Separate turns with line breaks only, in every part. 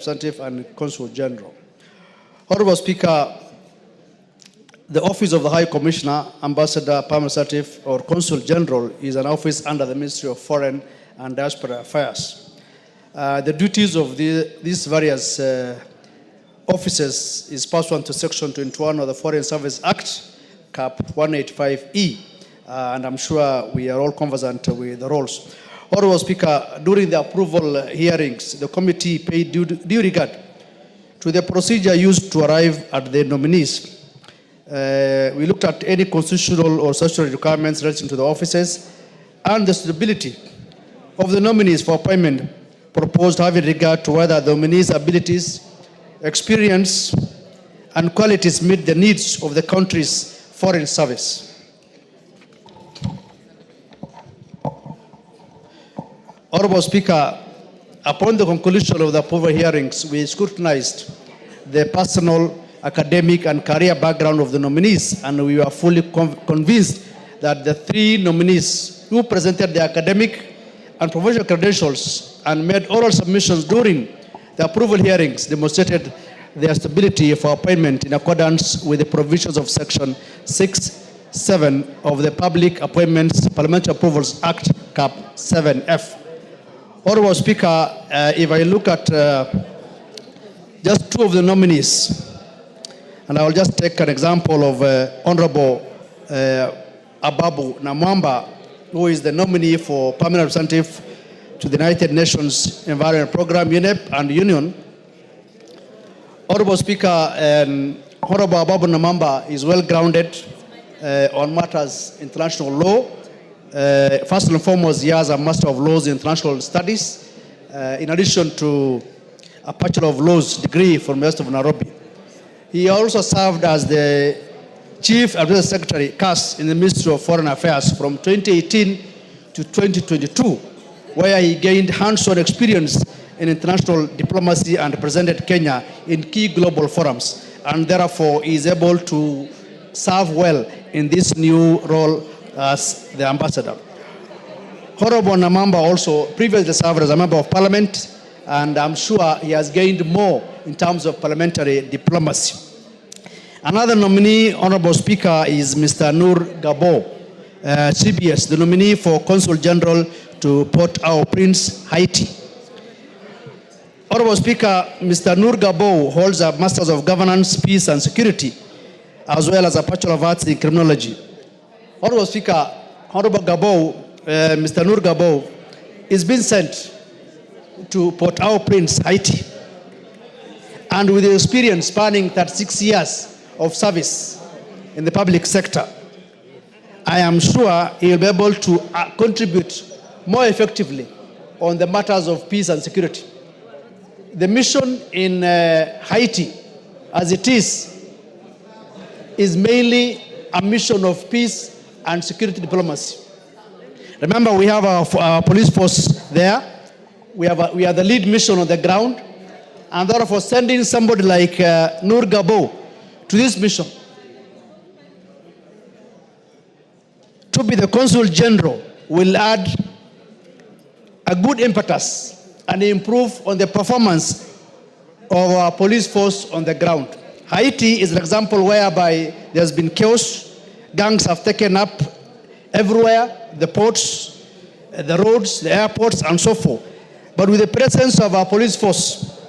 Representative and Consul General. Honorable Speaker, the Office of the High Commissioner, Ambassador, Permanent Representative, or Consul General is an office under the Ministry of Foreign and Diaspora Affairs. The duties of these various offices is pursuant to Section 21 of the Foreign Service Act, Cap 185E, and I'm sure we are all conversant with the roles. Honorable Speaker, during the approval hearings, the committee paid due regard to the procedure used to arrive at the nominees. We looked at any constitutional or statutory requirements relating to the offices and the suitability of the nominees for appointment proposed, having regard to whether the nominees' abilities, experience, and qualities meet the needs of the country's foreign service. Honorable Speaker, upon the conclusion of the approval hearings, we scrutinized the personal, academic, and career background of the nominees, and we were fully convinced that the three nominees who presented their academic and professional credentials and made oral submissions during the approval hearings demonstrated their stability for appointment in accordance with the provisions of Section 6(7) of the Public Appointments Parliamentary Approvals Act, Cap 7F. Honorable Speaker, if I look at just two of the nominees, and I will just take an example of Honorable Ababu Namwamba, who is the nominee for Permanent Representative to the United Nations Environment Program, UNEP, and Union. Honorable Speaker, Honorable Ababu Namwamba is well grounded on matters international law. First and foremost, he has a Master of Laws in International Studies, in addition to a Bachelor of Laws degree from the University of Nairobi. He also served as the Chief Administrative Secretary, CAS, in the Ministry of Foreign Affairs from 2018 to 2022, where he gained hands-on experience in international diplomacy and represented Kenya in key global forums, and therefore is able to serve well in this new role as the ambassador. Honorable Namwamba also previously served as a member of parliament, and I'm sure he has gained more in terms of parliamentary diplomacy. Another nominee, Honorable Speaker, is Mr. Nur Gabo, CBS, the nominee for Consul General to Port-au-Prince, Haiti. Honorable Speaker, Mr. Nur Gabo holds a Master's of Governance, Peace and Security, as well as a Bachelor of Arts in Criminology. Honorable Speaker, Honorable Gabo, Mr. Nur Gabo, is being sent to Port-au-Prince, Haiti, and with experience spanning 36 years of service in the public sector, I am sure he will be able to contribute more effectively on the matters of peace and security. The mission in Haiti, as it is mainly a mission of peace and security diplomacy. Remember, we have our police force there. We are the lead mission on the ground, and therefore sending somebody like Nur Gabo to this mission to be the Consul General will add a good impetus and improve on the performance of our police force on the ground. Haiti is an example whereby there's been chaos. Gangs have taken up everywhere, the ports, the roads, the airports, and so forth. But with the presence of our police force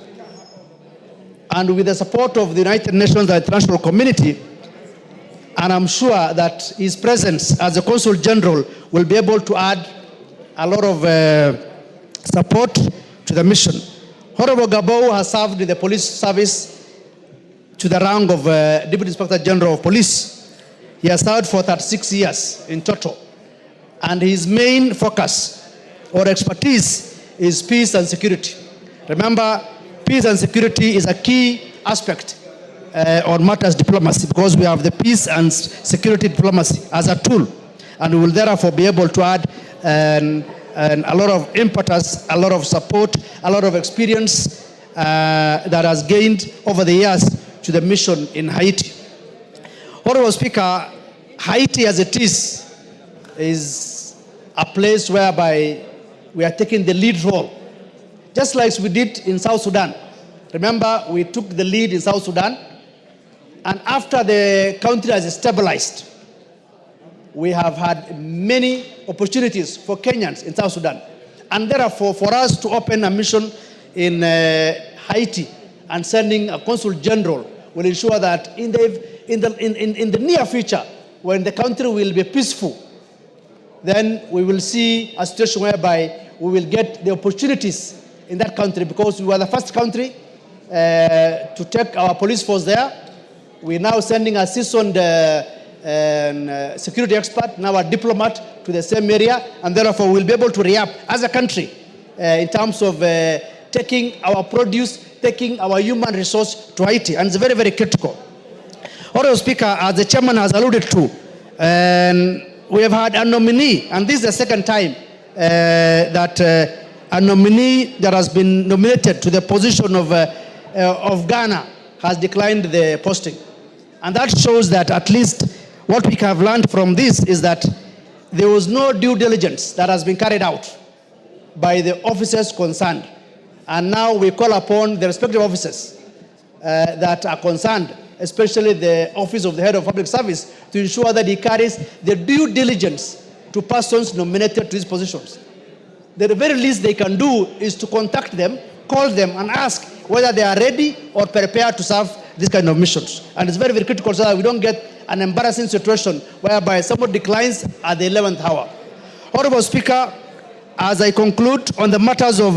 and with the support of the United Nations and international community, and I'm sure that his presence as a Consul General will be able to add a lot of support to the mission. Honorable Gabo has served in the police service to the rank of Deputy Inspector General of Police. He has served for 36 years in total, and his main focus or expertise is peace and security. Remember, peace and security is a key aspect on matters diplomacy, because we have the peace and security diplomacy as a tool, and we will therefore be able to add a lot of impetus, a lot of support, a lot of experience that has gained over the years to the mission in Haiti. Honorable Speaker, Haiti as it is a place whereby we are taking the lead role, just like we did in South Sudan. Remember, we took the lead in South Sudan, and after the country has stabilized, we have had many opportunities for Kenyans in South Sudan. And therefore, for us to open a mission in Haiti and sending a consul general will ensure that in the near future, when the country will be peaceful, then we will see a situation whereby we will get the opportunities in that country, because we were the first country to take our police force there. We're now sending a seasoned security expert, now a diplomat, to the same area, and therefore we'll be able to react as a country in terms of taking our produce, taking our human resource to Haiti, and it's very, very critical. Honorable Speaker, as the chairman has alluded to, we have had a nominee, and this is the second time that a nominee that has been nominated to the position of Ghana has declined the posting. And that shows that at least what we have learned from this is that there was no due diligence that has been carried out by the officers concerned. And now we call upon the respective officers that are concerned, especially the Office of the Head of Public Service, to ensure that he carries the due diligence to persons nominated to these positions. The very least they can do is to contact them, call them, and ask whether they are ready or prepared to serve this kind of missions. And it's very, very critical so that we don't get an embarrassing situation whereby someone declines at the 11th hour. Honorable Speaker, as I conclude on the matters of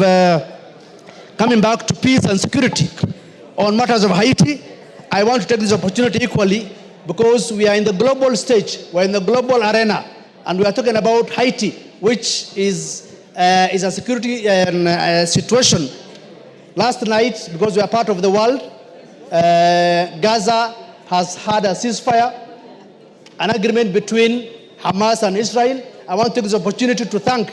coming back to peace and security, on matters of Haiti, I want to take this opportunity equally, because we are in the global stage, we're in the global arena, and we are talking about Haiti, which is a security situation. Last night, because we are part of the world, Gaza has had a ceasefire, an agreement between Hamas and Israel. I want to take this opportunity to thank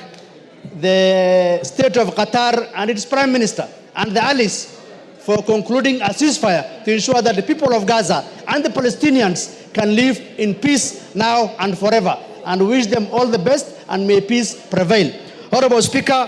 the state of Qatar and its prime minister and the allies for concluding a ceasefire to ensure that the people of Gaza and the Palestinians can live in peace now and forever. And wish them all the best, and may peace prevail. Honorable Speaker,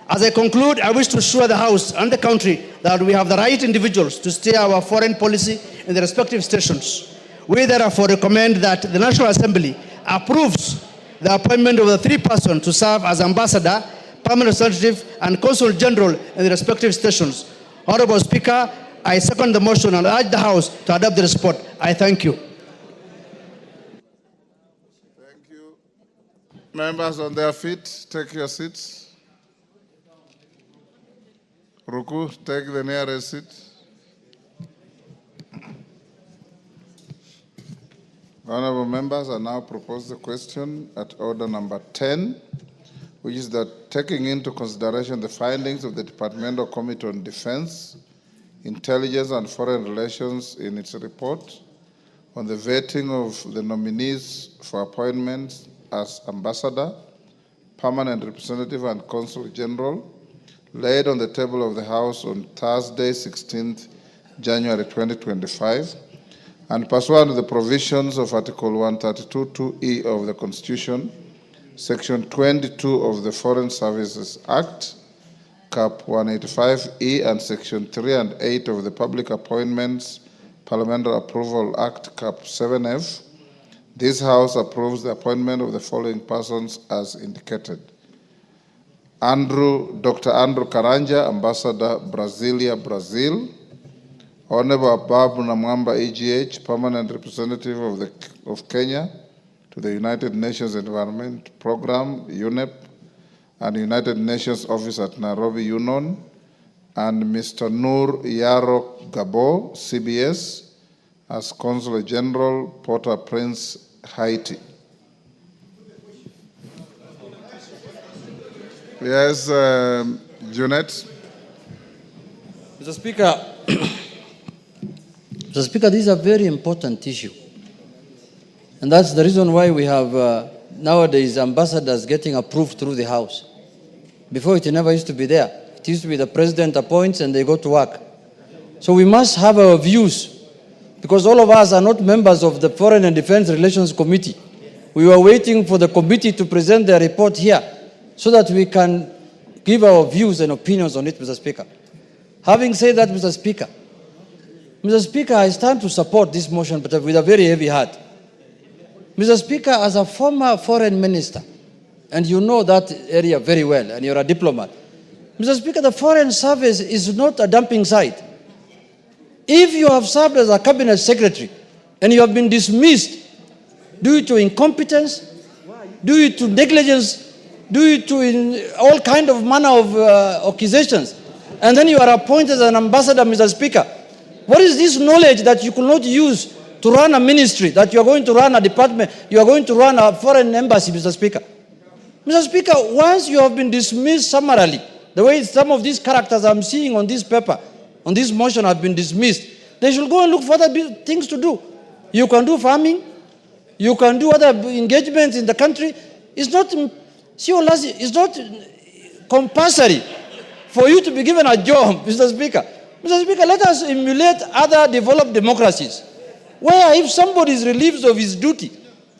as I conclude, I wish to assure the House and the country that we have the right individuals to steer our foreign policy in the respective stations. We therefore recommend that the National Assembly approves the appointment of the 3 persons to serve as ambassador, permanent representative, and consul general in the respective stations. Honorable Speaker, I second the motion and urge the House to adopt the report. I thank you.
Thank you. Members on their feet, take your seats. Ruku, take the nearest seat. Honorable members, I now propose the question at order number 10, which is that taking into consideration the findings of the Departmental Committee on Defense, Intelligence and Foreign Relations in its report on the vetting of the nominees for appointments as ambassador, permanent representative and consul general, laid on the table of the House on Thursday, 16th January 2025, and pursuant to the provisions of Article 132(2)(e) of the Constitution, Section 22 of the Foreign Services Act, Cap 185(e), and Section 3 and 8 of the Public Appointments Parliamentary Approval Act, Cap 7F, this House approves the appointment of the following persons as indicated. Dr. Andrew Karanja, Ambassador, Brasilia, Brazil. Honorable Babu Namwamba, EGH, Permanent Representative of Kenya to the United Nations Environment Program, UNEP, and United Nations Office at Nairobi, UNON, and Mr. Noor Yaro Gabo, CBS, as Consul General, Port-au-Prince, Haiti. Yes, Junet.
Mr. Speaker, Mr. Speaker, this is a very important issue. And that's the reason why we have nowadays ambassadors getting approved through the House. Before, it never used to be there. It used to be the president appoints and they go to work. So we must have our views, because all of us are not members of the Foreign and Defense Relations Committee. We were waiting for the committee to present their report here so that we can give our views and opinions on it, Mr. Speaker. Having said that, Mr. Speaker, I stand to support this motion, but with a very heavy heart. Mr. Speaker, as a former foreign minister, and you know that area very well, and you're a diplomat, Mr. Speaker, the Foreign Service is not a dumping site. If you have served as a cabinet secretary and you have been dismissed due to incompetence, due to negligence, due to all kind of manner of accusations, and then you are appointed as an ambassador, Mr. Speaker, what is this knowledge that you could not use to run a ministry, that you are going to run a department, you are going to run a foreign embassy, Mr. Speaker? Mr. Speaker, once you have been dismissed summarily, the way some of these characters I'm seeing on this paper, on this motion have been dismissed, they should go and look for other things to do. You can do farming, you can do other engagements in the country. It's not compulsory for you to be given a job, Mr. Speaker. Mr. Speaker, let us emulate other developed democracies, where if somebody is relieved of his duty,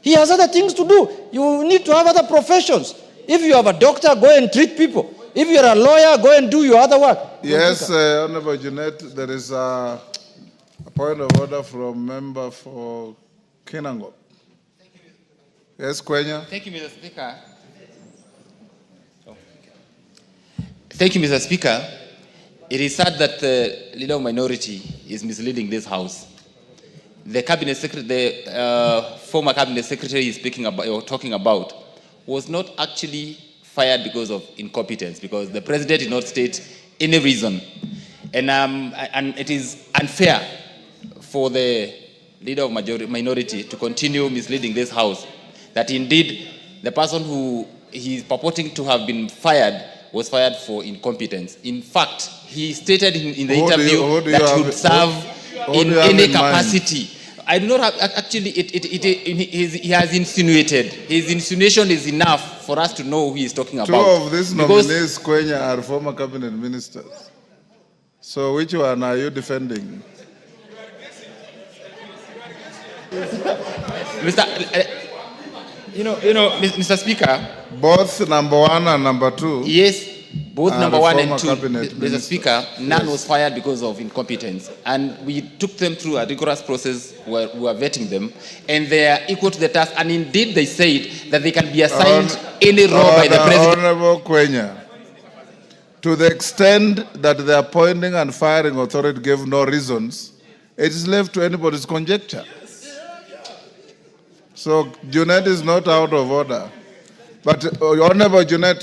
he has other things to do. You need to have other professions. If you have a doctor, go and treat people. If you're a lawyer, go and do your other work.
Yes, Honorable Jeanette, there is a point of order from member for Kinango. Yes, Kwenya.
Thank you, Mr. Speaker. Thank you, Mr. Speaker. It is sad that the leader of minority is misleading this House. The cabinet secretary, the former cabinet secretary he's speaking about or talking about, was not actually fired because of incompetence, because the president did not state any reason, and it is unfair for the leader of minority to continue misleading this House. That indeed the person who he is purporting to have been fired was fired for incompetence. In fact, he stated in the interview that he would serve in any capacity. I do not have, actually, he has insinuated. His insinuation is enough for us to know who he is talking about.
Two of these nominees, Kwenya, are former cabinet ministers. So which one are you defending?
Mr. Speaker.
Both number one and number two.
Yes, both number one and two.
Mr.
Speaker, none was fired because of incompetence. And we took them through a rigorous process where we were vetting them. And they are equal to the task. And indeed, they said that they can be assigned any role by the president.
Honorable Kwenya, to the extent that the appointing and firing authority gave no reasons, it is left to anybody's conjecture. So Junet is not out of order. But Honorable Junet,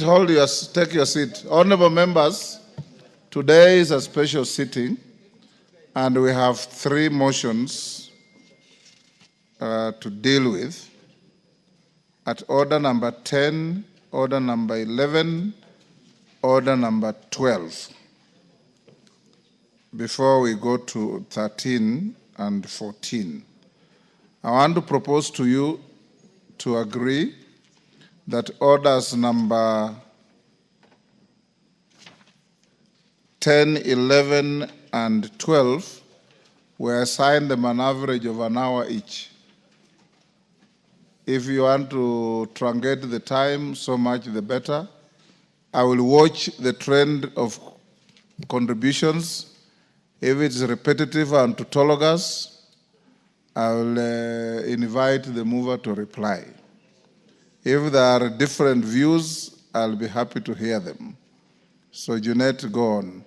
take your seat. Honorable members, today is a special sitting, and we have 3 motions to deal with. At order number 10, order number 11, order number 12. Before we go to 13 and 14. I want to propose to you to agree that orders number 10, 11, and 12 were assigned them an average of an hour each. If you want to truncate the time, so much the better. I will watch the trend of contributions. If it's repetitive and tautologous, I will invite the mover to reply. If there are different views, I'll be happy to hear them. So, Junet, go on.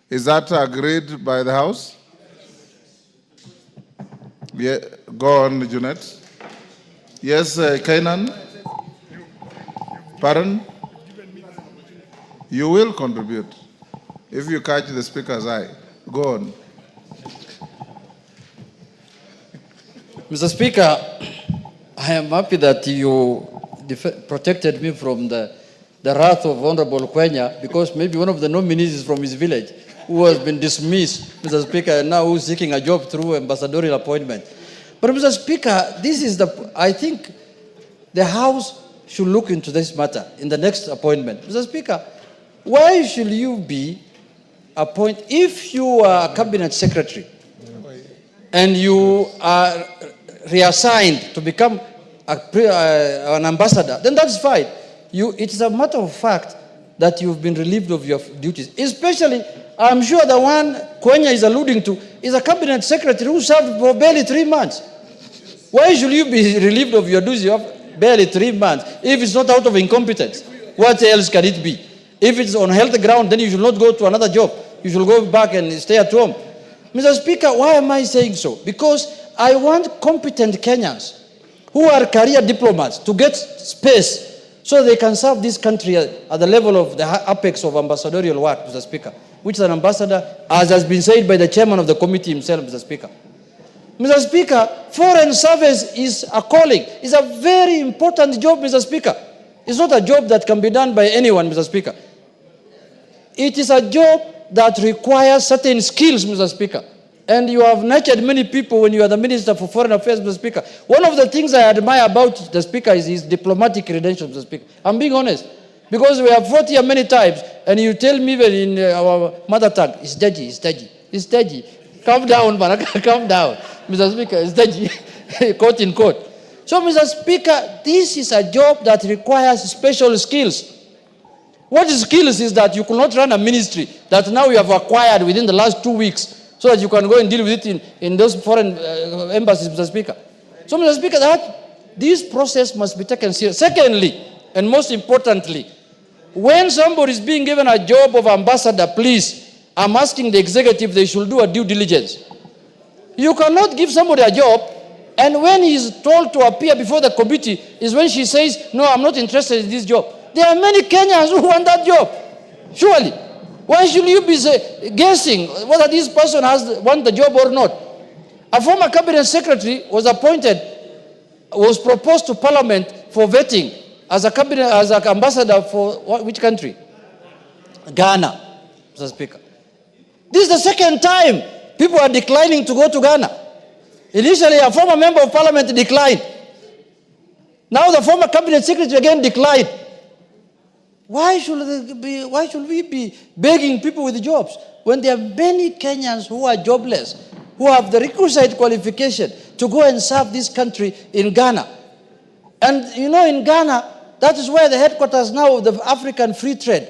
Is that agreed by the House? Yeah, go on, Junet. Yes, Kainan? Pardon? You will contribute if you catch the Speaker's eye. Go on.
Mr. Speaker, I am happy that you protected me from the wrath of Honorable Kwenya, because maybe one of the nominees is from his village who has been dismissed, Mr. Speaker, and now who's seeking a job through ambassadorial appointment. But Mr. Speaker, I think the House should look into this matter in the next appointment. Mr. Speaker, why should you be appointed, if you are a cabinet secretary and you are reassigned to become an ambassador, then that's fine. It is a matter of fact that you've been relieved of your duties, especially I'm sure the one Kwenya is alluding to is a cabinet secretary who served for barely 3 months. Why should you be relieved of your duties of barely 3 months if it's not out of incompetence? What else can it be? If it's on health ground, then you should not go to another job. You should go back and stay at home. Mr. Speaker, why am I saying so? Because I want competent Kenyans who are career diplomats to get space so they can serve this country at the level of the apex of ambassadorial work, Mr. Speaker, which is an ambassador, as has been said by the chairman of the committee himself, Mr. Speaker. Mr. Speaker, foreign service is a calling. It's a very important job, Mr. Speaker. It's not a job that can be done by anyone, Mr. Speaker. It is a job that requires certain skills, Mr. Speaker. And you have nurtured many people when you are the Minister for Foreign Affairs, Mr. Speaker. One of the things I admire about the Speaker is his diplomatic credentials, Mr. Speaker. I'm being honest. Because we have fought here many times, and you tell me even in our mother tongue, it's dodgy, it's dodgy, it's dodgy. Calm down, man, calm down. Mr. Speaker, it's dodgy, quote in quote. So, Mr. Speaker, this is a job that requires special skills. What skills is that you could not run a ministry that now you have acquired within the last 2 weeks so that you can go and deal with it in those foreign embassies, Mr. Speaker. So, Mr. Speaker, this process must be taken seriously. Secondly, and most importantly, when somebody is being given a job of ambassador, please, I'm asking the executive they should do a due diligence. You cannot give somebody a job, and when he's told to appear before the committee is when she says, no, I'm not interested in this job. There are many Kenyans who want that job. Surely. Why should you be guessing whether this person want the job or not? A former cabinet secretary was proposed to Parliament for vetting as an ambassador for which country? Ghana, Mr. Speaker. This is the second time people are declining to go to Ghana. Initially, a former member of Parliament declined. Now the former cabinet secretary again declined. Why should we be begging people with jobs when there are many Kenyans who are jobless, who have the requisite qualification to go and serve this country in Ghana? And you know, in Ghana, that is where the headquarters now of the African Free Trade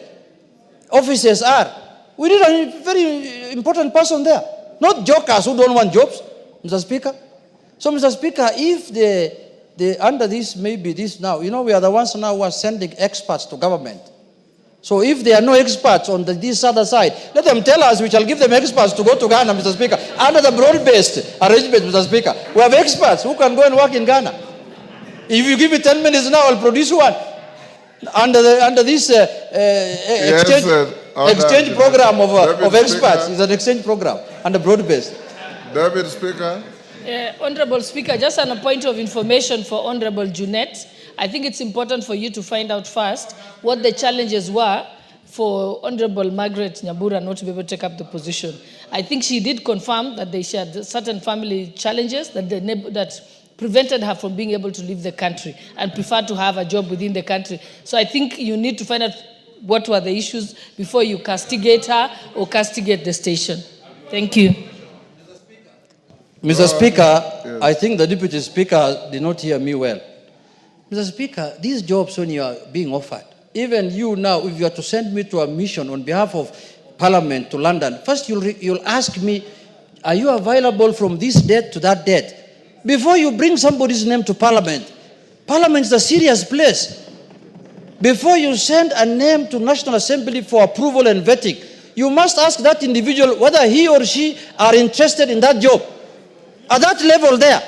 offices are. We need a very important person there, not jokers who don't want jobs, Mr. Speaker. So, Mr. Speaker, if under this, maybe this now, you know, we are the ones now who are sending experts to government. So if there are no experts on this other side, let them tell us, we shall give them experts to go to Ghana, Mr. Speaker, under the broad-based arrangement, Mr. Speaker. We have experts who can go and work in Ghana. If you give me 10 minutes now, I'll produce one. Under this exchange program of experts. It's an exchange program under broad-based.
David Speaker.
Honorable Speaker, just on a point of information for Honorable Junette, I think it's important for you to find out first what the challenges were for Honorable Margaret Nyambura not to be able to take up the position. I think she did confirm that they shared certain family challenges that prevented her from being able to leave the country and preferred to have a job within the country. So I think you need to find out what were the issues before you castigate her or castigate the station. Thank you.
Mr. Speaker, yes. I think the Deputy Speaker did not hear me well. Mr. Speaker, these jobs when you are being offered, even you now, if you are to send me to a mission on behalf of Parliament to London, first you'll ask me, are you available from this date to that date? Before you bring somebody's name to Parliament. Parliament is a serious place. Before you send a name to National Assembly for approval and vetting, you must ask that individual whether he or she are interested in that job. At that level there.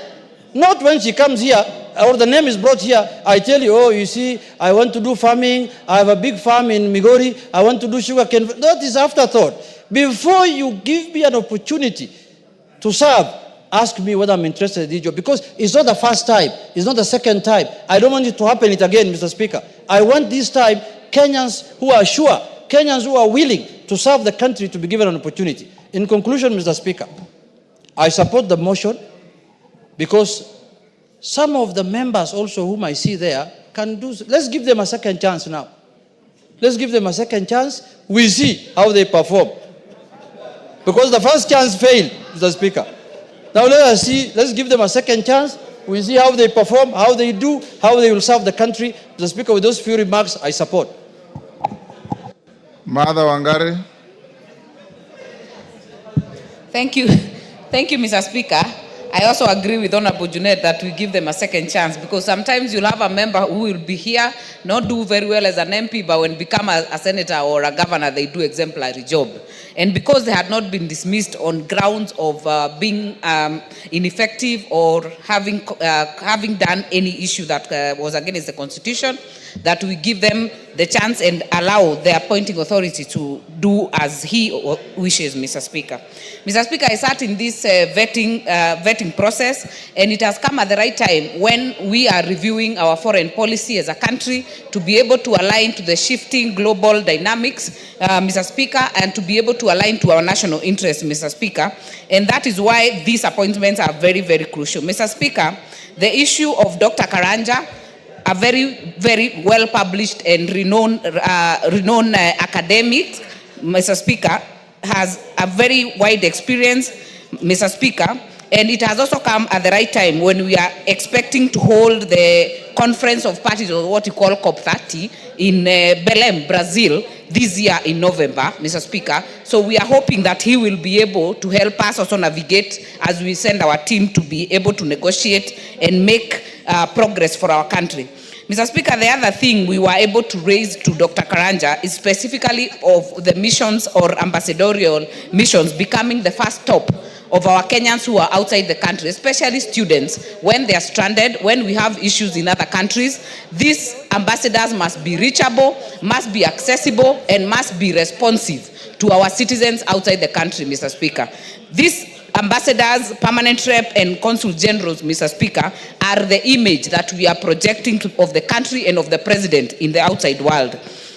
Not when she comes here, or the name is brought here, I tell you, oh, you see, I want to do farming, I have a big farm in Migori, I want to do sugar cane. That is afterthought. Before you give me an opportunity to serve, ask me whether I'm interested in this job. Because it's not the first time, it's not the second time. I don't want it to happen again, Mr. Speaker. I want this time Kenyans who are sure, Kenyans who are willing to serve the country to be given an opportunity. In conclusion, Mr. Speaker, I support the motion because some of the members also whom I see there can do, let's give them a second chance now. Let's give them a second chance. We see how they perform. Because the first chance failed, Mr. Speaker. Now let us see, let's give them a second chance. We see how they perform, how they do, how they will serve the country. Mr. Speaker, with those few remarks, I support.
Mother Wangari.
Thank you. Thank you, Mr. Speaker. I also agree with Honorable Junet that we give them a second chance, because sometimes you'll have a member who will be here, not do very well as an MP, but when become a senator or a governor, they do exemplary job. And because they had not been dismissed on grounds of being ineffective or having done any issue that was against the Constitution, that we give them the chance and allow the appointing authority to do as he wishes, Mr. Speaker. Mr. Speaker, I sat in this vetting process, and it has come at the right time when we are reviewing our foreign policy as a country to be able to align to the shifting global dynamics, Mr. Speaker, and to be able to align to our national interests, Mr. Speaker. And that is why these appointments are very, very crucial. Mr. Speaker, the issue of Dr. Karanja, a very, very well-published and renowned academic, Mr. Speaker, has a very wide experience, Mr. Speaker, and it has also come at the right time when we are expecting to hold the Conference of Parties, or what you call COP30, in Belém, Brazil, this year in November, Mr. Speaker. So we are hoping that he will be able to help us also navigate as we send our team to be able to negotiate and make progress for our country. Mr. Speaker, the other thing we were able to raise to Dr. Karanja is specifically of the missions or ambassadorial missions becoming the first stop of our Kenyans who are outside the country, especially students, when they are stranded, when we have issues in other countries. These ambassadors must be reachable, must be accessible, and must be responsive to our citizens outside the country, Mr. Speaker. These ambassadors, permanent rep, and consul generals, Mr. Speaker, are the image that we are projecting of the country and of the president in the outside world.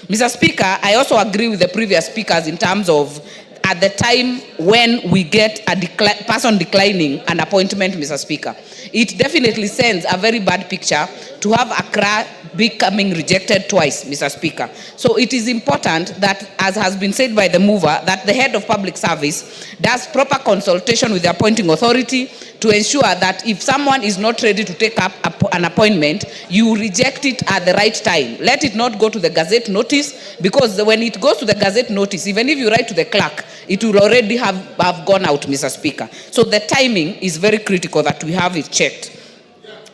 Mr. Speaker, I also agree with the previous speakers in terms of at the time when we get a person declining an appointment, Mr. Speaker, it definitely sends a very bad picture to have Accra becoming rejected twice, Mr. Speaker. So it is important that, as has been said by the mover, that the head of public service does proper consultation with the appointing authority to ensure that if someone is not ready to take up an appointment, you reject it at the right time. Let it not go to the Gazette notice, because when it goes to the Gazette notice, even if you write to the clerk, it will already have gone out, Mr. Speaker. So the timing is very critical that we have it checked.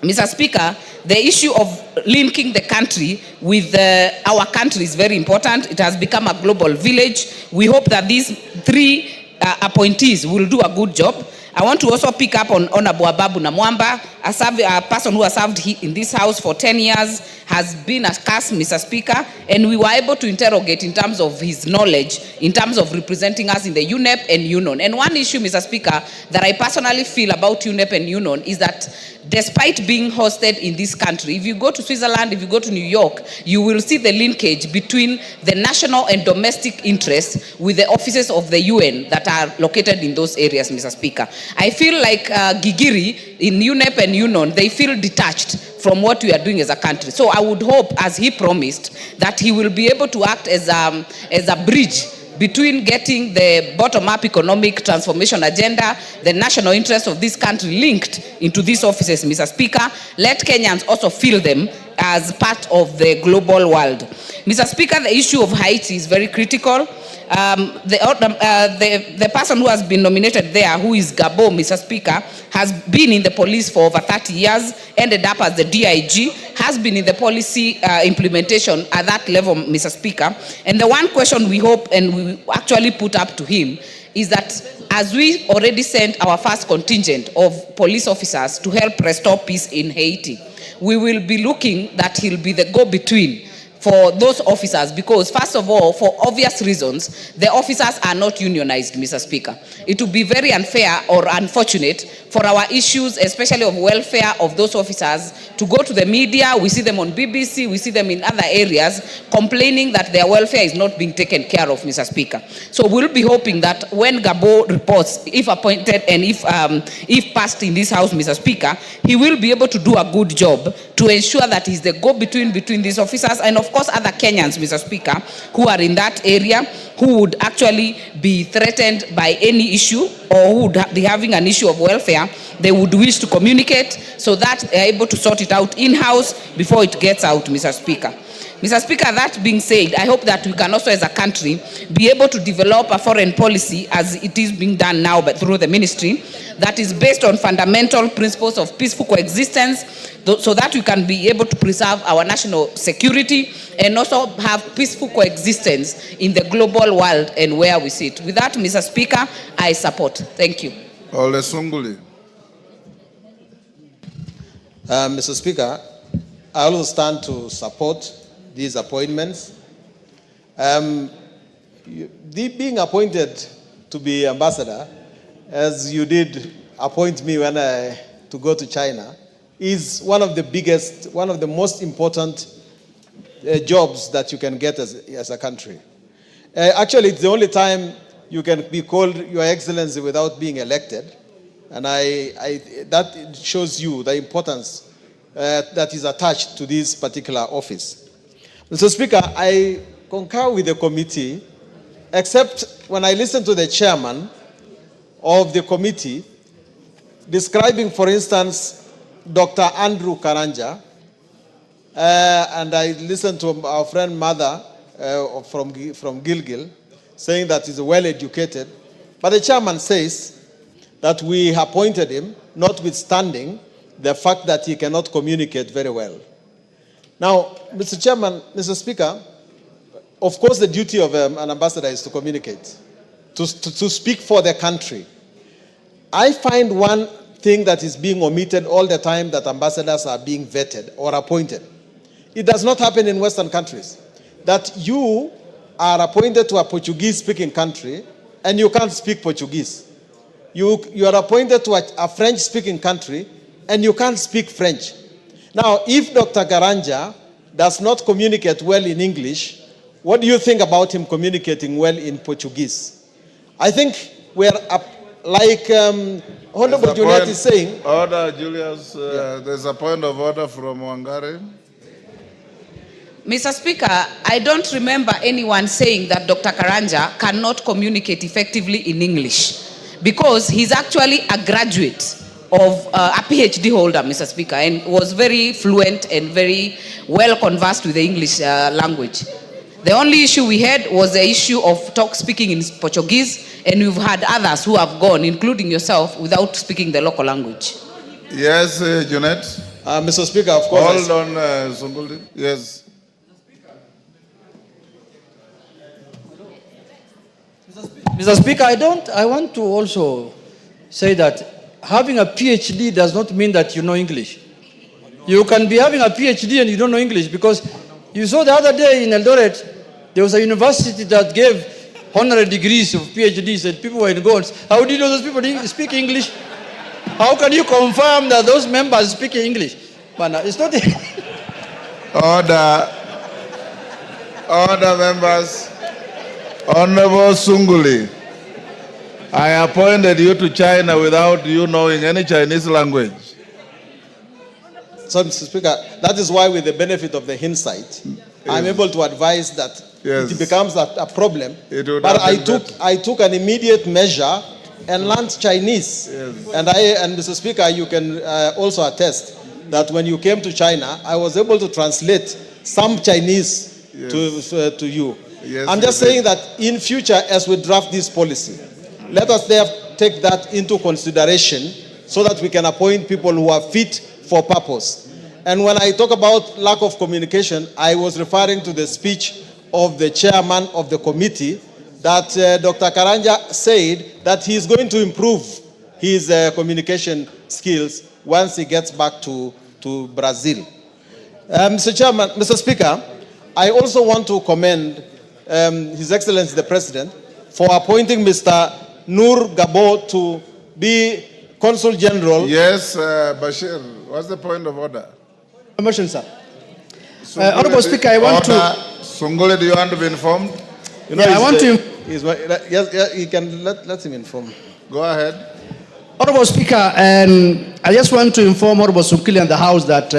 Mr. Speaker, the issue of linking the country with our country is very important. It has become a global village. We hope that these three appointees will do a good job. I want to also pick up on Honorable Ababu Namwamba, a person who has served in this house for 10 years, has been a cast, Mr. Speaker, and we were able to interrogate in terms of his knowledge, in terms of representing us in the UNEP and UNON. And one issue, Mr. Speaker, that I personally feel about UNEP and UNON is that despite being hosted in this country, if you go to Switzerland, if you go to New York, you will see the linkage between the national and domestic interests with the offices of the UN that are located in those areas, Mr. Speaker. I feel like Gigiri in UNEP and UNON, they feel detached from what we are doing as a country. So I would hope, as he promised, that he will be able to act as a bridge between getting the bottom-up economic transformation agenda, the national interest of this country linked into these offices, Mr. Speaker. Let Kenyans also feel them as part of the global world. Mr. Speaker, the issue of Haiti is very critical. The person who has been nominated there, who is Gabo, Mr. Speaker, has been in the police for over 30 years, ended up as the DIG, has been in the policy implementation at that level, Mr. Speaker. And the one question we hope and we actually put up to him is that as we already sent our first contingent of police officers to help restore peace in Haiti, we will be looking that he'll be the go-between for those officers, because first of all, for obvious reasons, the officers are not unionized, Mr. Speaker. It would be very unfair or unfortunate for our issues, especially of welfare of those officers, to go to the media. We see them on BBC, we see them in other areas, complaining that their welfare is not being taken care of, Mr. Speaker. So we'll be hoping that when Gabo reports, if appointed and if passed in this house, Mr. Speaker, he will be able to do a good job to ensure that he's the go-between between these officers and of course other Kenyans, Mr. Speaker, who are in that area, who would actually be threatened by any issue or who would be having an issue of welfare. They would wish to communicate so that they're able to sort it out in-house before it gets out, Mr. Speaker. Mr. Speaker, that being said, I hope that we can also as a country be able to develop a foreign policy as it is being done now but through the ministry that is based on fundamental principles of peaceful coexistence so that we can be able to preserve our national security and also have peaceful coexistence in the global world and where we sit. With that, Mr. Speaker, I support. Thank you.
Ole Sunguli.
Mr. Speaker, I also stand to support these appointments. Being appointed to be ambassador, as you did appoint me to go to China, is one of the most important jobs that you can get as a country. Actually, it's the only time you can be called Your Excellency without being elected. And that shows you the importance that is attached to this particular office. Mr. Speaker, I concur with the committee, except when I listen to the chairman of the committee describing, for instance, Dr. Andrew Karanja, and I listened to our friend Mother from Gilgil saying that he's well-educated. But the chairman says that we appointed him, notwithstanding the fact that he cannot communicate very well. Now, Mr. Chairman, Mr. Speaker, of course the duty of an ambassador is to communicate, to speak for the country. I find one thing that is being omitted all the time, that ambassadors are being vetted or appointed. It does not happen in Western countries. That you are appointed to a Portuguese-speaking country and you can't speak Portuguese. You are appointed to a French-speaking country and you can't speak French. Now, if Dr. Karanja does not communicate well in English, what do you think about him communicating well in Portuguese? I think we're like Honorable Juliet is saying.
Order, Julius. There's a point of order from Wangari.
Mr. Speaker, I don't remember anyone saying that Dr. Karanja cannot communicate effectively in English, because he's actually a graduate of a PhD holder, Mr. Speaker, and was very fluent and very well conversed with the English language. The only issue we had was the issue of speaking in Portuguese, and we've had others who have gone, including yourself, without speaking the local language.
Yes, Junet.
Mr. Speaker, of course.
Hold on, Sunguli. Yes.
Mr. Speaker, I want to also say that having a PhD does not mean that you know English. You can be having a PhD and you don't know English, because you saw the other day in Eldoret, there was a university that gave honorary degrees of PhDs and people were in goals. How do you know those people speak English? How can you confirm that those members speak English? But it's not.
Order, members. Honorable Sunguli, I appointed you to China without you knowing any Chinese language.
So, Mr. Speaker, that is why, with the benefit of the hindsight, I'm able to advise that it becomes a problem. But I took an immediate measure and learned Chinese. And Mr. Speaker, you can also attest that when you came to China, I was able to translate some Chinese to you.
Yes,
I'm just saying that in future, as we draft this policy, let us take that into consideration so that we can appoint people who are fit for purpose. And when I talk about lack of communication, I was referring to the speech of the chairman of the committee that Dr. Karanja said that he is going to improve his communication skills once he gets back to Brazil. Mr. Speaker, I also want to commend His Excellency the President for appointing Mr. Nur Gabo to be Consul General.
Yes, Bashir, what's the point of order?
Motion, sir. Honorable Speaker, I want to...
Sunguli, do you want to be informed?
You know, I want to... Yes, you can let him inform.
Go ahead.
Honorable Speaker, and I just want to inform Honorable Sunguli and the House that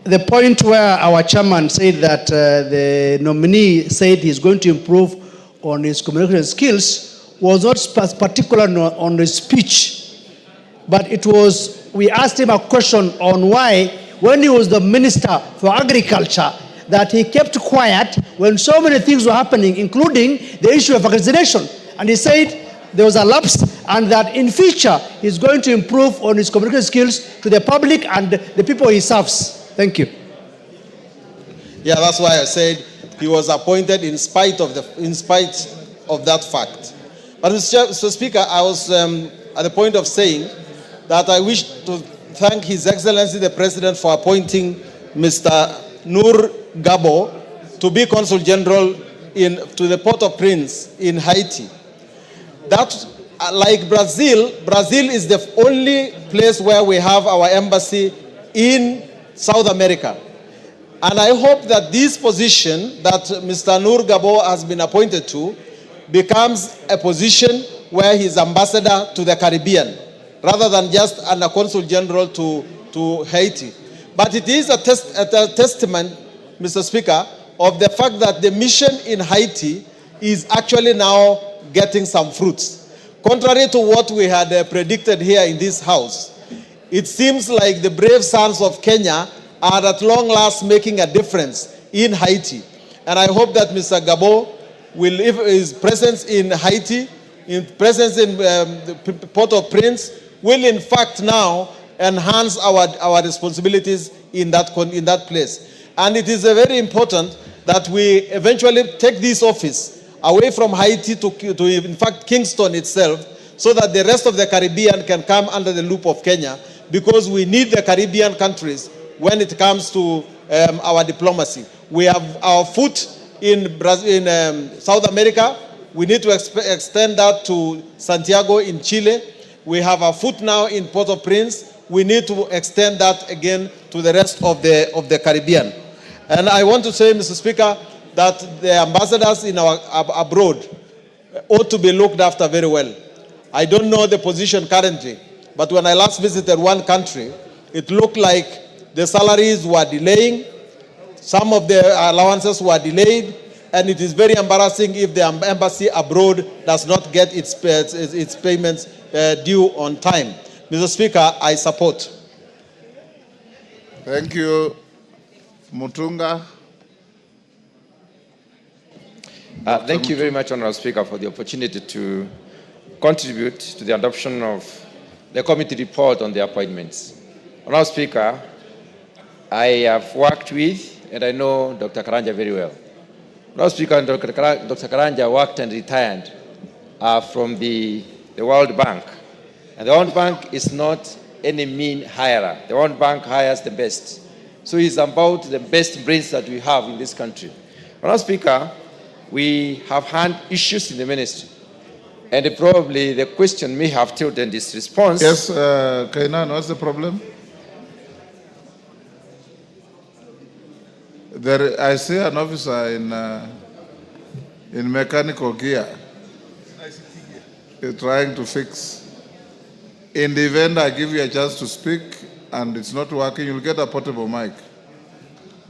the point where our chairman said that the nominee said he's going to improve on his communication skills was not particular on his speech, but it was, we asked him a question on why, when he was the Minister for Agriculture, that he kept quiet when so many things were happening, including the issue of vaccination. And he said there was a lapse and that in future he's going to improve on his communication skills to the public and the people he serves. Thank you.
Yeah, that's why I said he was appointed in spite of that fact. But Mr. Speaker, I was at the point of saying that I wish to thank His Excellency the President for appointing Mr. Nur Gabo to be Consul General to the Port-au-Prince in Haiti. That, like Brazil, Brazil is the only place where we have our embassy in South America. And I hope that this position that Mr. Nur Gabo has been appointed to becomes a position where he's ambassador to the Caribbean, rather than just a consul general to Haiti. But it is a testament, Mr. Speaker, of the fact that the mission in Haiti is actually now getting some fruits. Contrary to what we had predicted here in this house, it seems like the brave sons of Kenya are at long last making a difference in Haiti. And I hope that Mr. Gabo will, if his presence in Haiti, in presence in the Port-au-Prince, will in fact now enhance our responsibilities in that place. And it is very important that we eventually take this office away from Haiti to in fact Kingston itself, so that the rest of the Caribbean can come under the loop of Kenya, because we need the Caribbean countries when it comes to our diplomacy. We have our foot in South America. We need to extend that to Santiago in Chile. We have our foot now in Port-au-Prince. We need to extend that again to the rest of the Caribbean. And I want to say, Mr. Speaker, that the ambassadors in our abroad ought to be looked after very well. I don't know the position currently, but when I last visited one country, it looked like the salaries were delaying, some of the allowances were delayed, and it is very embarrassing if the embassy abroad does not get its payments due on time. Mr. Speaker, I support.
Thank you. Mutunga.
Thank you very much, Honourable Speaker, for the opportunity to contribute to the adoption of the committee report on the appointments. Honourable Speaker, I have worked with and I know Dr. Karanja very well. Honourable Speaker, Dr. Karanja worked and retired from the World Bank. And the World Bank is not any mean hirer. The World Bank hires the best. So it's about the best brains that we have in this country. Honourable Speaker, we have had issues in the ministry. And probably the question may have tilted this response.
Yes, Kainan, what's the problem? I see an officer in mechanical gear. He's trying to fix. In the event I give you a chance to speak and it's not working, you'll get a portable mic.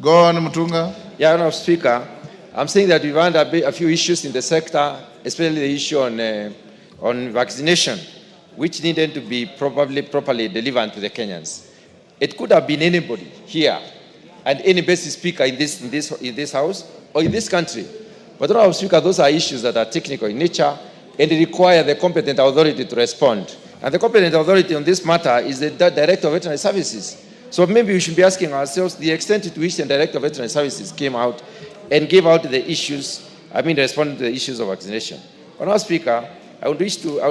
Go on, Mutunga.
Yeah, Honourable Speaker, I'm saying that we've had a few issues in the sector, especially the issue on vaccination, which needed to be properly delivered to the Kenyans. It could have been anybody here and any basic speaker in this house or in this country. But Honourable Speaker, those are issues that are technical in nature and require the competent authority to respond. And the competent authority on this matter is the Director of Veterinary Services. So maybe we should be asking ourselves the extent to which the Director of Veterinary Services came out and gave out the issues, responding to the issues of vaccination. Honourable Speaker, I would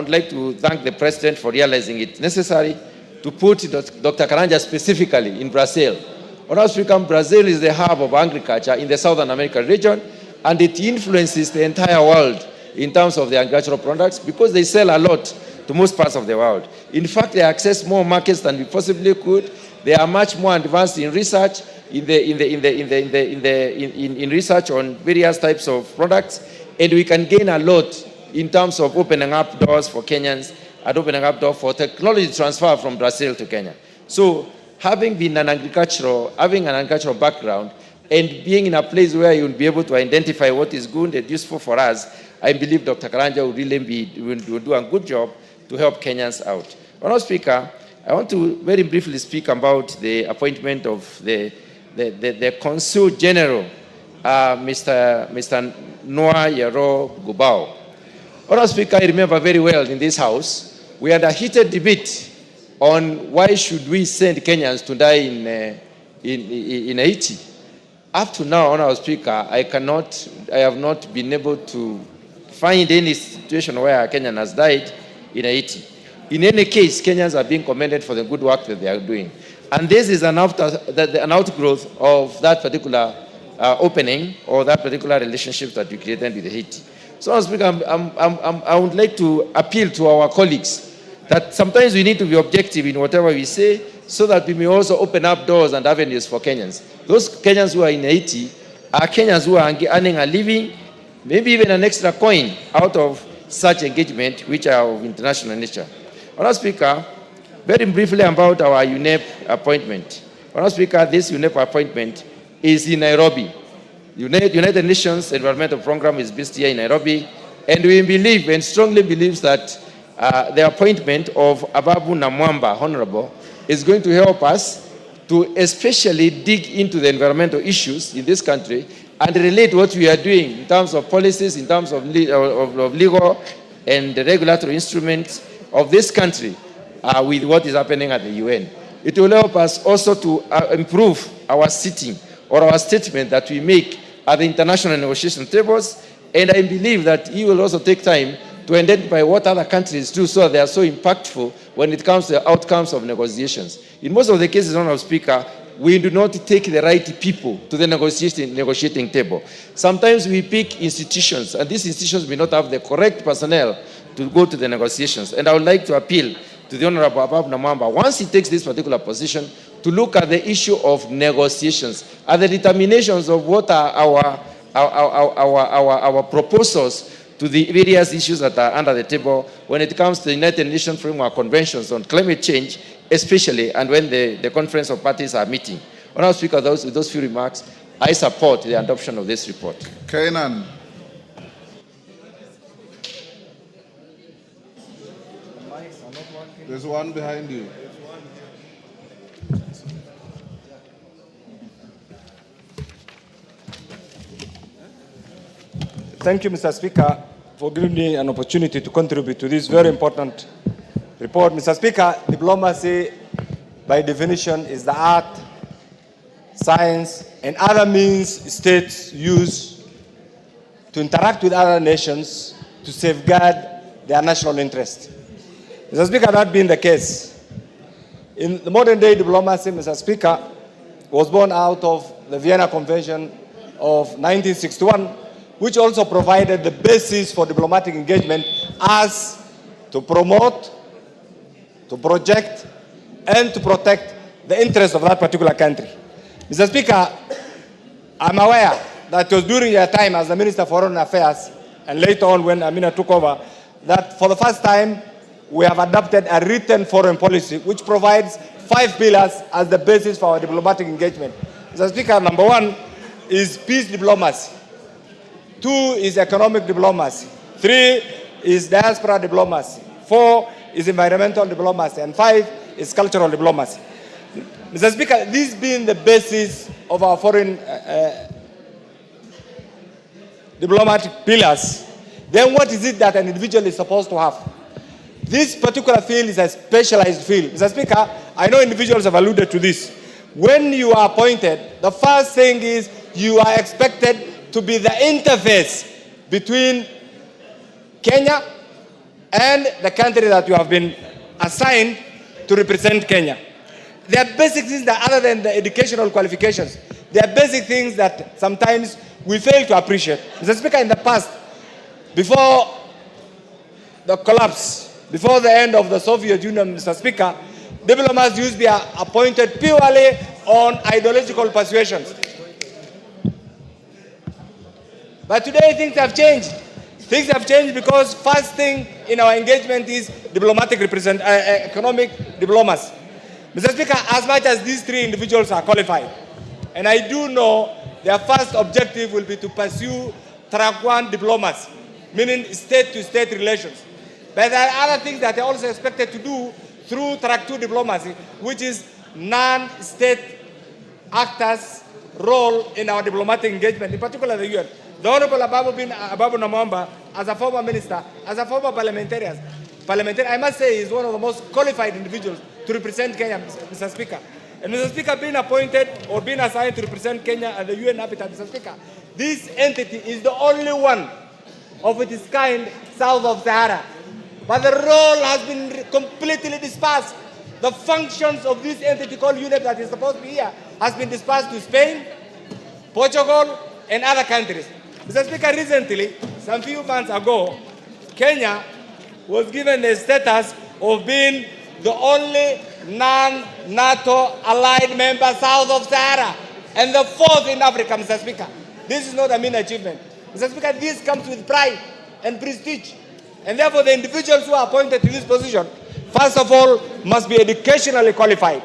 like to thank the President for realizing it necessary to put Dr. Karanja specifically in Brazil. Honourable Speaker, Brazil is the hub of agriculture in the Southern American region, and it influences the entire world in terms of the agricultural products because they sell a lot to most parts of the world. In fact, they access more markets than we possibly could. They are much more advanced in research, in research on various types of products, and we can gain a lot in terms of opening up doors for Kenyans and opening up doors for technology transfer from Brazil to Kenya. So, having an agricultural background and being in a place where you will be able to identify what is good and useful for us, I believe Dr. Karanja will do a good job to help Kenyans out. Honourable Speaker, I want to very briefly speak about the appointment of the Consul General Mr. Noah Yero Gubao. Honorable Speaker, I remember very well in this House, we had a heated debate on why should we send Kenyans to die in Haiti. Up to now, Honorable Speaker, I have not been able to find any situation where a Kenyan has died in Haiti. In any case, Kenyans are being commended for the good work that they are doing. And this is an outgrowth of that particular opening or that particular relationship that we created with Haiti. So, Honorable Speaker, I would like to appeal to our colleagues that sometimes we need to be objective in whatever we say so that we may also open up doors and avenues for Kenyans. Those Kenyans who are in Haiti are Kenyans who are earning a living, maybe even an extra coin out of such engagement, which are of international nature. Honorable Speaker, very briefly about our UNEP appointment. Honorable Speaker, this UNEP appointment is in Nairobi. United Nations Environmental Program is based here in Nairobi, and we believe and strongly believe that the appointment of Ababu Namwamba, Honorable, is going to help us to especially dig into the environmental issues in this country and relate what we are doing in terms of policies, in terms of legal and regulatory instruments of this country with what is happening at the UN. It will help us also to improve our sitting or our statement that we make at the international negotiation tables, and I believe that he will also take time to identify what other countries do so that they are so impactful when it comes to the outcomes of negotiations. In most of the cases, Honorable Speaker, we do not take the right people to the negotiating table. Sometimes we pick institutions, and these institutions may not have the correct personnel to go to the negotiations. And I would like to appeal to the Honorable Ababu Namwamba, once he takes this particular position, to look at the issue of negotiations, at the determinations of what are our proposals to the various issues that are under the table when it comes to the United Nations Framework Conventions on climate change, especially, and when the conference of parties are meeting. Honorable Speaker, with those few remarks, I support the adoption of this report.
Kainan. There's one behind you.
Thank you, Mr. Speaker, for giving me an opportunity to contribute to this very important report. Mr. Speaker, diplomacy, by definition, is the art, science, and other means states use to interact with other nations to safeguard their national interest. Mr. Speaker, that being the case, in the modern day diplomacy, Mr. Speaker, was born out of the Vienna Convention of 1961, which also provided the basis for diplomatic engagement as to promote, to project, and to protect the interests of that particular country. Mr. Speaker, I'm aware that it was during your time as the Minister for Foreign Affairs, and later on when Amina took over, that for the first time, we have adopted a written foreign policy which provides 5 pillars as the basis for our diplomatic engagement. Mr. Speaker, number 1 is peace diplomacy. 2 is economic diplomacy. 3 is diaspora diplomacy. 4 is environmental diplomacy. And 5 is cultural diplomacy. Mr. Speaker, this being the basis of our foreign diplomatic pillars, then what is it that an individual is supposed to have? This particular field is a specialized field. Mr. Speaker, I know individuals have alluded to this. When you are appointed, the first thing is you are expected to be the interface between Kenya and the country that you have been assigned to represent Kenya. There are basic things that, other than the educational qualifications, there are basic things that sometimes we fail to appreciate. Mr. Speaker, in the past, before the collapse, before the end of the Soviet Union, Mr. Speaker, diplomats used to be appointed purely on ideological persuasions. But today things have changed. Things have changed because first thing in our engagement is diplomatic economic diplomacy. Mr. Speaker, as much as these 3 individuals are qualified, and I do know their first objective will be to pursue track 1 diplomacy, meaning state-to-state relations. But there are other things that they are also expected to do through track 2 diplomacy, which is non-state actors role in our diplomatic engagement, in particular the UN. The Honorable Ababu Namwamba, as a former minister, as a former parliamentarian, I must say is one of the most qualified individuals to represent Kenya, Mr. Speaker. And Mr. Speaker, being appointed or being assigned to represent Kenya and the UN habitat, Mr. Speaker, this entity is the only one of its kind south of Sahara. But the role has been completely dispersed. The functions of this entity called UNEP that is supposed to be here has been dispersed to Spain, Portugal, and other countries. Mr. Speaker, recently, some few months ago, Kenya was given the status of being the only non-NATO allied member south of Sahara and the fourth in Africa, Mr. Speaker. This is not a mean achievement. Mr. Speaker, this comes with pride and prestige. And therefore, the individuals who are appointed to this position, first of all, must be educationally qualified,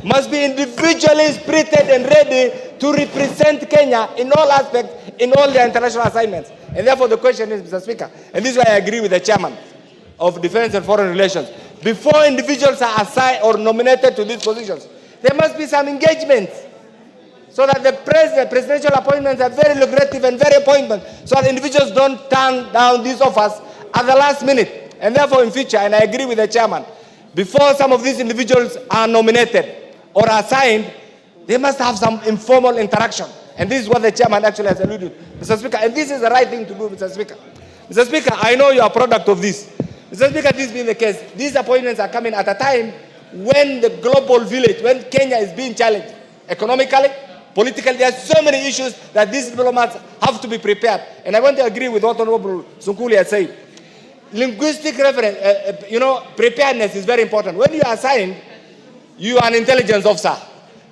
must be individually spirited and ready to represent Kenya in all aspects, in all their international assignments. And therefore, the question is, Mr. Speaker, and this is why I agree with the chairman of Defense and Foreign Relations, before individuals are assigned or nominated to these positions, there must be some engagement so that the presidential appointments are very lucrative and very appointment, so that individuals don't turn down these offers at the last minute. And therefore, in future, and I agree with the chairman, before some of these individuals are nominated or assigned, they must have some informal interaction. And this is what the chairman actually has alluded to, Mr. Speaker. And this is the right thing to do, Mr. Speaker. Mr. Speaker, I know you are a product of this. Mr. Speaker, this being the case, these appointments are coming at a time when the global village, when Kenya is being challenged economically, politically. There are so many issues that these diplomats have to be prepared. And I want to agree with what Honorable Sunkuli has said. Linguistic reference, preparedness is very important. When you are assigned, you are an intelligence officer.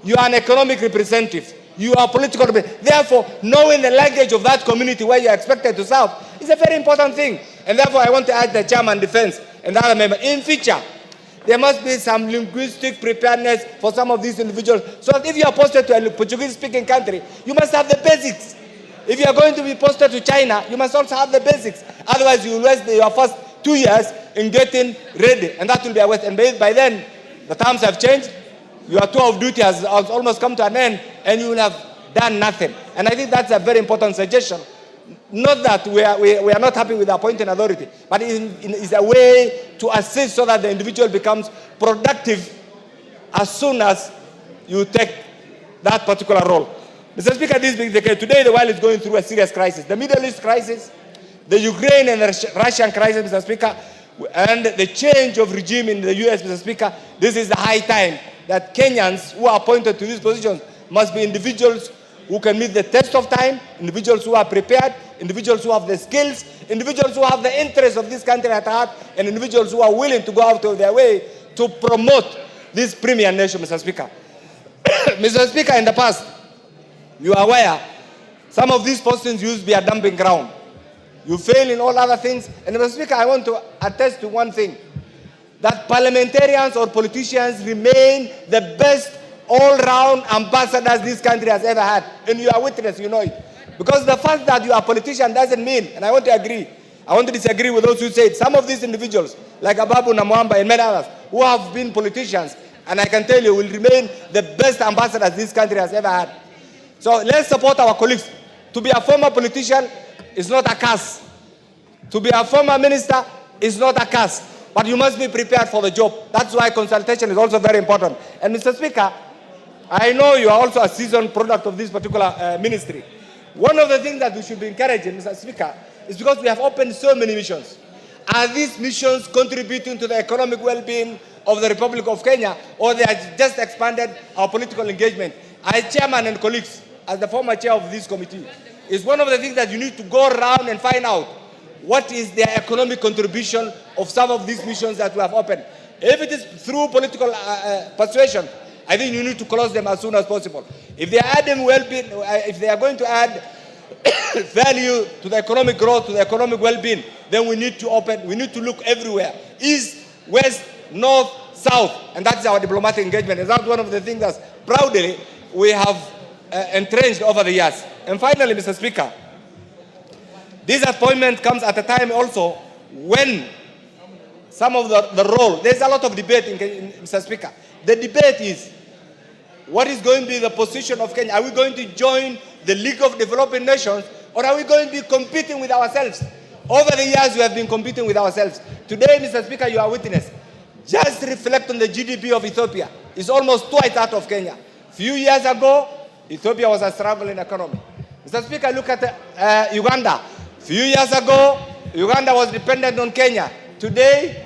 You are an economic representative. You are political. Therefore, knowing the language of that community where you are expected to serve is a very important thing. And therefore, I want to ask the chairman defense and the other member, in future, there must be some linguistic preparedness for some of these individuals. So that if you are posted to a Portuguese-speaking country, you must have the basics. If you are going to be posted to China, you must also have the basics. Otherwise, you will waste your first 2 years in getting ready, and that will be a waste. And by then, the times have changed. Your tour of duty has almost come to an end, and you will have done nothing. And I think that's a very important suggestion. Not that we are not happy with the appointing authority, but it's a way to assist so that the individual becomes productive as soon as you take that particular role. Mr. Speaker, this being the case, today the world is going through a serious crisis. The Middle East crisis, the Ukraine and the Russian crisis, Mr. Speaker, and the change of regime in the US, Mr. Speaker, this is the high time that Kenyans who are appointed to these positions must be individuals who can meet the test of time, individuals who are prepared, individuals who have the skills, individuals who have the interests of this country at heart, and individuals who are willing to go out of their way to promote this premier nation, Mr. Speaker. Mr. Speaker, in the past, you are aware, some of these postings used to be a dumping ground. You fail in all other things. And Mr. Speaker, I want to attest to one thing, that parliamentarians or politicians remain the best all-round ambassadors this country has ever had. And you are witness, you know it. Because the fact that you are a politician doesn't mean, and I want to agree, I want to disagree with those who said some of these individuals, like Ababu Namwamba and many others, who have been politicians, and I can tell you will remain the best ambassadors this country has ever had. So let's support our colleagues. To be a former politician is not a curse. To be a former minister is not a curse. But you must be prepared for the job. That's why consultation is also very important. And Mr. Speaker, I know you are also a seasoned product of this particular ministry. One of the things that we should be encouraging, Mr. Speaker, is because we have opened so many missions. Are these missions contributing to the economic well-being of the Republic of Kenya, or they have just expanded our political engagement? As chairman and colleagues, as the former chair of this committee, is one of the things that you need to go around and find out what is their economic contribution of some of these missions that we have opened. If it is through political persuasion, I think you need to close them as soon as possible. If they are adding well-being, if they are going to add value to the economic growth, to the economic well-being, then we need to open, we need to look everywhere. East, west, north, south. And that's our diplomatic engagement. And that's one of the things that proudly we have entrenched over the years. And finally, Mr. Speaker, this appointment comes at a time also when some of the role, there's a lot of debate in Mr. Speaker. The debate is, what is going to be the position of Kenya? Are we going to join the League of Developing Nations, or are we going to be competing with ourselves? Over the years, we have been competing with ourselves. Today, Mr. Speaker, you are witness. Just reflect on the GDP of Ethiopia. It's almost twice that of Kenya. Few years ago, Ethiopia was a struggling economy. Mr. Speaker, look at Uganda. Few years ago, Uganda was dependent on Kenya. Today,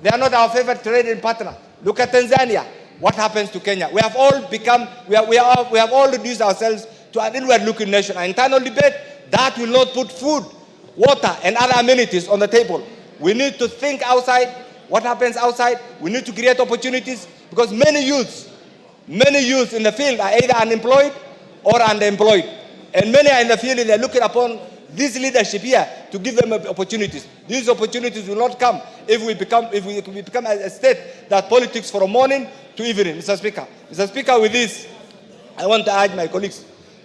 they are not our favorite trading partner. Look at Tanzania. What happens to Kenya? We have all become, we have all reduced ourselves to an inward-looking nation. An internal debate that will not put food, water, and other amenities on the table. We need to think outside. What happens outside? We need to create opportunities, because many youths in the field are either unemployed or underemployed. And many are in the field and they're looking upon this leadership here to give them opportunities. These opportunities will not come if we become a state that politics from morning to evening, Mr. Speaker. Mr. Speaker, with this, I want to urge my colleagues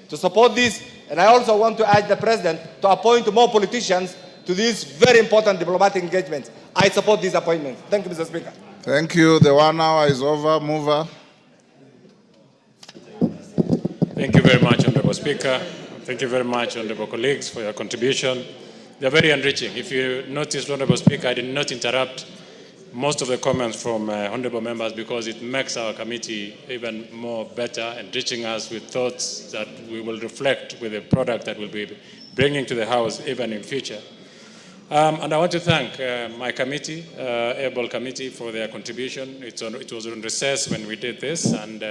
to support this, and I also want to urge the President to appoint more politicians to these very important diplomatic engagements. I support this appointment. Thank you, Mr. Speaker.
Thank you. The 1 hour is over. Mover.
Thank you very much, Honorable Speaker. Thank you very much, Honorable colleagues, for your contribution. They are very enriching. If you noticed, Honorable Speaker, I did not interrupt most of the comments from honorable members, because it makes our committee even more better, enriching us with thoughts that we will reflect with the product that we'll be bringing to the House even in future. And I want to thank my committee, able committee, for their contribution. It was on recess when we did this, and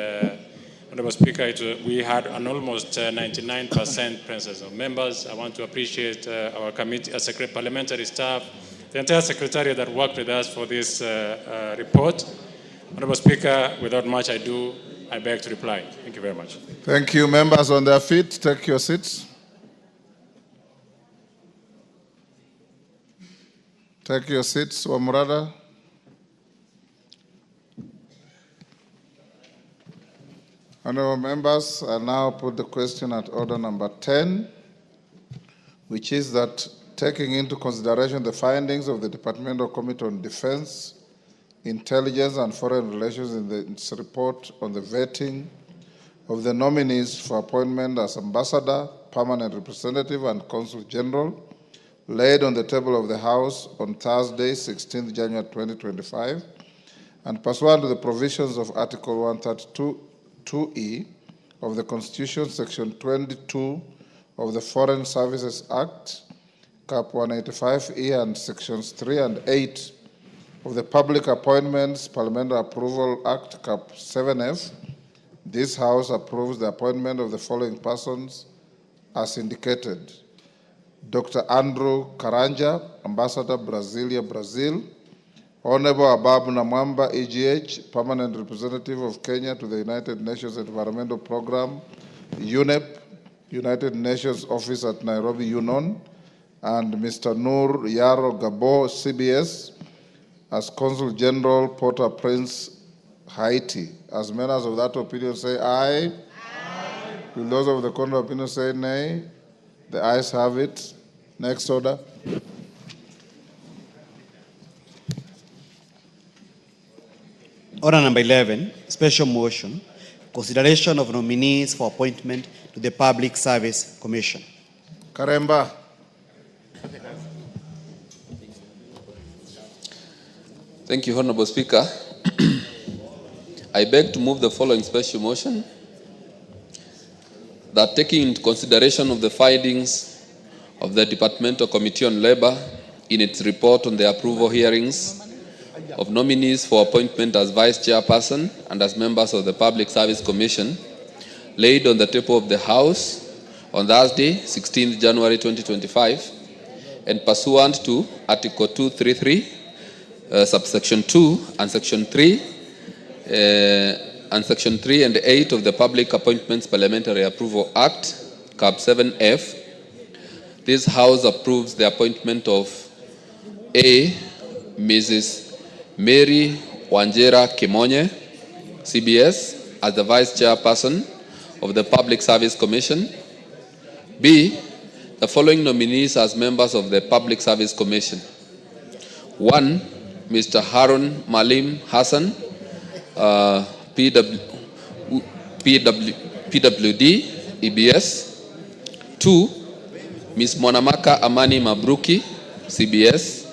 Honorable Speaker, we had an almost 99% presence of members. I want to appreciate our committee, parliamentary staff, the entire secretariat that worked with us for this report. Honorable Speaker, without much ado, I beg to reply. Thank you very much.
Thank you. Members on their feet, take your seats. Take your seats, Wamurada. Honorable members, I now put the question at order number 10, which is that taking into consideration the findings of the Departmental Committee on Defense, Intelligence and Foreign Relations in its report on the vetting of the nominees for appointment as Ambassador, Permanent Representative and Consul General, laid on the table of the House on Thursday, 16th January 2025, and pursuant to the provisions of Article 132(2)(e) of the Constitution, Section 22 of the Foreign Services Act, Cap 185(e), and Sections 3 and 8 of the Public Appointments Parliamentary Approval Act, Cap 7F, this House approves the appointment of the following persons as indicated: Dr. Andrew Karanja, Ambassador, Brasilia, Brazil; Honorable Abab Namwamba, EGH, Permanent Representative of Kenya to the United Nations Environmental Program, UNEP, United Nations Office at Nairobi, UNON; and Mr. Nur Yaro Gabo, CBS, as Consul General, Port-au-Prince, Haiti. As members of that opinion say aye. Aye. Will those of the contrary opinion say nay? The ayes have it. Next order.
Order number 11, special motion, consideration of nominees for appointment to the Public Service Commission.
Karemba.
Thank you, Honorable Speaker. I beg to move the following special motion, that taking into consideration of the findings of the Departmental Committee on Labor in its report on the approval hearings of nominees for appointment as Vice Chairperson and as members of the Public Service Commission, laid on the table of the House on Thursday, 16th January 2025, and pursuant to Article 233, subsection 2 and Section 3, and Section 3 and 8 of the Public Appointments Parliamentary Approval Act, Cap 7F, this House approves the appointment of A. Mrs. Mary Wanjera Kimonye, CBS, as the Vice Chairperson of the Public Service Commission. B. The following nominees as members of the Public Service Commission. 1. Mr. Harun Malim Hassan, PWD, EBS. 2, Ms. Mwanamaka Amani Mabruki, CBS.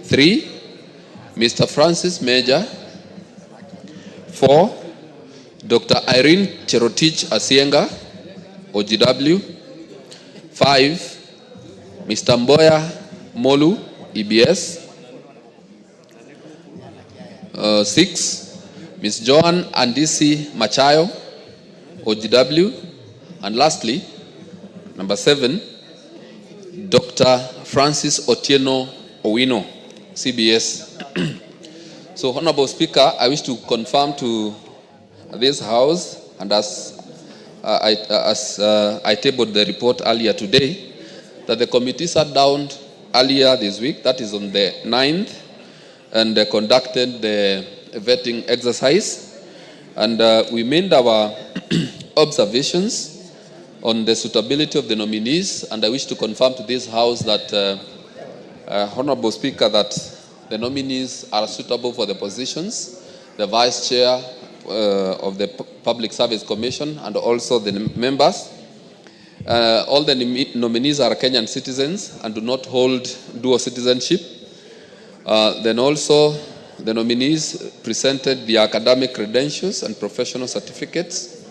3, Mr. Francis Major. 4, Dr. Irene Cherotich Asienga, OGW. 5, Mr. Mboya Molu, EBS. 6, Ms. Joan Andisi Machayo, OGW. And lastly, number 7, Dr. Francis Otieno Owino, CBS. So, Honorable Speaker, I wish to confirm to this House, and as I tabled the report earlier today, that the committee sat down earlier this week, that is on the 9th, and conducted the vetting exercise. And we made our observations on the suitability of the nominees, and I wish to confirm to this House that, Honorable Speaker, that the nominees are suitable for the positions, the Vice Chair of the Public Service Commission, and also the members. All the nominees are Kenyan citizens and do not hold dual citizenship. Then also, the nominees presented the academic credentials and professional certificates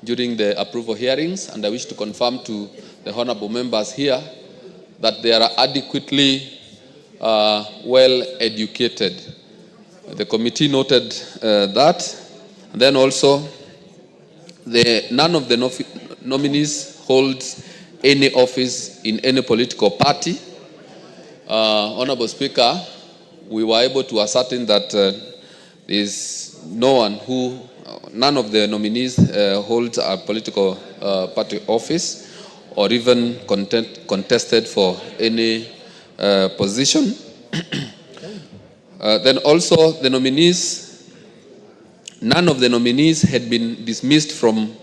during the approval hearings, and I wish to confirm to the honorable members here that they are adequately well educated. The committee noted that. And then also, none of the nominees holds any office in any political party. Honorable Speaker, we were able to ascertain that there is none of the nominees holds a political party office or even contested for any position. Then also the nominees, none of the nominees had been dismissed from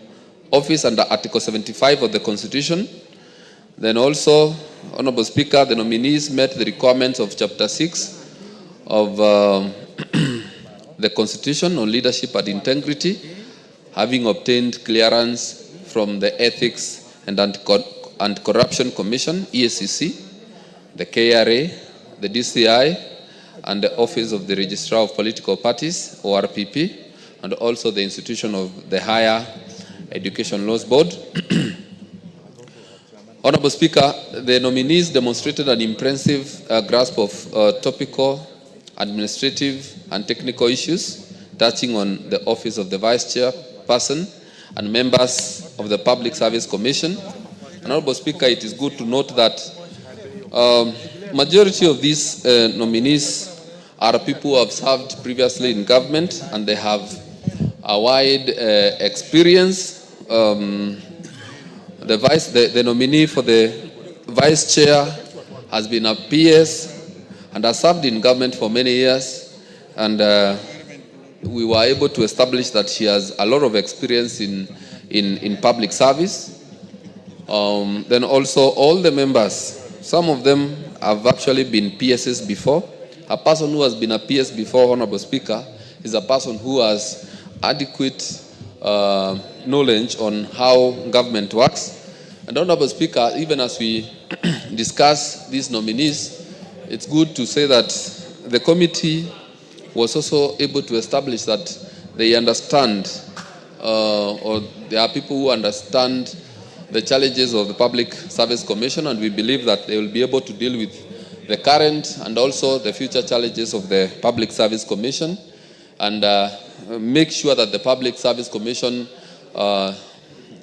office under Article 75 of the Constitution. Then also, Honorable Speaker, the nominees met the requirements of Chapter 6 of the Constitution on leadership and integrity, having obtained clearance from the Ethics and Anti-Corruption Commission, EACC, the KRA, the DCI, and the Office of the Registrar of Political Parties, ORPP, and also the institution of the Higher Education Laws Board. Honorable Speaker, the nominees demonstrated an impressive grasp of topical, administrative, and technical issues touching on the office of the Vice Chairperson and members of the Public Service Commission. Honorable Speaker, it is good to note that majority of these nominees are people who have served previously in government and they have a wide experience. The nominee for the Vice Chair has been a PS and has served in government for many years, and we were able to establish that she has a lot of experience in public service. Then also all the members, some of them have actually been PSs before. A person who has been a PS before, Honorable Speaker, is a person who has adequate knowledge on how government works. And Honorable Speaker, even as we discuss these nominees, it's good to say that the committee was also able to establish that they understand, or there are people who understand the challenges of the Public Service Commission, and we believe that they will be able to deal with the current and also the future challenges of the Public Service Commission, and make sure that the Public Service Commission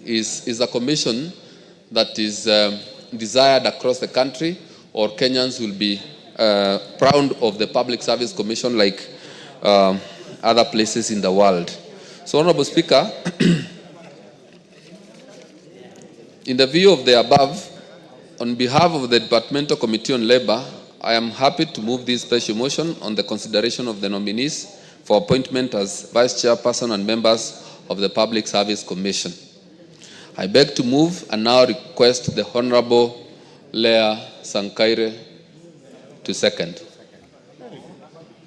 is a commission that is desired across the country, or Kenyans will be proud of the Public Service Commission like other places in the world. So, Honorable Speaker, in the view of the above, on behalf of the Departmental Committee on Labor, I am happy to move this special motion on the consideration of the nominees for appointment as Vice Chairperson and members of the Public Service Commission. I beg to move and now request the Honorable Leah Sankaire to second.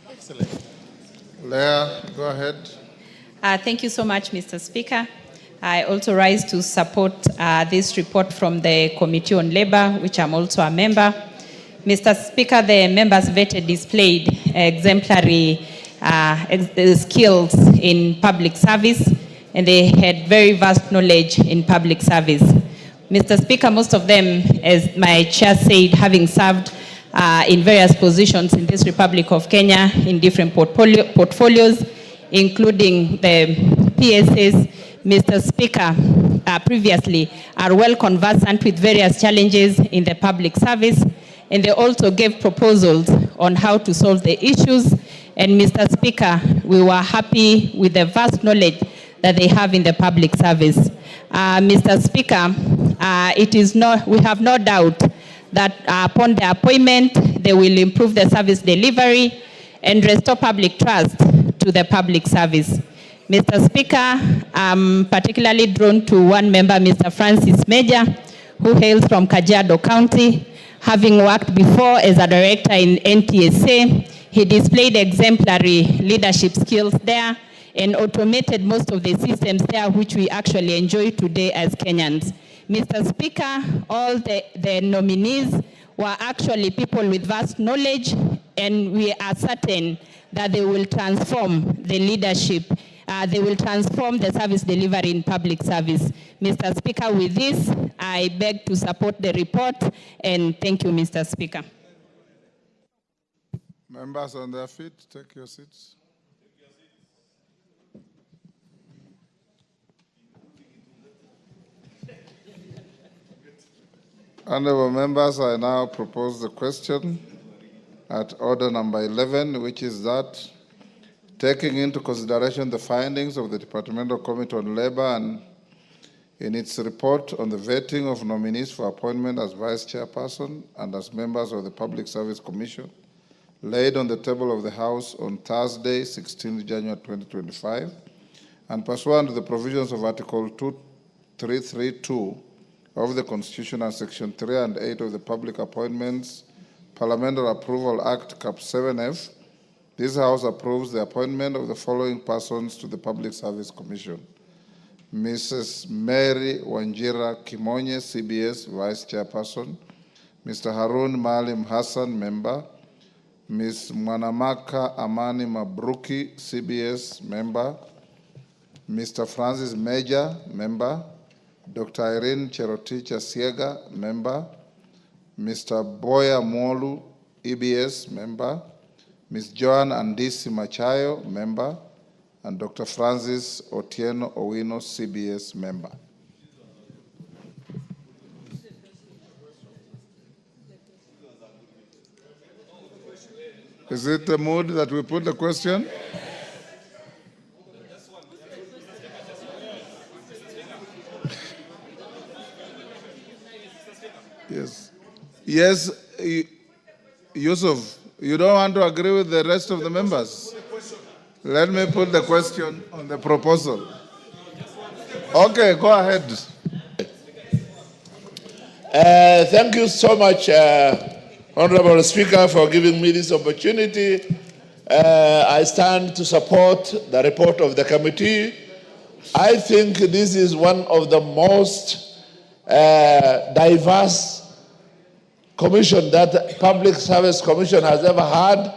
Excellent. Leah, go ahead.
Thank you so much, Mr. Speaker.
I also rise to support this report from the Committee on Labor, which I'm also a member. Mr. Speaker, the members vetted displayed exemplary skills in public service, and they had very vast knowledge in public service. Mr. Speaker, most of them, as my chair said, having served in various positions in this Republic of Kenya in different portfolios, including the PSS. Mr. Speaker, previously are well conversant with various challenges in the public service, and they also gave proposals on how to solve the issues. And Mr. Speaker, we were happy with the vast knowledge that they have in the public service. Mr. Speaker, we have no doubt that upon their appointment, they will improve the service delivery and restore public trust to the public service. Mr. Speaker, I'm particularly drawn to one member, Mr. Francis Major, who hails from Kajiado County. Having worked before as a director in NTSA, he displayed exemplary leadership skills there and automated most of the systems there, which we actually enjoy today as Kenyans. Mr. Speaker, all the nominees were actually people with vast knowledge, and we are certain that they will transform the leadership. They will transform the service delivery in public service. Mr. Speaker, with this, I beg to support the report, and thank you, Mr. Speaker.
Members on their feet, take your seats. Honorable members, I now propose the question at order number 11, which is that taking into consideration the findings of the Departmental Committee on Labor and in its report on the vetting of nominees for appointment as Vice Chairperson and as members of the Public Service Commission, laid on the table of the House on Thursday, 16 January 2025, and pursuant to the provisions of Article 2332 of the Constitution and Section 3 and 8 of the Public Appointments Parliamentary Approval Act, Cap 7F, this House approves the appointment of the following persons to the Public Service Commission. Mrs. Mary Wanjira Kimonye, CBS, Vice Chairperson. Mr. Harun Maalim Hassan, Member. Ms. Mwanamaka Amani Mabruki, CBS, Member. Mr. Francis Major, Member. Dr. Irene Cherotich Siega, Member. Mr. Boya Molu, EBS, Member. Ms. Joan Andisi Machayo, Member. And Dr. Francis Otieno Owino, CBS, Member. Is it the mood that we put the question? Yes. Yes, Yusuf, you don't want to agree with the rest of the members? Let me put the question on the proposal. Okay, go ahead.
Thank you so much, Honorable Speaker, for giving me this opportunity. I stand to support the report of the committee. I think this is one of the most diverse commission that Public Service Commission has ever had.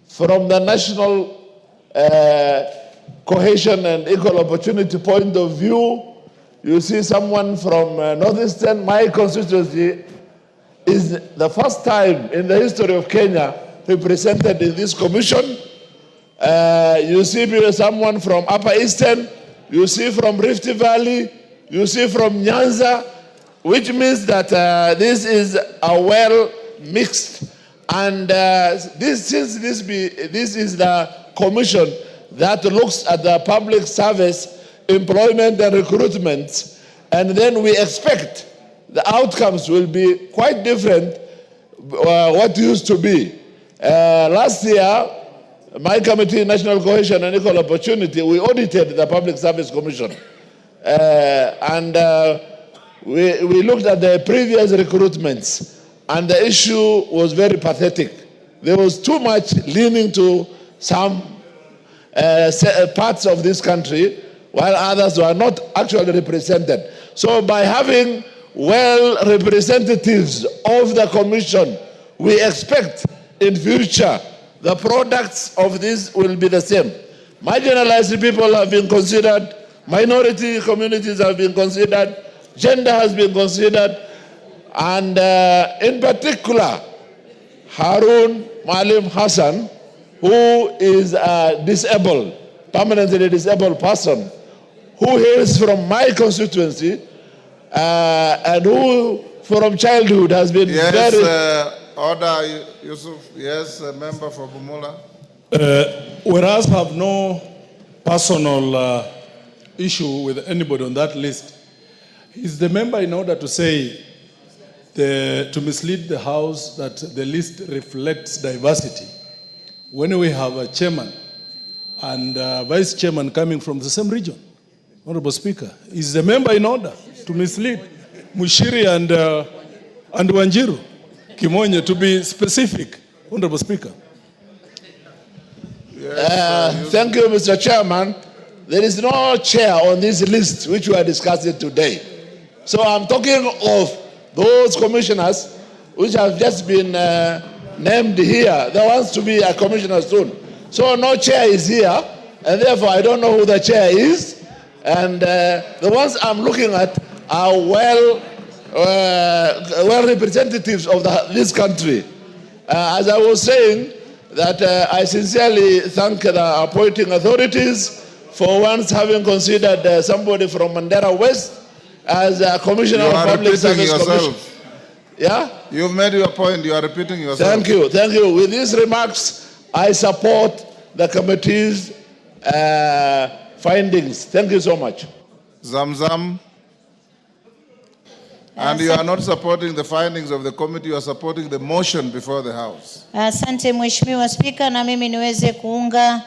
From the national cohesion and equal opportunity point of view, you see someone from Northeastern, my constituency, is the first time in the history of Kenya represented in this commission. You see someone from Upper Eastern, you see from Rift Valley, you see from Nyanza, which means that this is a well mixed, and this is the commission that looks at the public service, employment and recruitment, and then we expect the outcomes will be quite different what used to be. Last year, my committee, National Cohesion and Equal Opportunity, we audited the Public Service Commission. We looked at the previous recruitments, and the issue was very pathetic. There was too much leaning to some parts of this country, while others were not actually represented. So by having well representatives of the commission, we expect in future the products of this will be the same. Marginalized people have been considered, minority communities have been considered, gender has been considered, and in particular, Harun Malim Hassan, who is a disabled, permanently disabled person, who hails from my constituency, and who from childhood has been
Order, Yusuf. Yes, a member for Bumula.
Whereas I have no personal issue with anybody on that list, is the member in order to say, to mislead the House that the list reflects diversity, when we have a chairman and a vice chairman coming from the same region? Honorable Speaker, is the member in order to mislead Mushiri and Wanjiru? Kimonye, to be specific, Honorable Speaker.
Thank you, Mr. Chairman. There is no chair on this list which we are discussing today. So I'm talking of those commissioners which have just been named here. They want to be a commissioner soon. So no chair is here, and therefore I don't know who the chair is. And the ones I'm looking at are well representatives of this country. As I was saying, that I sincerely thank the appointing authorities for once having considered somebody from Mandera West as a commissioner of public service commission. Yeah?
You've made your point. You are repeating yourself.
Thank you. Thank you. With these remarks, I support the committee's findings. Thank you so much.
Zamzam. And you are not supporting the findings of the committee, you are supporting the motion before the House.
Asante Mheshimiwa Spika, na mimi niweze kuunga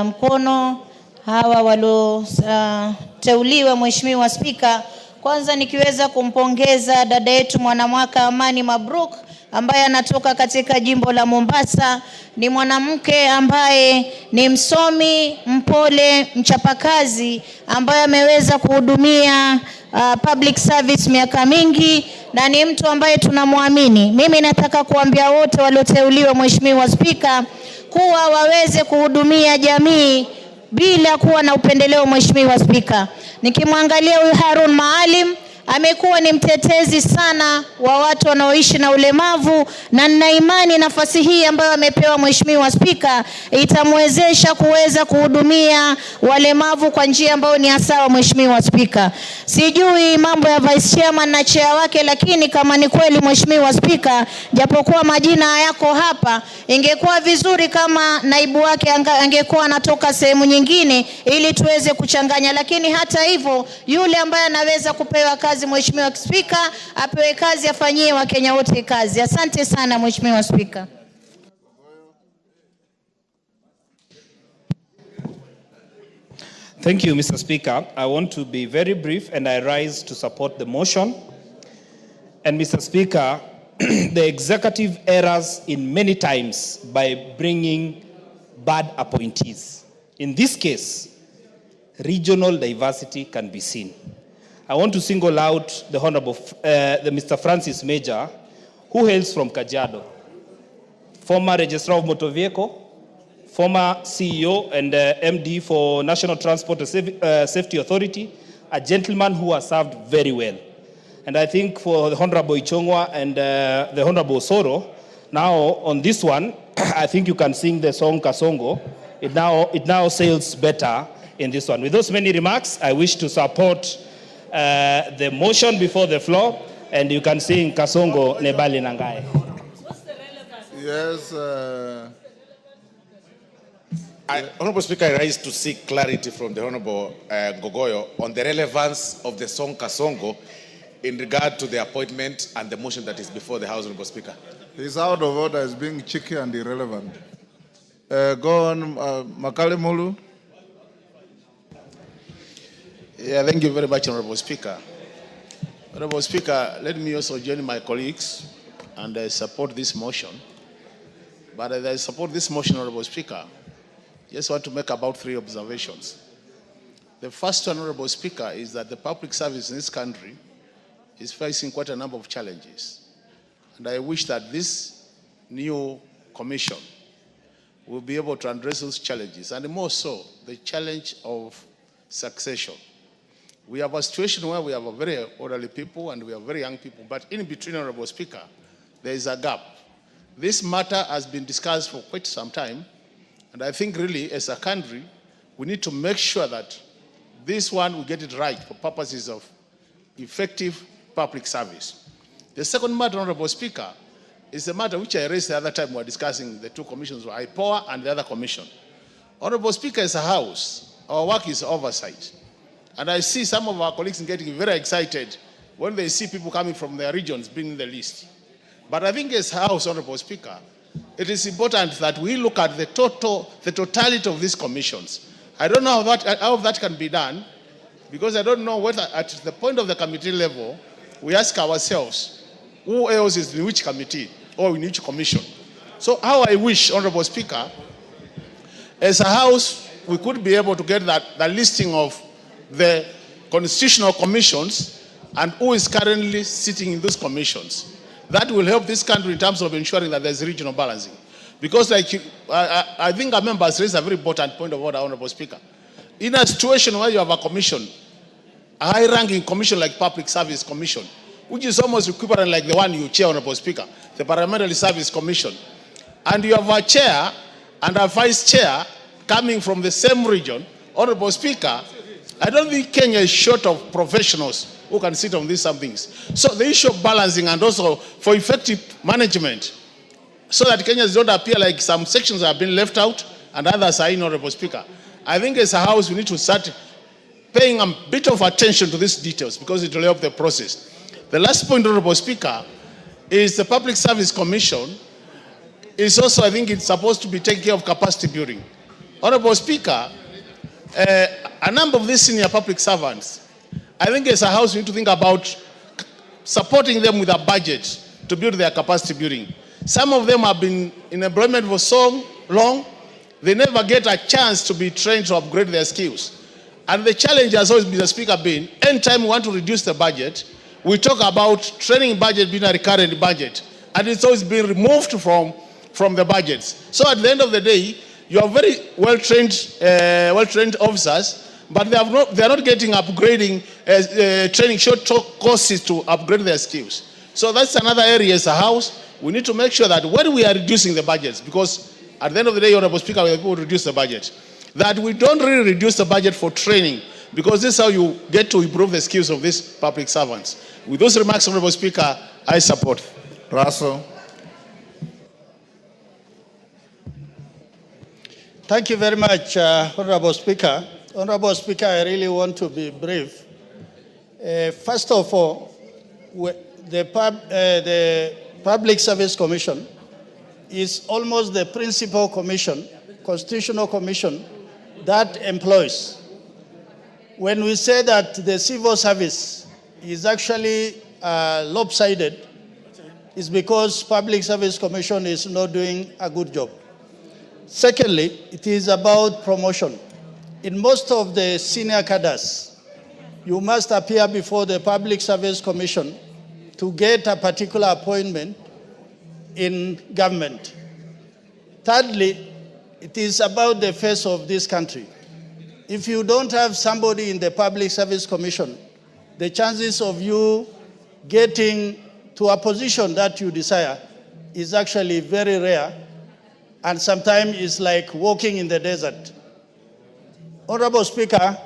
mkono hawa walioteuliwa Mheshimiwa Spika. Kwanza nikiweza kumpongeza dada yetu mwanamwaka Amani Mabruk ambaye anatoka katika jimbo la Mombasa. Ni mwanamke ambaye ni msomi, mpole, mchapakazi ambaye ameweza kuhudumia public service miaka mingi na ni mtu ambaye tunamwamini. Mimi nataka kuambia wote walioteuliwa Mheshimiwa Spika kuwa waweze kuhudumia jamii bila kuwa na upendeleo Mheshimiwa Spika. Nikimwangalia huyu Harun Maalim amekuwa ni mtetezi sana wa watu wanaoishi na ulemavu, na nina imani nafasi hii ambayo amepewa Mheshimiwa Spika itamwezesha kuweza kuhudumia walemavu kwa njia ambayo ni sawa Mheshimiwa Spika. Sijui mambo ya vice chairman na chair wake, lakini kama ni kweli Mheshimiwa Spika, japokuwa majina hayako hapa, ingekuwa vizuri kama naibu wake angekuwa anatoka sehemu nyingine ili tuweze kuchanganya, lakini hata hivyo yule ambaye anaweza kupewa kazi Mheshimiwa Spika apewe kazi, afanyie Wakenya wote kazi. Asante sana Mheshimiwa Spika.
Thank you, Mr. Speaker. I want to be very brief and I rise to support the motion. And Mr. Speaker, the executive errors in many times by bringing bad appointees. In this case, regional diversity can be seen. I want to single out the Honorable Mr. Francis Major, who hails from Kajiado, former Registrar of Motor Vehicle, former CEO and MD for National Transport Safety Authority, a gentleman who has served very well. And I think for the Honorable Ichongwa and the Honorable Soro, now on this one, I think you can sing the song Kasongo. It now sails better in this one. With those many remarks, I wish to support the motion before the floor, and you can sing Kasongo Nebali Nangai.
What's the relevance? Yes.
Honorable Speaker, I rise to seek clarity from the Honorable Gogoyo on the relevance of the song Kasongo in regard to the appointment and the motion that is before the House, Honorable Speaker.
He's out of order as being cheeky and irrelevant. Go on, Makale Mulu.
Yeah, thank you very much, Honorable Speaker. Honorable Speaker, let me also join my colleagues and support this motion. But as I support this motion, Honorable Speaker, just want to make about 3 observations.
The first one, Honorable Speaker, is that the public service in this country is facing quite a number of challenges. And I wish that this new commission will be able to address those challenges, and more so, the challenge of succession. We have a situation where we have a very elderly people and we have very young people, but in between, Honorable Speaker, there is a gap. This matter has been discussed for quite some time, and I think really as a country, we need to make sure that this one, we get it right for purposes of effective public service. The second matter, Honorable Speaker, is a matter which I raised the other time we were discussing the two commissions, IPOA and the other commission. Honorable Speaker, as a House, our work is oversight. And I see some of our colleagues getting very excited when they see people coming from their regions being in the list. But I think as House, Honorable Speaker, it is important that we look at the totality of these commissions. I don't know how that can be done, because I don't know whether at the point of the committee level, we ask ourselves, who else is in which committee or in which commission? So how I wish, Honorable Speaker, as a House, we could be able to get the listing of the constitutional commissions and who is currently sitting in those commissions. That will help this country in terms of ensuring that there's regional balancing. Because I think our members raised a very important point of order, Honorable Speaker. In a situation where you have a commission, a high-ranking commission like Public Service Commission, which is almost equivalent like the one you chair, Honorable Speaker, the Parliamentary Service Commission, and you have a chair and a vice chair coming from the same region, Honorable Speaker, I don't think Kenya is short of professionals who can sit on these some things. So the issue of balancing and also for effective management, so that Kenyans don't appear like some sections have been left out and others are in, Honorable Speaker. I think as a House we need to start paying a bit of attention to these details because it will help the process. The last point, Honorable Speaker, is the Public Service Commission is also, I think it's supposed to be taking care of capacity building. Honorable Speaker, a number of these senior public servants, I think as a House we need to think about supporting them with a budget to build their capacity building. Some of them have been in employment for so long, they never get a chance to be trained to upgrade their skills. And the challenge has always been, the Speaker, been, anytime we want to reduce the budget, we talk about training budget being a recurrent budget, and it's always been removed from the budgets. So at the end of the day, you are very well-trained officers, but they are not getting upgrading training short courses to upgrade their skills. So that's another area as a House. We need to make sure that when we are reducing the budgets, because at the end of the day, Honorable Speaker, we will reduce the budget, that we don't really reduce the budget for training, because this is how you get to improve the skills of these public servants. With those remarks, Honorable Speaker, I support.
Russell.
Thank you very much, Honorable Speaker. Honorable Speaker, I really want to be brief. First of all, the Public Service Commission is almost the principal commission, constitutional commission, that employs. When we say that the civil service is actually lopsided, it's because Public Service Commission is not doing a good job. Secondly, it is about promotion. In most of the senior cadres, you must appear before the Public Service Commission to get a particular appointment in government. Thirdly, it is about the face of this country. If you don't have somebody in the Public Service Commission, the chances of you getting to a position that you desire is actually very rare, and sometimes it's like walking in the desert. Honorable Speaker,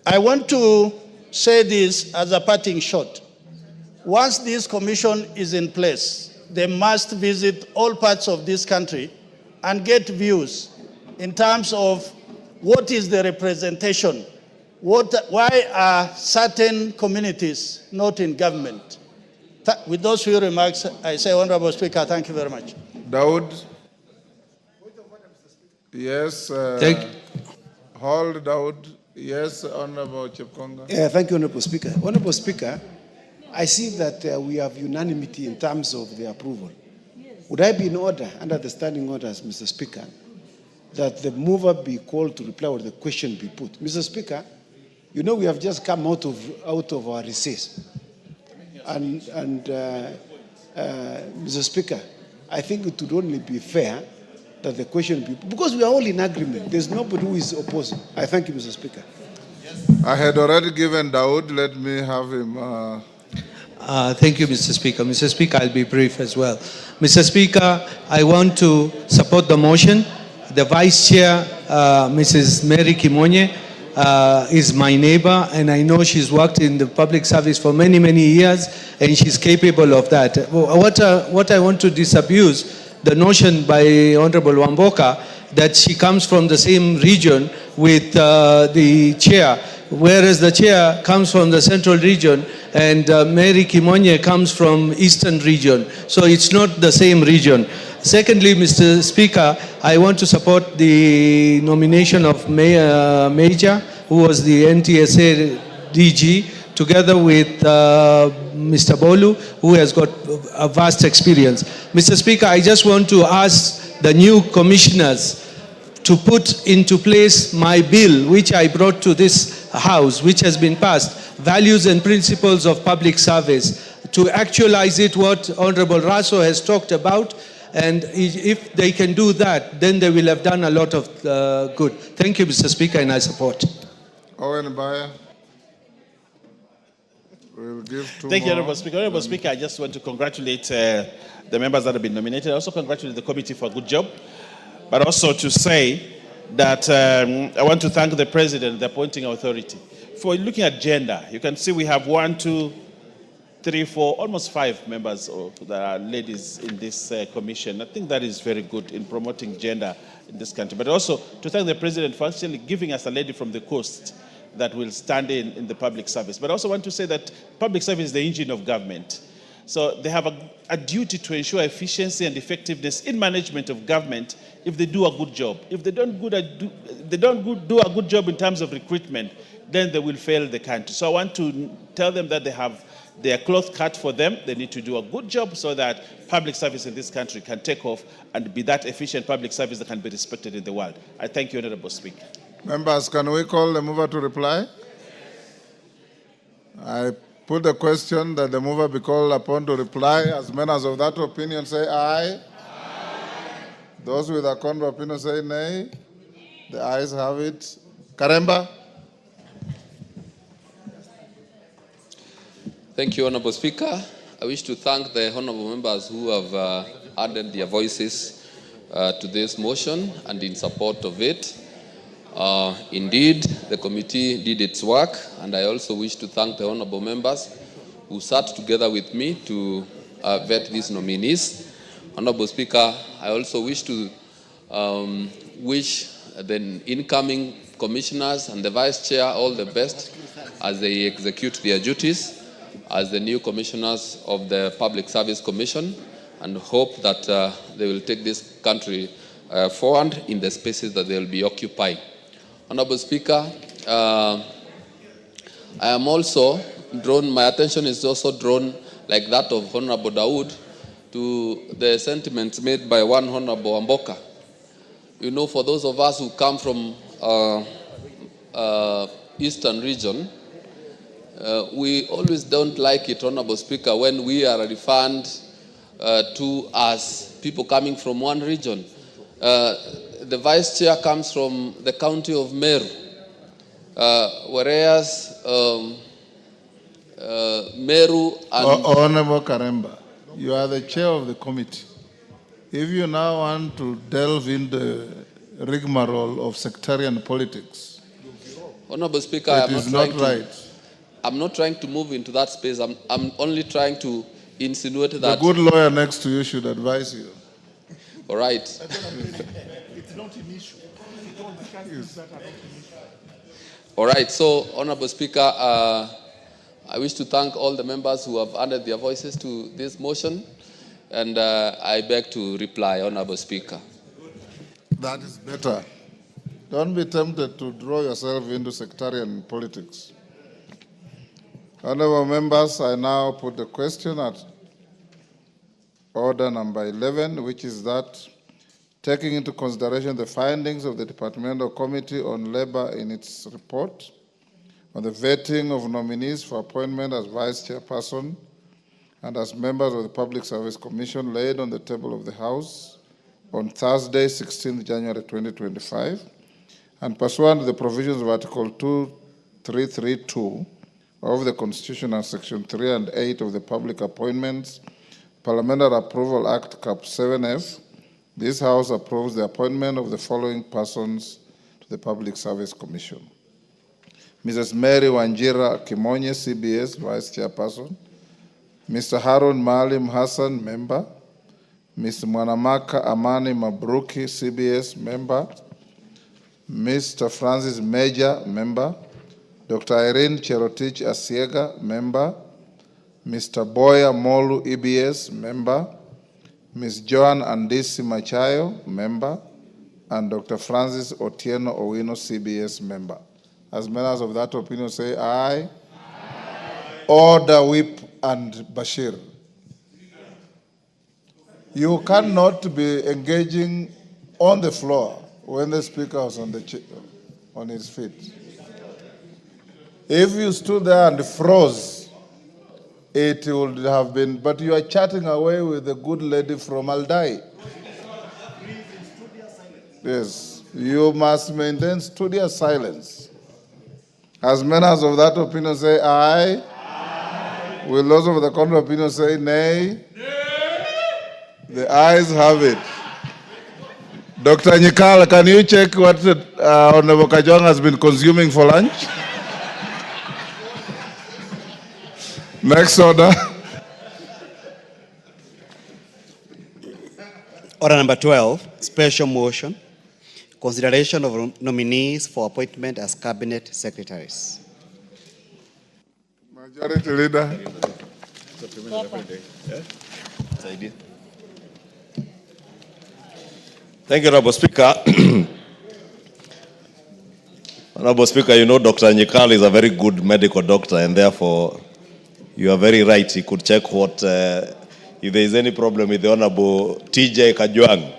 I want to say this as a parting shot. Once this commission is in place, they must visit all parts of this country and get views in terms of what is the representation, why are certain communities not in government. With those few remarks, I say, Honorable Speaker, thank you very much.
Daud. Yes. Hold, Daud. Yes, Honorable Chepkonga.
Thank you, Honorable Speaker. Honorable Speaker, I see that we have unanimity in terms of the approval. Would I be in order, under the standing orders, Mr. Speaker, that the mover be called to reply or the question be put. Mr. Speaker, you know we have just come out of our recess. And Mr. Speaker, I think it would only be fair that the question be, because we are all in agreement. There's nobody who is opposing. I thank you, Mr. Speaker.
I had already given Dawood. Let me have him.
Thank you, Mr. Speaker. Mr. Speaker, I'll be brief as well. Mr. Speaker, I want to support the motion. The Vice Chair, Mrs. Mary Kimonye, is my neighbor, and I know she's worked in the public service for many, many years, and she's capable of that. What I want to disabuse the notion by Honorable Wamboka that she comes from the same region with the chair, whereas the chair comes from the central region and Mary Kimonye comes from eastern region. So it's not the same region. Secondly, Mr. Speaker, I want to support the nomination of Major, who was the NTSA DG, together with Mr. Bolu, who has got a vast experience. Mr. Speaker, I just want to ask the new commissioners to put into place my bill, which I brought to this House, which has been passed, Values and Principles of Public Service, to actualize it, what Honorable Raso has talked about. And if they can do that, then they will have done a lot of good. Thank you, Mr. Speaker, and I support.
Owen Baya. We'll give two
Thank you,
more.
Honorable Speaker. Honorable Speaker, I just want to congratulate the members that have been nominated. I also congratulate the committee for a good job, but also to say that I want to thank the President, the appointing authority, for looking at gender. You can see we have 1, 2, 3, 4, almost 5 members that are ladies in this commission. I think that is very good in promoting gender in this country. But also to thank the President for actually giving us a lady from the coast that will stand in the public service. But I also want to say that public service is the engine of government. So they have a duty to ensure efficiency and effectiveness in management of government if they do a good job. If they don't do a good job in terms of recruitment, then they will fail the country. So I want to tell them that they have their cloth cut for them. They need to do a good job so that public service in this country can take off and be that efficient public service that can be respected in the world. I thank you, Honorable Speaker.
Members, can we call the mover to reply? I put the question that the mover be called upon to reply. As many as of that opinion say aye. Aye. Those with a contrary opinion say nay. The ayes have it. Karemba.
Thank you, Honorable Speaker. I wish to thank the honorable members who have added their voices to this motion and in support of it. Indeed, the committee did its work, and I also wish to thank the honorable members who sat together with me to vet these nominees. Honorable Speaker, I also wish to wish the incoming commissioners and the Vice Chair all the best as they execute their duties as the new commissioners of the Public Service Commission, and hope that they will take this country forward in the spaces that they will be occupying. Honorable Speaker, I am also drawn, my attention is also drawn, like that of Honorable Dawood, to the sentiments made by one Honorable Wamboka. You know, for those of us who come from Eastern region, we always don't like it, Honorable Speaker, when we are referred to as people coming from one region. The Vice Chair comes from the county of Meru, whereas Meru and...
Honorable Karemba, you are the chair of the committee. If you now want to delve into the rigmarole of sectarian politics,
Honorable Speaker,
it is not right.
I'm not trying to move into that space. I'm only trying to insinuate that...
The good lawyer next to you should advise you.
All right.
It's not an issue.
All right. So, Honorable Speaker, I wish to thank all the members who have added their voices to this motion, and I beg to reply, Honorable Speaker.
That is better. Don't be tempted to draw yourself into sectarian politics. Honorable members, I now put the question at order number 11, which is that taking into consideration the findings of the Departmental Committee on Labor in its report on the vetting of nominees for appointment as Vice Chairperson and as members of the Public Service Commission laid on the table of the House on Thursday, 16th January 2025, and pursuant to the provisions of Article 2332 of the Constitution and Section 3 and 8 of the Public Appointments Parliamentary Approval Act Cap 7F, this House approves the appointment of the following persons to the Public Service Commission. Mrs. Mary Wanjira Kimonye, CBS, Vice Chairperson. Mr. Harun Maalim Hassan, Member. Ms. Mwanamaka Amani Mabruki, CBS, Member. Mr. Francis Major, Member. Dr. Irene Cherotich Asiega, Member. Mr. Boya Molu, EBS, Member. Ms. Joan Andisi Machayo, Member. And Dr. Francis Otieno Owino, CBS, Member. As members of that opinion say aye. Aye. Order, Whip, and Bashir. You cannot be engaging on the floor when the speaker was on his feet. If you stood there and froze, it would have been, but you are chatting away with the good lady from Aldai. Yes, you must maintain studious silence. As members of that opinion say aye. Aye. Will those of the contrary opinion say nay? Nay. The ayes have it. Dr. Nyikal, can you check what Honorable Kajwang has been consuming for lunch? Next order.
Order number 12, special motion, consideration of nominees for appointment as cabinet secretaries.
Majority Leader.
Thank you, Honorable Speaker. Honorable Speaker, you know Dr. Nyikal is a very good medical doctor, and therefore you are very right. He could check what, if there is any problem with the Honorable TJ Kajwang,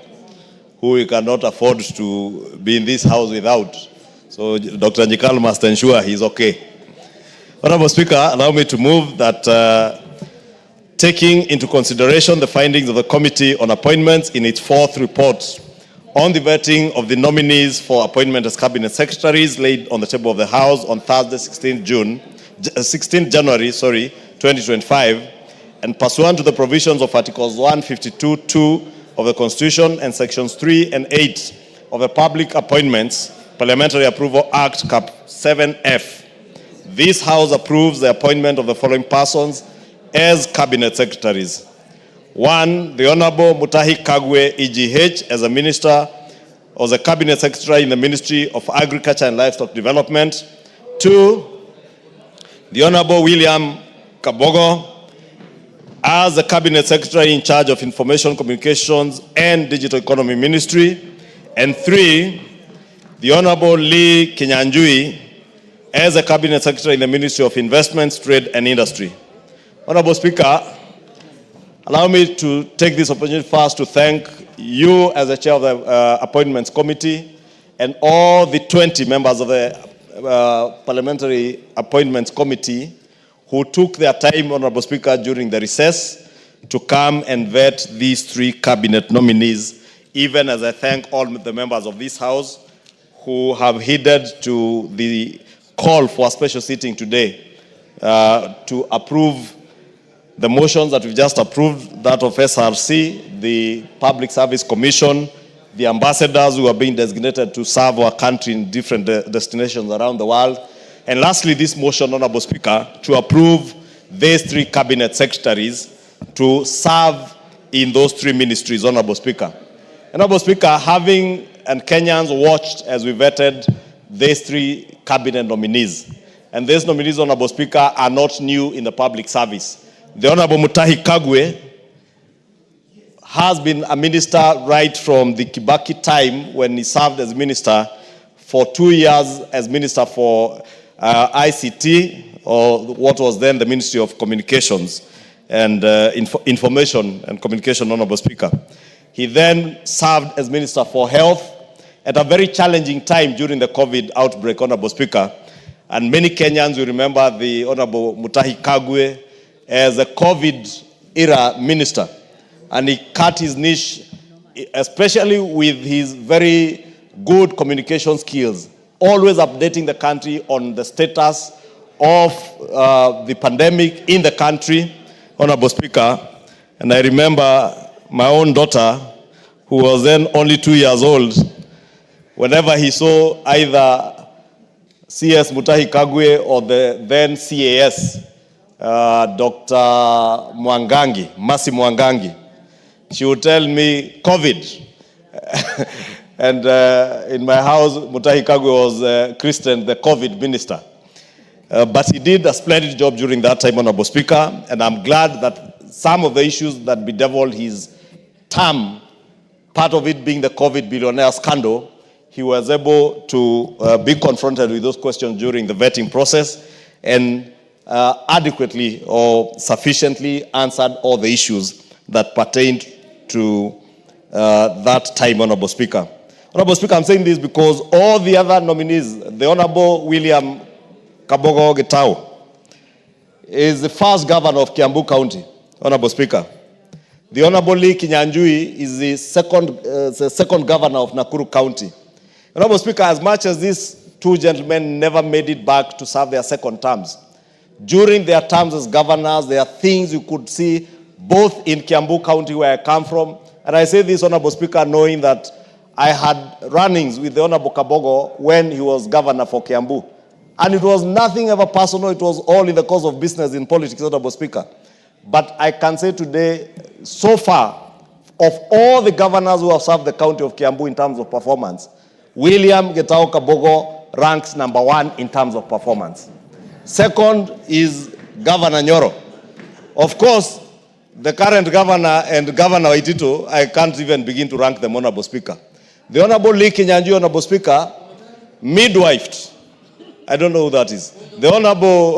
who we cannot afford to be in this house without. So Dr. Nyikal must ensure he's okay. Honorable Speaker, allow me to move that taking into consideration the findings of the Committee on Appointments in its fourth report on the vetting of the nominees for appointment as cabinet secretaries laid on the table of the House on Thursday, 16th January 2025, and pursuant to the provisions of Articles 152(2) of the Constitution and Sections 3 and 8 of the Public Appointments Parliamentary Approval Act Cap 7F, this House approves the appointment of the following persons as cabinet secretaries. 1, the Honorable Mutahi Kagwe, EGH, as a minister or the cabinet secretary in the Ministry of Agriculture and Livestock Development. 2, the Honorable William Kabogo, as the cabinet secretary in charge of Information Communications and Digital Economy Ministry. And 3, the Honorable Lee Kinyanjui, as a cabinet secretary in the Ministry of Investments, Trade and Industry. Honorable Speaker, allow me to take this opportunity first to thank you as the chair of the Appointments Committee and all the 20 members of the Parliamentary Appointments Committee who took their time, Honorable Speaker, during the recess to come and vet these 3 cabinet nominees, even as I thank all the members of this House who have heeded to the call for a special sitting today to approve the motions that we've just approved, that of SRC, the Public Service Commission, the ambassadors who are being designated to serve our country in different destinations around the world. And lastly, this motion, Honorable Speaker, to approve these 3 cabinet secretaries to serve in those 3 ministries, Honorable Speaker. Honorable Speaker, having and Kenyans watched as we vetted these 3 cabinet nominees. And these nominees, Honorable Speaker, are not new in the public service. The Honorable Mutahi Kagwe has been a minister right from the Kibaki time when he served as minister for 2 years as minister for ICT, or what was then the Ministry of Communications and Information and Communication, Honorable Speaker. He then served as Minister for Health at a very challenging time during the COVID outbreak, Honorable Speaker. And many Kenyans will remember the Honorable Mutahi Kagwe as a COVID-era minister. And he cut his niche, especially with his very good communication skills, always updating the country on the status of the pandemic in the country, Honorable Speaker. And I remember my own daughter, who was then only 2 years old, whenever he saw either CS Mutahi Kagwe or the then CAS, Dr. Mwangangi, Masi Mwangangi, she would tell me, COVID. And in my house, Mutahi Kagwe was christened the COVID minister. But he did a splendid job during that time, Honorable Speaker, and I'm glad that some of the issues that bedeviled his term, part of it being the COVID billionaire scandal, he was able to be confronted with those questions during the vetting process and adequately or sufficiently answered all the issues that pertained to that time, Honorable Speaker. Honorable Speaker, I'm saying this because all the other nominees, the Honorable William Kabogo Getao is the first governor of Kiambu County, Honorable Speaker. The Honorable Lee Kinyanjui is the second governor of Nakuru County. Honorable Speaker, as much as these two gentlemen never made it back to serve their second terms, during their terms as governors, there are things you could see both in Kiambu County, where I come from, and I say this, Honorable Speaker, knowing that I had run-ins with the Honorable Kabogo when he was governor for Kiambu. And it was nothing ever personal, it was all in the course of business in politics, Honorable Speaker. But I can say today, so far, of all the governors who have served the county of Kiambu in terms of performance, William Getao Kabogo ranks #1 in terms of performance. Second is Governor Nyoro. Of course, the current governor and Governor Waitito, I can't even begin to rank them, Honorable Speaker. The Honorable Lee Kinyanjui, Honorable Speaker, midwifed. I don't know who that is. The Honorable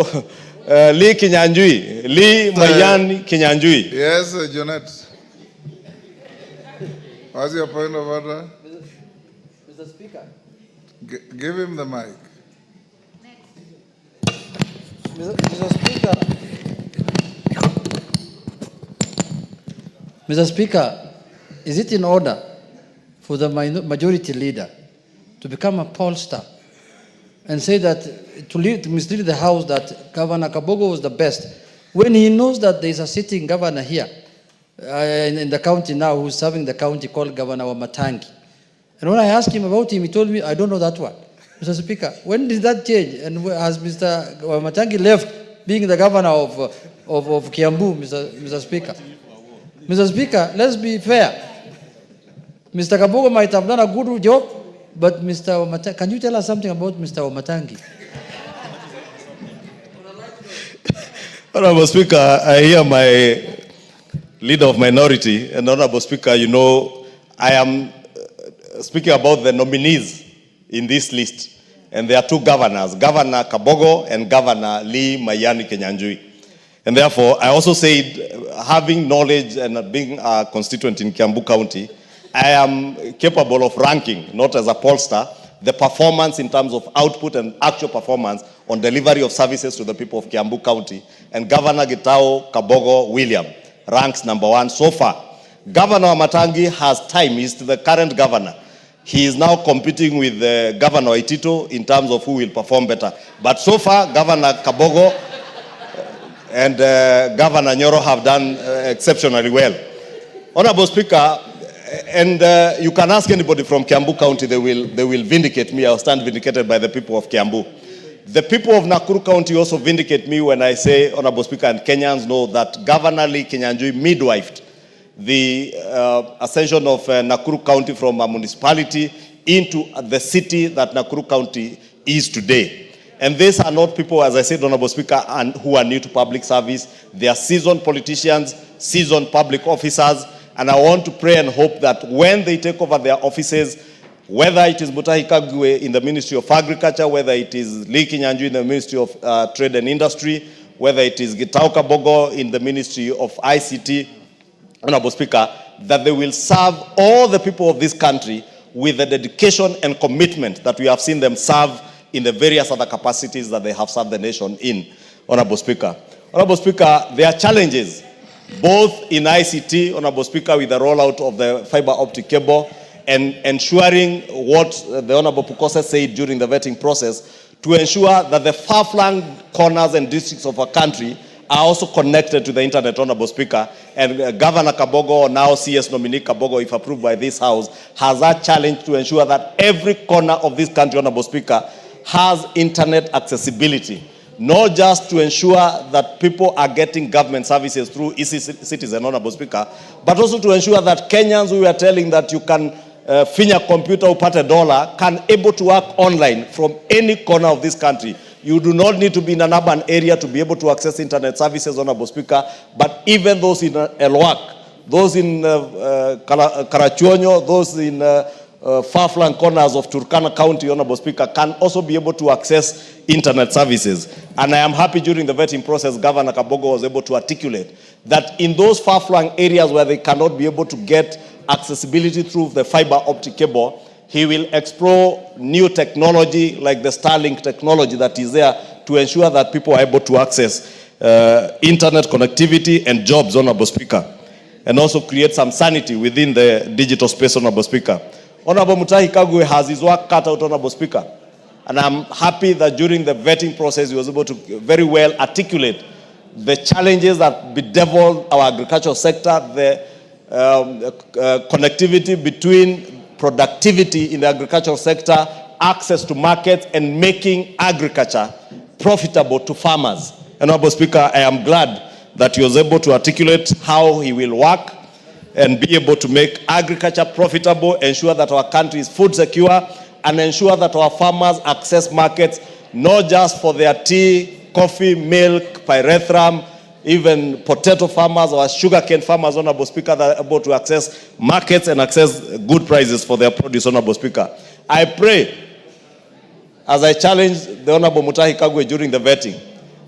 Lee Kinyanjui, Lee Mayan Kinyanjui.
Yes, Janet. What's your point of order?
Mr. Speaker.
Give him the mic.
Mr. Speaker, is it in order for the majority leader to become a pollster and say that, to mislead the House that Governor Kabogo was the best, when he knows that there is a sitting governor here in the county now who's serving the county called Governor Wamatangi? And when I asked him about him, he told me, I don't know that one. Mr. Speaker, when did that change? And has Mr. Wamatangi left being the governor of Kiambu, Mr. Speaker? Mr. Speaker, let's be fair. Mr. Kabogo might have done a good job, but Mr. Wamatangi, can you tell us something about Mr. Wamatangi?
Honorable Speaker, I hear my leader of minority, and Honorable Speaker, you know, I am speaking about the nominees in this list, and there are two governors, Governor Kabogo and Governor Lee Mayani Kinyanjui. And therefore, I also said, having knowledge and being a constituent in Kiambu County, I am capable of ranking, not as a pollster, the performance in terms of output and actual performance on delivery of services to the people of Kiambu County. And Governor Getao Kabogo William ranks #1 so far. Governor Wamatangi has time. He's the current governor. He is now competing with Governor Waitito in terms of who will perform better. But so far, Governor Kabogo and Governor Nyoro have done exceptionally well. Honorable Speaker, and you can ask anybody from Kiambu County, they will vindicate me. I'll stand vindicated by the people of Kiambu. The people of Nakuru County also vindicate me when I say, Honorable Speaker, and Kenyans know that Governor Lee Kinyanjui midwifed the ascension of Nakuru County from a municipality into the city that Nakuru County is today. And these are not people, as I said, Honorable Speaker, who are new to public service. They are seasoned politicians, seasoned public officers, and I want to pray and hope that when they take over their offices, whether it is Mutahi Kagwe in the Ministry of Agriculture, whether it is Lee Kinyanjui in the Ministry of Trade and Industry, whether it is Getao Kabogo in the Ministry of ICT, Honorable Speaker, that they will serve all the people of this country with the dedication and commitment that we have seen them serve in the various other capacities that they have served the nation in. Honorable Speaker. Honorable Speaker, there are challenges both in ICT, Honorable Speaker, with the rollout of the fiber optic cable and ensuring what the Honorable Pukose said during the vetting process to ensure that the far-flung corners and districts of our country are also connected to the internet, Honorable Speaker. And Governor Kabogo, or now CS nominee Kabogo, if approved by this House, has that challenge to ensure that every corner of this country, Honorable Speaker, has internet accessibility. Not just to ensure that people are getting government services through e-Citizen, Honorable Speaker, but also to ensure that Kenyans who are telling that you can finya computer upate $1 can able to work online from any corner of this country. You do not need to be in an urban area to be able to access internet services, Honorable Speaker, but even those in Elwak, those in Karachuonyo, those in far-flung corners of Turkana County, Honorable Speaker, can also be able to access internet services. And I am happy during the vetting process, Governor Kabogo was able to articulate that in those far-flung areas where they cannot be able to get accessibility through the fiber optic cable, he will explore new technology like the Starlink technology that is there to ensure that people are able to access internet connectivity and jobs, Honorable Speaker, and also create some sanity within the digital space, Honorable Speaker. Honorable Mutahi Kagwe has his work cut out, Honorable Speaker, and I'm happy that during the vetting process he was able to very well articulate the challenges that bedevil our agricultural sector, the connectivity between productivity in the agricultural sector, access to markets, and making agriculture profitable to farmers. And Honorable Speaker, I am glad that he was able to articulate how he will work and be able to make agriculture profitable, ensure that our country is food secure, and ensure that our farmers access markets, not just for their tea, coffee, milk, pyrethrum, even potato farmers or sugarcane farmers, Honorable Speaker, that are able to access markets and access good prices for their produce, Honorable Speaker. I pray, as I challenge the Honorable Mutahi Kagwe during the vetting,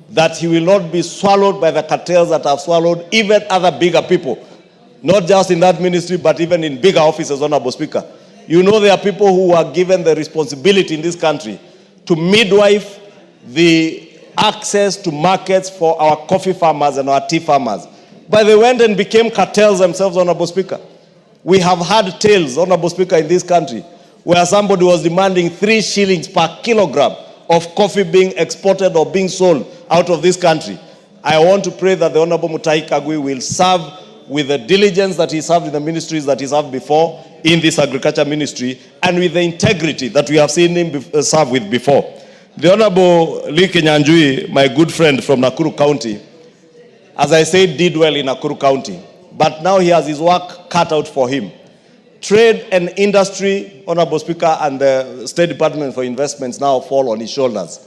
that he will not be swallowed by the cartels that have swallowed even other bigger people, not just in that ministry, but even in bigger offices, Honorable Speaker. You know there are people who are given the responsibility in this country to midwife the access to markets for our coffee farmers and our tea farmers. But they went and became cartels themselves, Honorable Speaker. We have had tales, Honorable Speaker, in this country, where somebody was demanding 3 shillings per kilogram of coffee being exported or being sold out of this country. I want to pray that the Honorable Mutahi Kagwe will serve with the diligence that he served in the ministries that he served before in this agriculture ministry, and with the integrity that we have seen him serve with before. The Honorable Lee Kenyanjui, my good friend from Nakuru County, as I said, did well in Nakuru County, but now he has his work cut out for him. Trade and industry, Honorable Speaker, and the State Department for Investments now fall on his shoulders.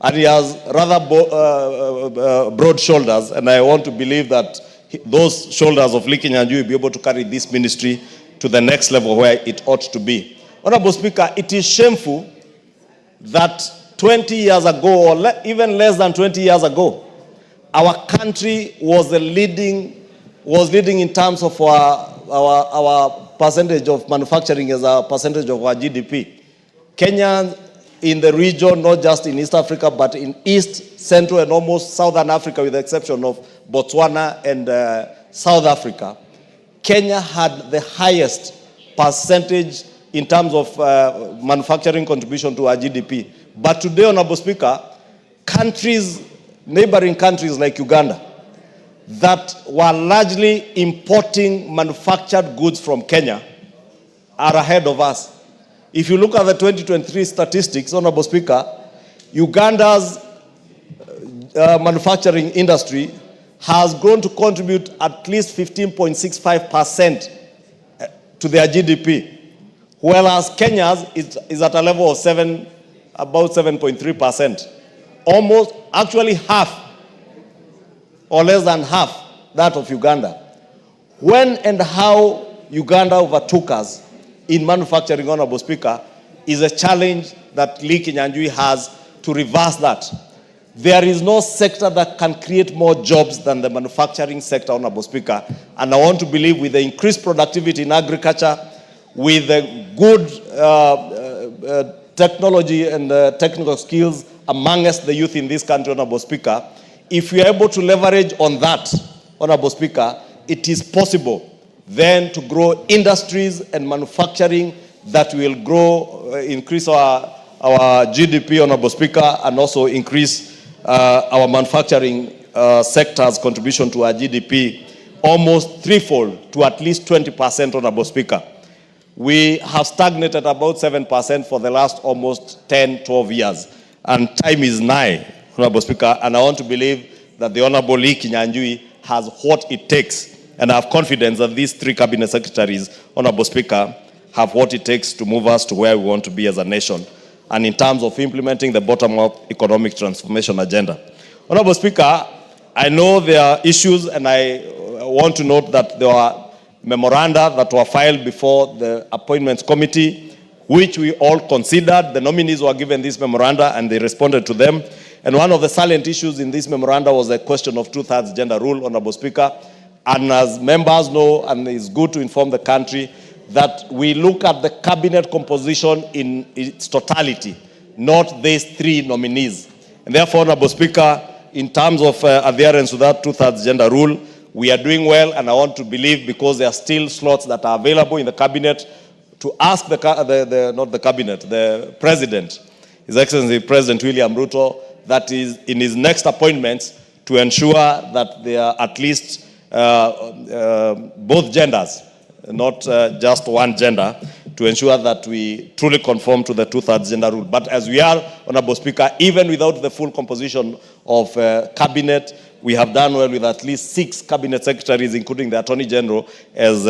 And he has rather broad shoulders, and I want to believe that those shoulders of Lee Kenyanjui will be able to carry this ministry to the next level where it ought to be. Honorable Speaker, it is shameful that 20 years ago, or even less than 20 years ago, our country was leading in terms of our percentage of manufacturing as a percentage of our GDP. Kenya in the region, not just in East Africa, but in East, Central, and almost Southern Africa, with the exception of Botswana and South Africa, Kenya had the highest percentage in terms of manufacturing contribution to our GDP. But today, Honorable Speaker, neighboring countries like Uganda, that were largely importing manufactured goods from Kenya, are ahead of us. If you look at the 2023 statistics, Honorable Speaker, Uganda's manufacturing industry has grown to contribute at least 15.65% to their GDP, whereas Kenya's is at a level of about 7.3%. Almost, actually half, or less than half, that of Uganda. When and how Uganda overtook us in manufacturing, Honorable Speaker, is a challenge that Lee Kenyanjui has to reverse that. There is no sector that can create more jobs than the manufacturing sector, Honorable Speaker. And I want to believe with the increased productivity in agriculture, with the good technology and technical skills amongst the youth in this country, Honorable Speaker, if we are able to leverage on that, Honorable Speaker, it is possible then to grow industries and manufacturing that will grow, increase our GDP, Honorable Speaker, and also increase our manufacturing sector's contribution to our GDP almost threefold to at least 20%, Honorable Speaker. We have stagnated about 7% for the last almost 10, 12 years. And time is nigh, Honorable Speaker, and I want to believe that the Honorable Lee Kinyanjui has what it takes. And I have confidence that these three cabinet secretaries, Honorable Speaker, have what it takes to move us to where we want to be as a nation. And in terms of implementing the bottom-up economic transformation agenda. Honorable Speaker, I know there are issues, and I want to note that there are memoranda that were filed before the Appointments Committee, which we all considered. The nominees were given these memoranda and they responded to them. And one of the salient issues in this memoranda was the question of two-thirds gender rule, Honorable Speaker. And as members know, and it's good to inform the country, that we look at the cabinet composition in its totality, not these three nominees. And therefore, Honorable Speaker, in terms of adherence to that two-thirds gender rule, we are doing well, and I want to believe, because there are still slots that are available in the cabinet, to ask the President, His Excellency President William Ruto, that is in his next appointments, to ensure that there are at least both genders, not just one gender, to ensure that we truly conform to the two-thirds gender rule. But as we are, Honorable Speaker, even without the full composition of cabinet, we have done well with at least 6 cabinet secretaries, including the Attorney General, as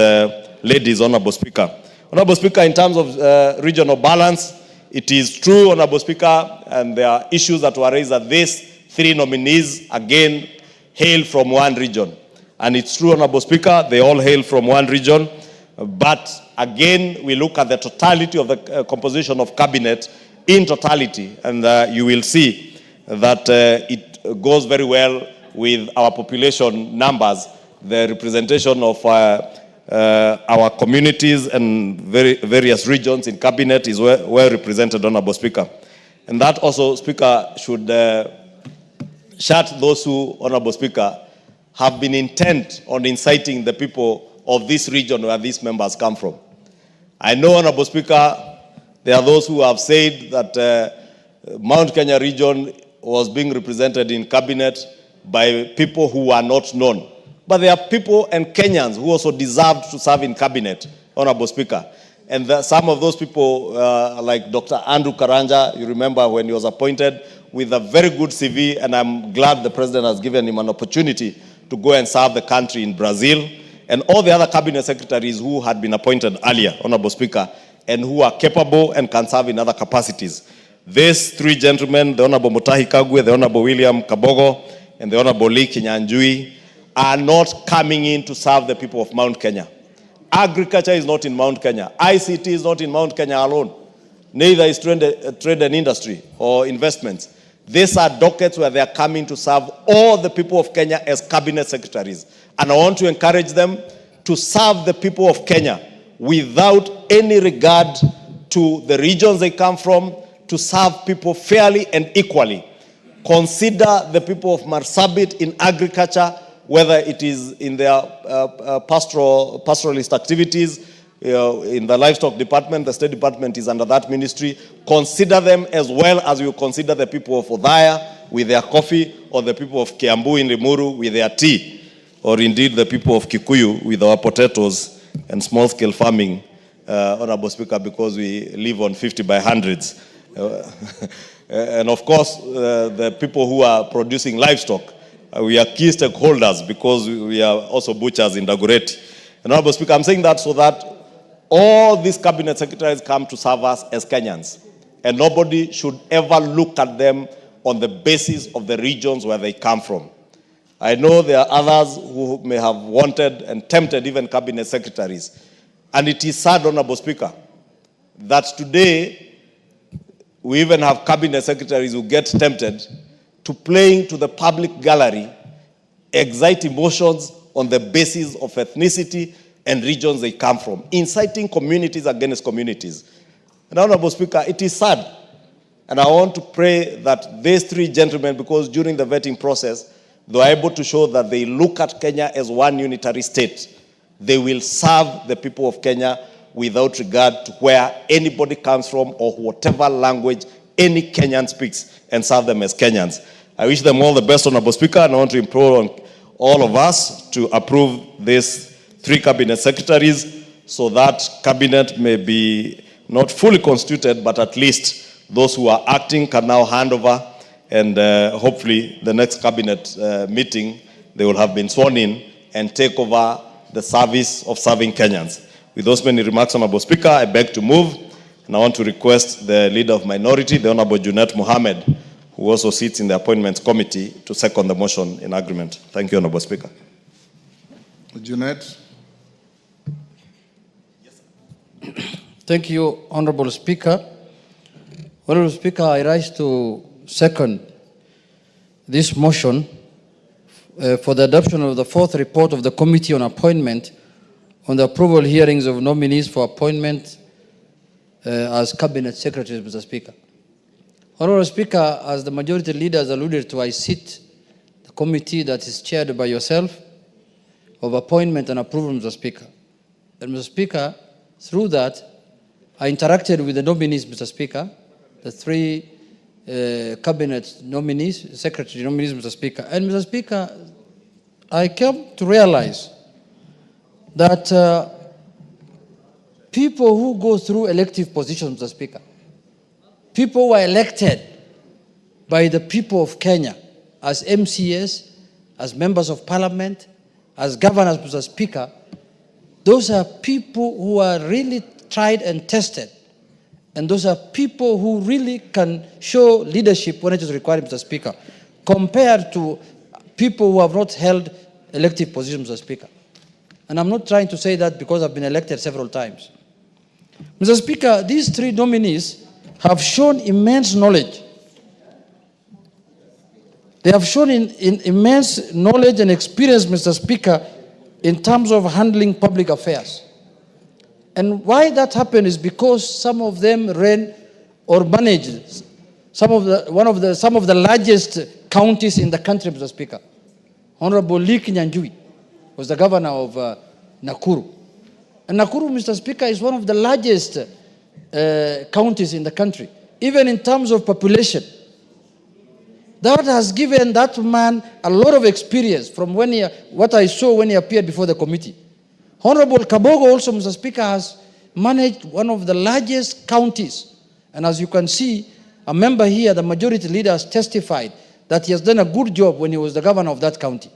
ladies, Honorable Speaker. Honorable Speaker, in terms of regional balance, it is true, Honorable Speaker, and there are issues that were raised that these 3 nominees, again, hail from one region. And it's true, Honorable Speaker, they all hail from one region. But again, we look at the totality of the composition of cabinet in totality, and you will see that it goes very well with our population numbers. The representation of our communities and various regions in cabinet is well represented, Honorable Speaker. And that also, Speaker, should shut those who, Honorable Speaker, have been intent on inciting the people of this region where these members come from. I know, Honorable Speaker, there are those who have said that Mount Kenya region was being represented in cabinet by people who are not known. But there are people and Kenyans who also deserve to serve in cabinet, Honorable Speaker. And some of those people, like Dr. Andrew Karanja, you remember when he was appointed, with a very good CV, and I'm glad the President has given him an opportunity to go and serve the country in Brazil, and all the other cabinet secretaries who had been appointed earlier, Honorable Speaker, and who are capable and can serve in other capacities. These 3 gentlemen, the Honorable Mutahi Kagwe, the Honorable William Kabogo, and the Honorable Lee Kinyanjui, are not coming in to serve the people of Mount Kenya. Agriculture is not in Mount Kenya. ICT is not in Mount Kenya alone. Neither is trade and industry or investments. These are dockets where they are coming to serve all the people of Kenya as cabinet secretaries. And I want to encourage them to serve the people of Kenya without any regard to the regions they come from, to serve people fairly and equally. Consider the people of Marsabit in agriculture, whether it is in their pastoralist activities, in the livestock department, the State Department is under that ministry. Consider them as well as you consider the people of Odhaya with their coffee, or the people of Kiambu in Limuru with their tea, or indeed the people of Kikuyu with our potatoes and small-scale farming, Honorable Speaker, because we live on 50 by hundreds. And of course, the people who are producing livestock, we are key stakeholders because we are also butchers in Dagoretti. And Honorable Speaker, I'm saying that so that all these cabinet secretaries come to serve us as Kenyans. And nobody should ever look at them on the basis of the regions where they come from. I know there are others who may have wanted and tempted even cabinet secretaries. And it is sad, Honorable Speaker, that today we even have cabinet secretaries who get tempted to playing to the public gallery excite emotions on the basis of ethnicity and regions they come from, inciting communities against communities. And Honorable Speaker, it is sad. And I want to pray that these three gentlemen, because during the vetting process, they were able to show that they look at Kenya as one unitary state. They will serve the people of Kenya without regard to where anybody comes from or whatever language any Kenyan speaks, and serve them as Kenyans. I wish them all the best, Honorable Speaker, and I want to implore on all of us to approve these three cabinet secretaries so that cabinet may be not fully constituted, but at least those who are acting can now hand over, and hopefully the next cabinet meeting, they will have been sworn in and take over the service of serving Kenyans. With those many remarks, Honorable Speaker, I beg to move, and I want to request the Leader of Minority, the Honorable Junet Mohammed, who also sits in the Appointments Committee, to second the motion in agreement. Thank you, Honorable Speaker.
Junet.
Thank you, Honorable Speaker. Honorable Speaker, I rise to second this motion for the adoption of the fourth report of the Committee on Appointment on the approval hearings of nominees for appointment as Cabinet Secretaries, Mr. Speaker. Honorable Speaker, as the Majority Leader has alluded to, I sit the committee that is chaired by yourself of appointment and approval, Mr. Speaker. And Mr. Speaker, through that, I interacted with the nominees, Mr. Speaker, the three cabinet nominees, secretary nominees, Mr. Speaker. And Mr. Speaker, I came to realize that people who go through elective positions, Mr. Speaker, people who are elected by the people of Kenya as MCAs, as members of parliament, as governors, Mr. Speaker, those are people who are really tried and tested. And those are people who really can show leadership when it is required, Mr. Speaker, compared to people who have not held elective positions, Mr. Speaker. And I'm not trying to say that because I've been elected several times. Mr. Speaker, these three nominees have shown immense knowledge. They have shown immense knowledge and experience, Mr. Speaker, in terms of handling public affairs. And why that happened is because some of them ran or managed some of the largest counties in the country, Mr. Speaker. Honorable Lee Kinyanjui was the governor of Nakuru. And Nakuru, Mr. Speaker, is one of the largest counties in the country, even in terms of population. That has given that man a lot of experience from what I saw when he appeared before the committee. Honorable Kabogo also, Mr. Speaker, has managed one of the largest counties. And as you can see, a member here, the Majority Leader, has testified that he has done a good job when he was the governor of that county.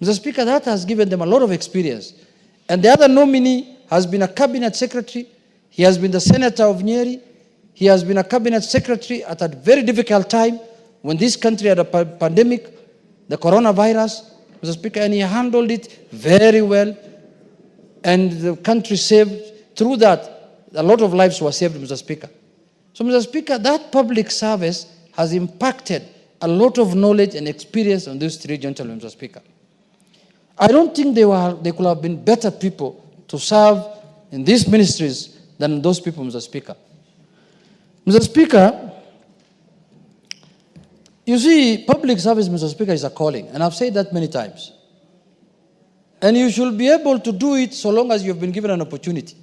Mr. Speaker, that has given them a lot of experience. And the other nominee has been a cabinet secretary. He has been the senator of Nyeri. He has been a cabinet secretary at a very difficult time when this country had a pandemic, the coronavirus, Mr. Speaker, and he handled it very well. And the country saved, through that, a lot of lives were saved, Mr. Speaker. So, Mr. Speaker, that public service has impacted a lot of knowledge and experience on these three gentlemen, Mr. Speaker. I don't think they could have been better people to serve in these ministries than those people, Mr. Speaker. Mr. Speaker, you see, public service, Mr. Speaker, is a calling, and I've said that many times. And you should be able to do it so long as you've been given an opportunity,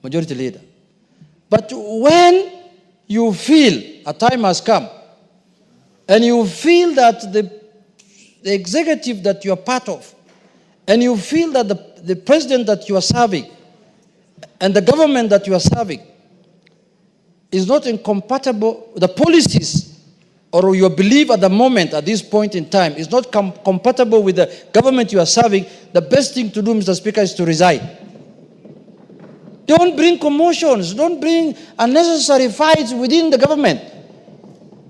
Majority Leader. But when you feel a time has come, and you feel that the executive that you are part of, and you feel that the president that you are serving, and the government that you are serving, is not incompatible, the policies or your belief at the moment, at this point in time, is not compatible with the government you are serving, the best thing to do, Mr. Speaker, is to resign. Don't bring commotions. Don't bring unnecessary fights within the government.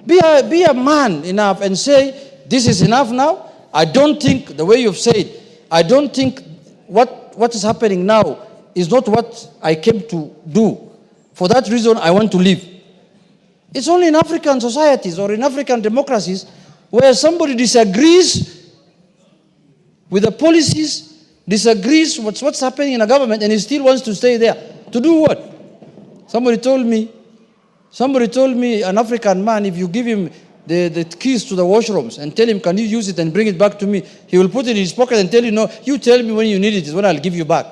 Be a man enough and say, this is enough now. I don't think, the way you've said, I don't think what is happening now is not what I came to do. For that reason, I want to leave. It's only in African societies or in African democracies where somebody disagrees with the policies, disagrees with what's happening in a government, and he still wants to stay there. To do what? Somebody told me, an African man, if you give him the keys to the washrooms and tell him, can you use it and bring it back to me, he will put it in his pocket and tell you, no, you tell me when you need it is when I'll give you back.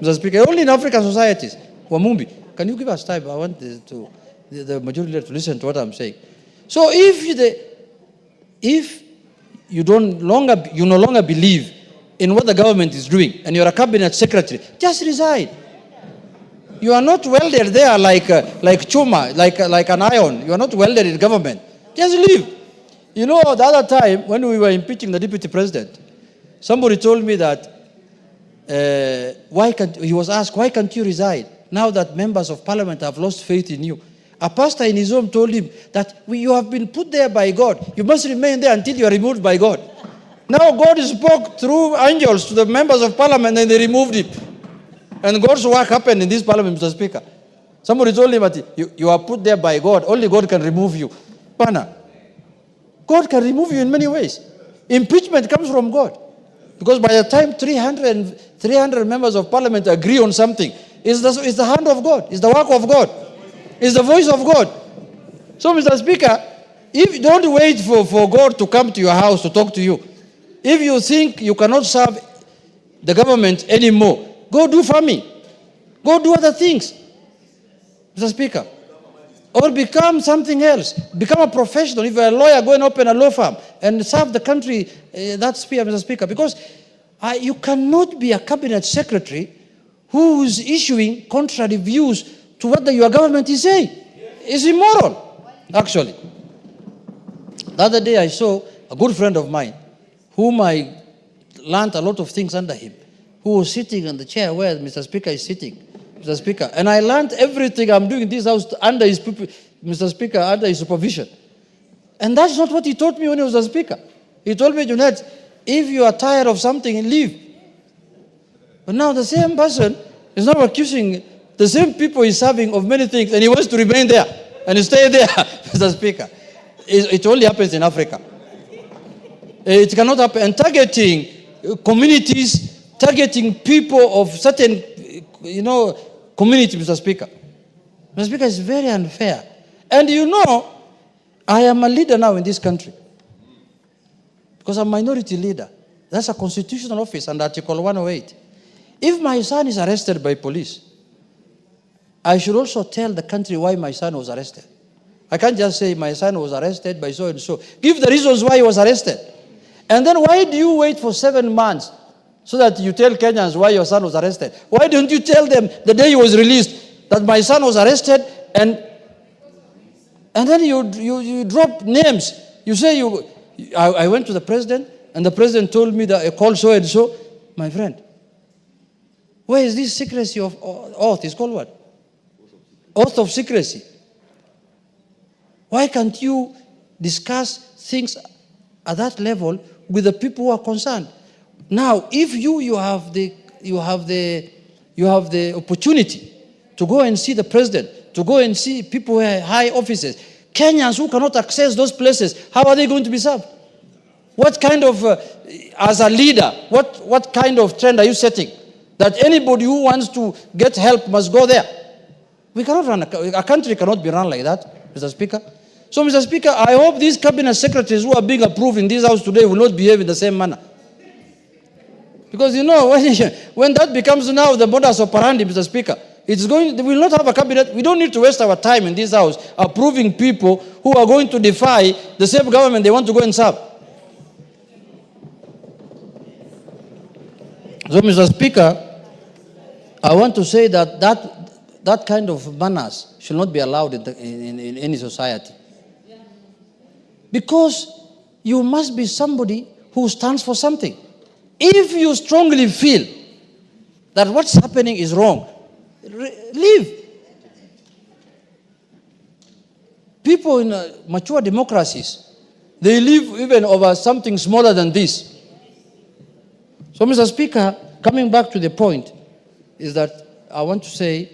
Mr. Speaker, only in African societies. Wamumbi, can you give us time? I want the majority leader to listen to what I'm saying. So if you no longer believe in what the government is doing and you're a cabinet secretary, just resign. You are not welded there like chuma, like an iron. You are not welded in government. Just leave. You know, the other time when we were impeaching the deputy president, somebody told me that he was asked, why can't you resign now that members of parliament have lost faith in you? A pastor in his home told him that you have been put there by God. You must remain there until you are removed by God. Now God spoke through angels to the members of parliament and they removed him. And God's work happened in this parliament, Mr. Speaker. Somebody told him that you are put there by God. Only God can remove you. Pana. God can remove you in many ways. Impeachment comes from God. Because by the time 300 members of parliament agree on something, it's the hand of God. It's the work of God. It's the voice of God. So, Mr. Speaker, if you don't wait for God to come to your house to talk to you, if you think you cannot serve the government anymore, go do farming. Go do other things, Mr. Speaker. Or become something else. Become a professional. If you're a lawyer, go and open a law firm and serve the country that sphere, Mr. Speaker. Because you cannot be a cabinet secretary who is issuing contrary views to what your government is saying. It's immoral, actually. The other day I saw a good friend of mine, whom I learned a lot of things under him, who was sitting on the chair where Mr. Speaker is sitting, Mr. Speaker. And I learned everything I'm doing in this house under his, Mr. Speaker, under his supervision. And that's not what he taught me when he was a speaker. He told me, Junaid, if you are tired of something, leave. But now the same person is now accusing the same people he's serving of many things, and he wants to remain there and stay there, Mr. Speaker. It only happens in Africa. It cannot happen. And targeting communities, targeting people of certain, community, Mr. Speaker. Mr. Speaker, is very unfair. And I am a leader now in this country. Because I'm a minority leader. That's a constitutional office under Article 108. If my son is arrested by police, I should also tell the country why my son was arrested. I can't just say my son was arrested by so and so. Give the reasons why he was arrested. And then why do you wait for 7 months so that you tell Kenyans why your son was arrested? Why don't you tell them the day he was released that my son was arrested, and then you drop names. You say I went to the president and the president told me that I called so and so. My friend, where is this secrecy of oath? It's called what? Oath of secrecy. Why can't you discuss things at that level with the people who are concerned? Now, if you have the opportunity to go and see the president, to go and see people who are high offices, Kenyans who cannot access those places, how are they going to be served? What kind of, as a leader, what kind of trend are you setting? That anybody who wants to get help must go there. We cannot run, a country cannot be run like that, Mr. Speaker. So, Mr. Speaker, I hope these cabinet secretaries who are being approved in this house today will not behave in the same manner. Because, when that becomes now the modus operandi, Mr. Speaker, we will not have a cabinet. We don't need to waste our time in this house approving people who are going to defy the same government they want to go and serve. So, Mr. Speaker, I want to say that kind of manners should not be allowed in any society. Because you must be somebody who stands for something. If you strongly feel that what's happening is wrong, leave. People in mature democracies, they live even over something smaller than this. So, Mr. Speaker, coming back to the point, is that I want to say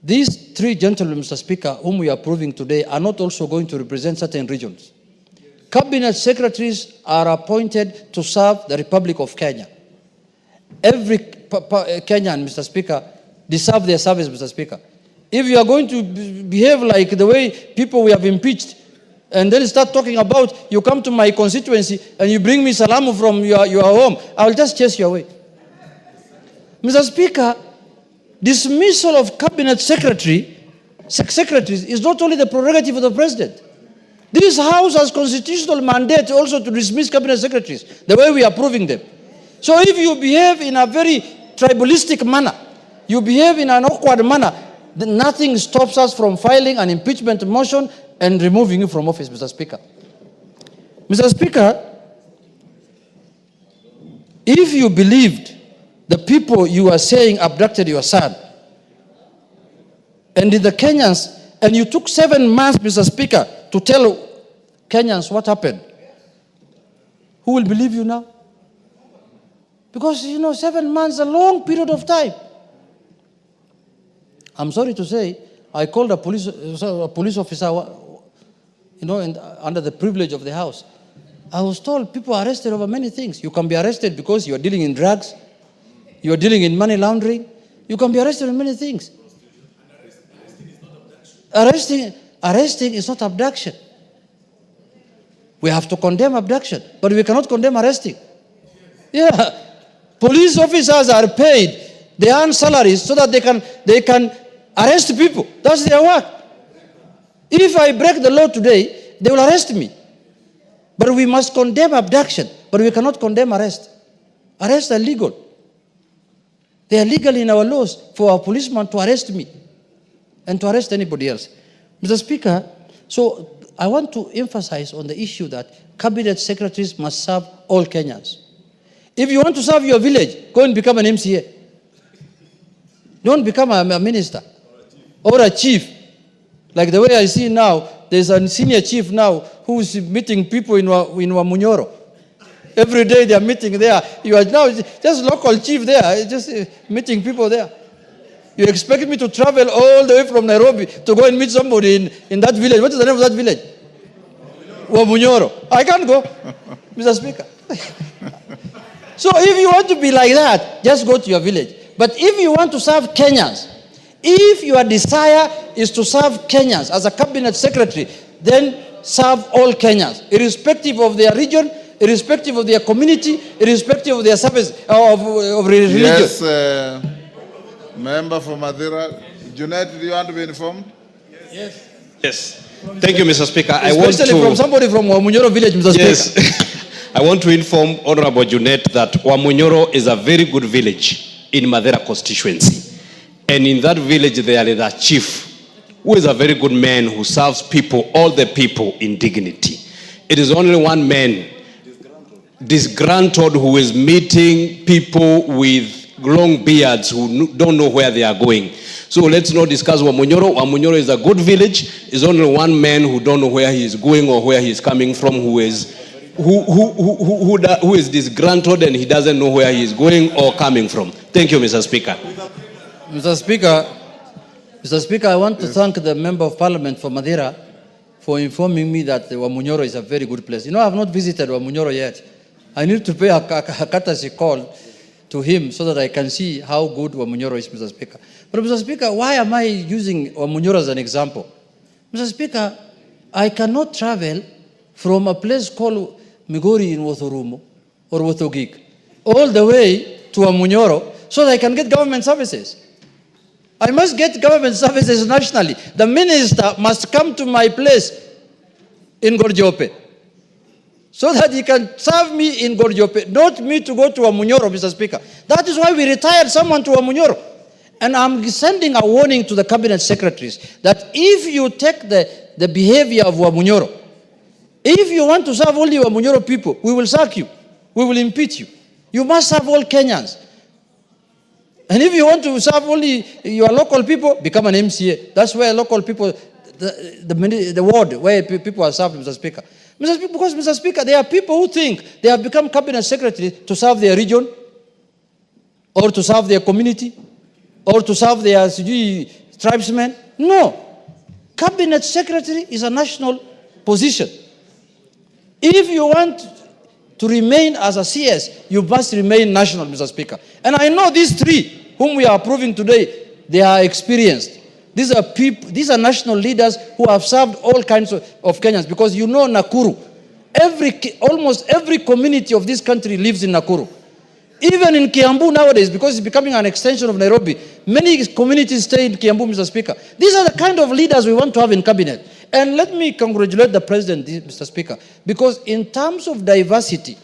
these three gentlemen, Mr. Speaker, whom we are approving today, are not also going to represent certain regions. Cabinet secretaries are appointed to serve the Republic of Kenya. Every Kenyan, Mr. Speaker, deserve their service, Mr. Speaker. If you are going to behave like the way people we have impeached, and then start talking about, you come to my constituency and you bring me salamu from your home, I will just chase you away. Mr. Speaker, dismissal of cabinet secretaries is not only the prerogative of the president. This House has constitutional mandate also to dismiss cabinet secretaries, the way we are proving them. So if you behave in a very tribalistic manner, you behave in an awkward manner, then nothing stops us from filing an impeachment motion and removing you from office, Mr. Speaker. Mr. Speaker, if you believed the people you are saying abducted your son, and the Kenyans, and you took 7 months, Mr. Speaker, to tell Kenyans what happened, who will believe you now? Because, 7 months is a long period of time. I'm sorry to say, I called a police officer, under the privilege of the House. I was told people are arrested over many things. You can be arrested because you are dealing in drugs. You are dealing in money laundering. You can be arrested in many things. Arresting is not abduction. We have to condemn abduction, but we cannot condemn arresting. Yeah. Police officers are paid. They earn salaries so that they can arrest people. That's their work. If I break the law today, they will arrest me. But we must condemn abduction, but we cannot condemn arrest. Arrests are legal. They are legal in our laws for a policeman to arrest me and to arrest anybody else. Mr. Speaker, so I want to emphasize on the issue that cabinet secretaries must serve all Kenyans. If you want to serve your village, go and become an MCA. Don't become a minister or a chief. Like the way I see now, there's a senior chief now who is meeting people in Wamunyoro. Every day they are meeting there. You are now just local chief there, just meeting people there. You expect me to travel all the way from Nairobi to go and meet somebody in that village. What is the name of that village? Wamunyoro. I can't go, Mr. Speaker. So if you want to be like that, just go to your village. But if you want to serve Kenyans, if your desire is to serve Kenyans as a cabinet secretary, then serve all Kenyans, irrespective of their region, irrespective of their community, irrespective of their service, of religion.
Yes, member for Madira. Junaid, do you want to be informed?
Yes. Yes. Thank you, Mr. Speaker.
Especially from somebody from Wamunyoro village, Mr. Speaker.
Yes. I want to inform Honorable Junet that Wamunyoro is a very good village in Madera constituency. And in that village there is a chief who is a very good man who serves people, all the people in dignity. It is only one man, disgruntled, who is meeting people with long beards who don't know where they are going. So let's not discuss Wamunyoro. Wamunyoro is a good village. It's only one man who don't know where he is going or where he is coming from, who is disgruntled and he doesn't know where he is going or coming from. Thank you, Mr. Speaker.
Mr. Speaker, I want to thank the Member of Parliament for Madeira for informing me that Wamunyoro is a very good place. I have not visited Wamunyoro yet. I need to pay a courtesy call to him so that I can see how good Wamunyoro is, Mr. Speaker. But Mr. Speaker, why am I using Wamunyoro as an example? Mr. Speaker, I cannot travel from a place called Migori in Wothorumo or Wothogik all the way to Wamunyoro so that I can get government services. I must get government services nationally. The minister must come to my place in Gorjope so that he can serve me in Gorjope, not me to go to Wamunyoro, Mr. Speaker. That is why we retired someone to Wamunyoro. And I'm sending a warning to the cabinet secretaries that if you take the behavior of Wamunyoro, if you want to serve only Wamunyoro people, we will sack you. We will impeach you. You must serve all Kenyans. And if you want to serve only your local people, become an MCA. That's where local people, the ward where people are served, Mr. Speaker. Because, Mr. Speaker, there are people who think they have become cabinet secretary to serve their region, or to serve their community, or to serve their tribesmen. No. Cabinet secretary is a national position. If you want to remain as a CS, you must remain national, Mr. Speaker. And I know these three whom we are approving today, they are experienced. These are people, these are national leaders who have served all kinds of Kenyans, because you know Nakuru, almost every community of this country lives in Nakuru. Even in Kiambu nowadays, because it's becoming an extension of Nairobi, many communities stay in Kiambu, Mr. Speaker. These are the kind of leaders we want to have in cabinet. And let me congratulate the president, Mr. Speaker, because in terms of diversity,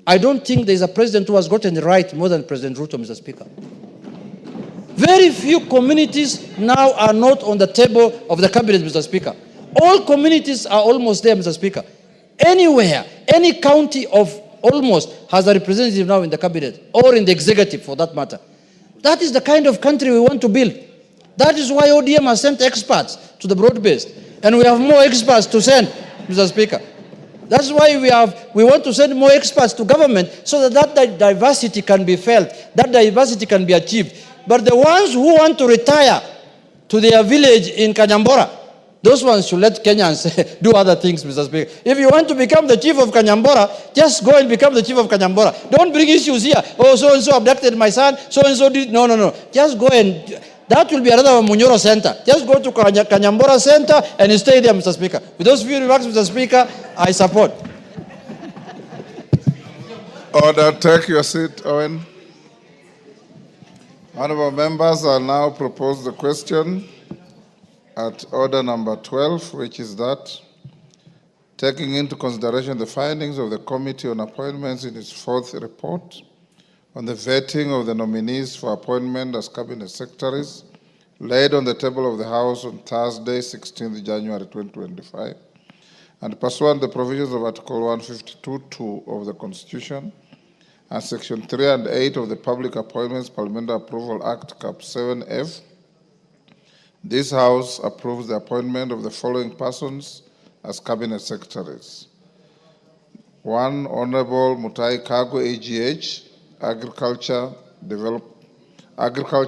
I don't think there's a president who has gotten it right more than President Ruto, Mr. Speaker. Very few communities now are not on the table of the cabinet, Mr. Speaker. All communities are almost there, Mr. Speaker. Anywhere, any county of almost has a representative now in the cabinet or in the executive for that matter. That is the kind of country we want to build. That is why ODM has sent experts to the broad-based. And we have more experts to send, Mr. Speaker. That's why we want to send more experts to government so that diversity can be felt, that diversity can be achieved. But the ones who want to retire to their village in Kanyambora, those ones should let Kenyans do other things, Mr. Speaker. If you want to become the chief of Kanyambora, just go and become the chief of Kanyambora. Don't bring issues here. Oh, so-and-so abducted my son, so-and-so did... No. Just go and... That will be another Munyoro Center. Just go to Kanyambora Center and stay there, Mr. Speaker. With those few remarks, Mr. Speaker, I support.
Order, take your seat, Owen. Honorable members, I'll now propose the question at order number 12, which is that, taking into consideration the findings of the Committee on Appointments in its fourth report on the vetting of the nominees for appointment as cabinet secretaries, laid on the table of the House on Thursday, 16th January 2025, and pursuant to the provisions of Article 152(2) of the Constitution and Section 3 and 8 of the Public Appointments Parliamentary Approval Act, Cap 7F, this House approves the appointment of the following persons as cabinet secretaries. 1. Honorable Mutahi Kagwe, AGH, Agriculture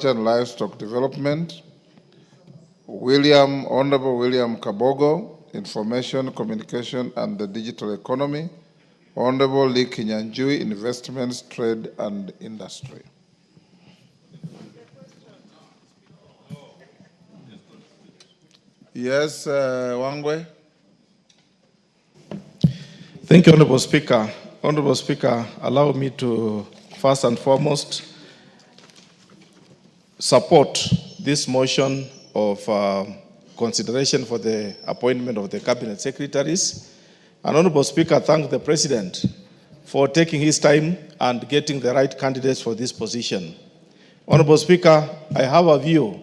and Livestock Development. Honorable William Kabogo, Information, Communication and the Digital Economy. Honorable Lee Kinyanjui, Investments, Trade and Industry. Yes, Wangwe.
Thank you, Honorable Speaker. Honorable Speaker, allow me to first and foremost support this motion of consideration for the appointment of the cabinet secretaries. And Honorable Speaker, thank the President for taking his time and getting the right candidates for this position. Honorable Speaker, I have a view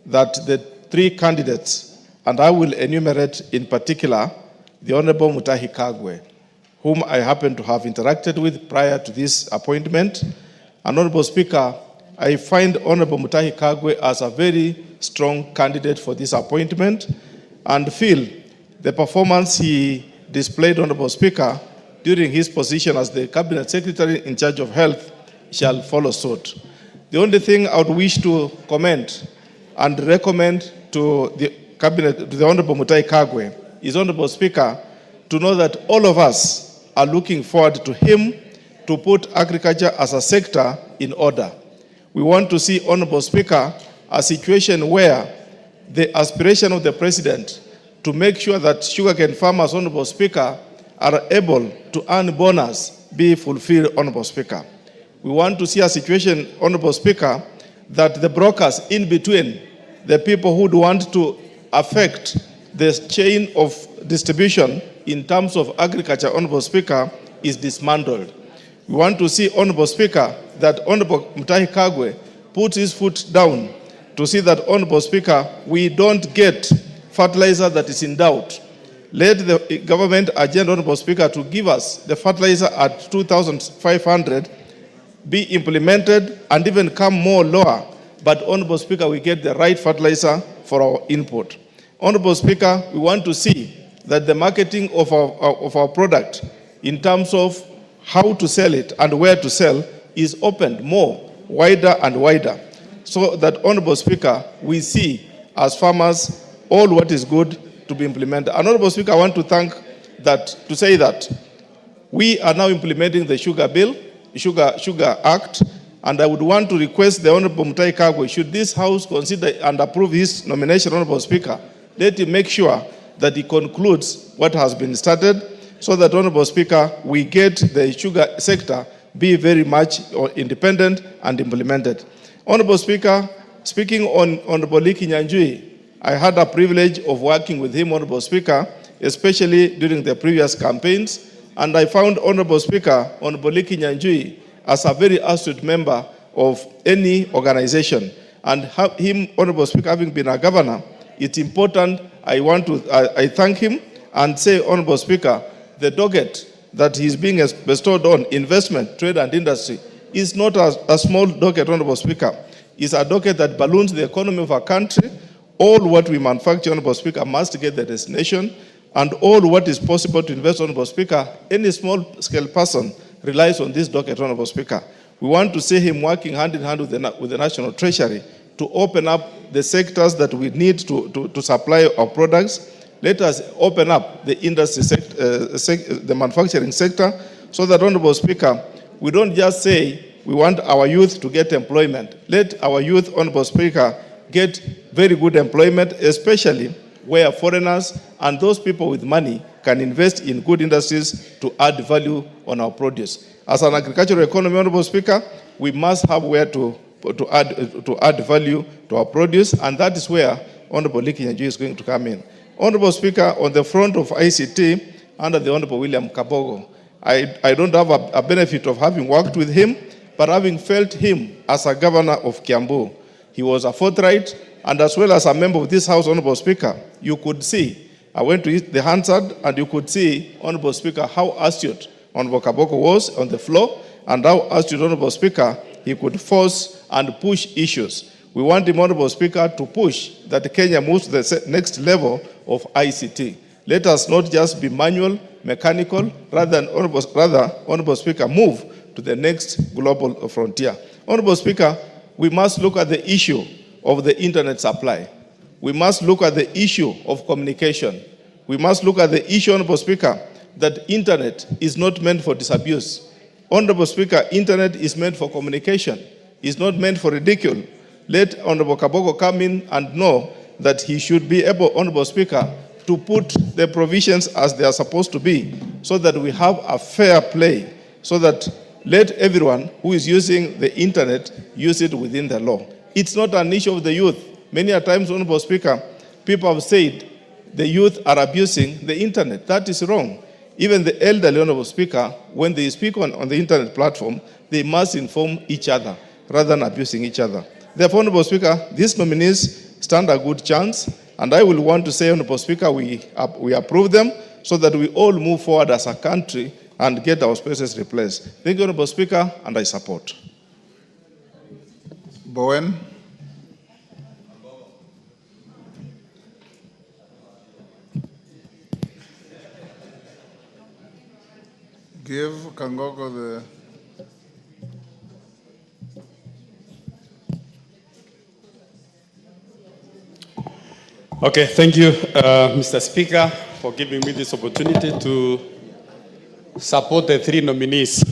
that the three candidates, and I will enumerate in particular the Honorable Mutahi Kagwe, whom I happen to have interacted with prior to this appointment. And Honorable Speaker, I find Honorable Mutahi Kagwe as a very strong candidate for this appointment and feel the performance he displayed, Honorable Speaker, during his position as the Cabinet Secretary in charge of health shall follow suit. The only thing I would wish to comment and recommend to the Cabinet, to the Honorable Mutahi Kagwe, is, Honorable Speaker, to know that all of us are looking forward to him to put agriculture as a sector in order. We want to see, Honorable Speaker, a situation where the aspiration of the President to make sure that sugarcane farmers, Honorable Speaker, are able to earn bonus be fulfilled, Honorable Speaker. We want to see a situation, Honorable Speaker, that the brokers in between, the people who would want to affect the chain of distribution in terms of agriculture, Honorable Speaker, is dismantled. We want to see, Honorable Speaker, that Honorable Mutahi Kagwe puts his foot down to see that, Honorable Speaker, we don't get fertilizer that is in doubt. Let the government agenda, Honorable Speaker, to give us the fertilizer at 2,500 be implemented and even come more lower. But, Honorable Speaker, we get the right fertilizer for our input. Honorable Speaker, we want to see that the marketing of our product in terms of how to sell it and where to sell is opened more, wider and wider, so that, Honorable Speaker, we see as farmers all what is good to be implemented. And, Honorable Speaker, I want to thank
to say that we are now implementing the Sugar Act, and I would want to request the Honorable Mutahi Kagwe, should this House consider and approve his nomination, Honorable Speaker, let him make sure that he concludes what has been started, so that, Honorable Speaker, we get the sugar sector be very much independent and implemented. Honorable Speaker, speaking on Honorable Liki Nyanjui, I had a privilege of working with him, Honorable Speaker, especially during the previous campaigns, and I found, Honorable Speaker, Honorable Liki Nyanjui as a very astute member of any organization. And him, Honorable Speaker, having been a governor, it's important. I thank him and say, Honorable Speaker, the docket that he's being bestowed on investment, trade and industry is not a small docket, Honorable Speaker. It's a docket that balloons the economy of our country. All what we manufacture, Honorable Speaker, must get the destination, and all what is possible to invest, Honorable Speaker, any small-scale person relies on this docket, Honorable Speaker. We want to see him working hand in hand with the National Treasury to open up the sectors that we need to supply our products. Let us open up the industry the manufacturing sector, so that, Honorable Speaker, we don't just say we want our youth to get employment. Let our youth, Honorable Speaker, get very good employment, especially where foreigners and those people with money can invest in good industries to add value on our produce. As an agricultural economy, Honorable Speaker, we must have where to add value to our produce, and that is where Honorable Liki Nyanjui is going to come in. Honorable Speaker, on the front of ICT, under the Honorable William Kabogo, I don't have a benefit of having worked with him, but having felt him as a governor of Kiambu. He was a forthright, and as well as a member of this House, Honorable Speaker, you could see, I went to the Hansard, and you could see, Honorable Speaker, how astute Honorable Kabogo was on the floor, and how astute, Honorable Speaker, he could force and push issues. We want him, Honorable Speaker, to push that Kenya moves to the next level of ICT. Let us not just be manual, mechanical, rather, Honorable Speaker, move to the next global frontier. Honorable Speaker, we must look at the issue of the internet supply. We must look at the issue of communication. We must look at the issue, Honorable Speaker, that internet is not meant for disabuse. Honorable Speaker, internet is meant for communication. It's not meant for ridicule. Let Honorable Kabogo come in and know that he should be able, Honorable Speaker, to put the provisions as they are supposed to be, so that we have a fair play, so that let everyone who is using the internet use it within the law. It's not an issue of the youth. Many a times, Honorable Speaker, people have said the youth are abusing the internet. That is wrong. Even the elderly, Honorable Speaker, when they speak on the internet platform, they must inform each other rather than abusing each other. Therefore, Honorable Speaker, these nominees stand a good chance, and I will want to say, Honorable Speaker, we approve them so that we all move forward as a country and get our spaces replaced. Thank you, Honorable Speaker, and I support.
Bowen. Give Kangogo the...
Okay, thank you, Mr. Speaker, for giving me this opportunity to support the three nominees,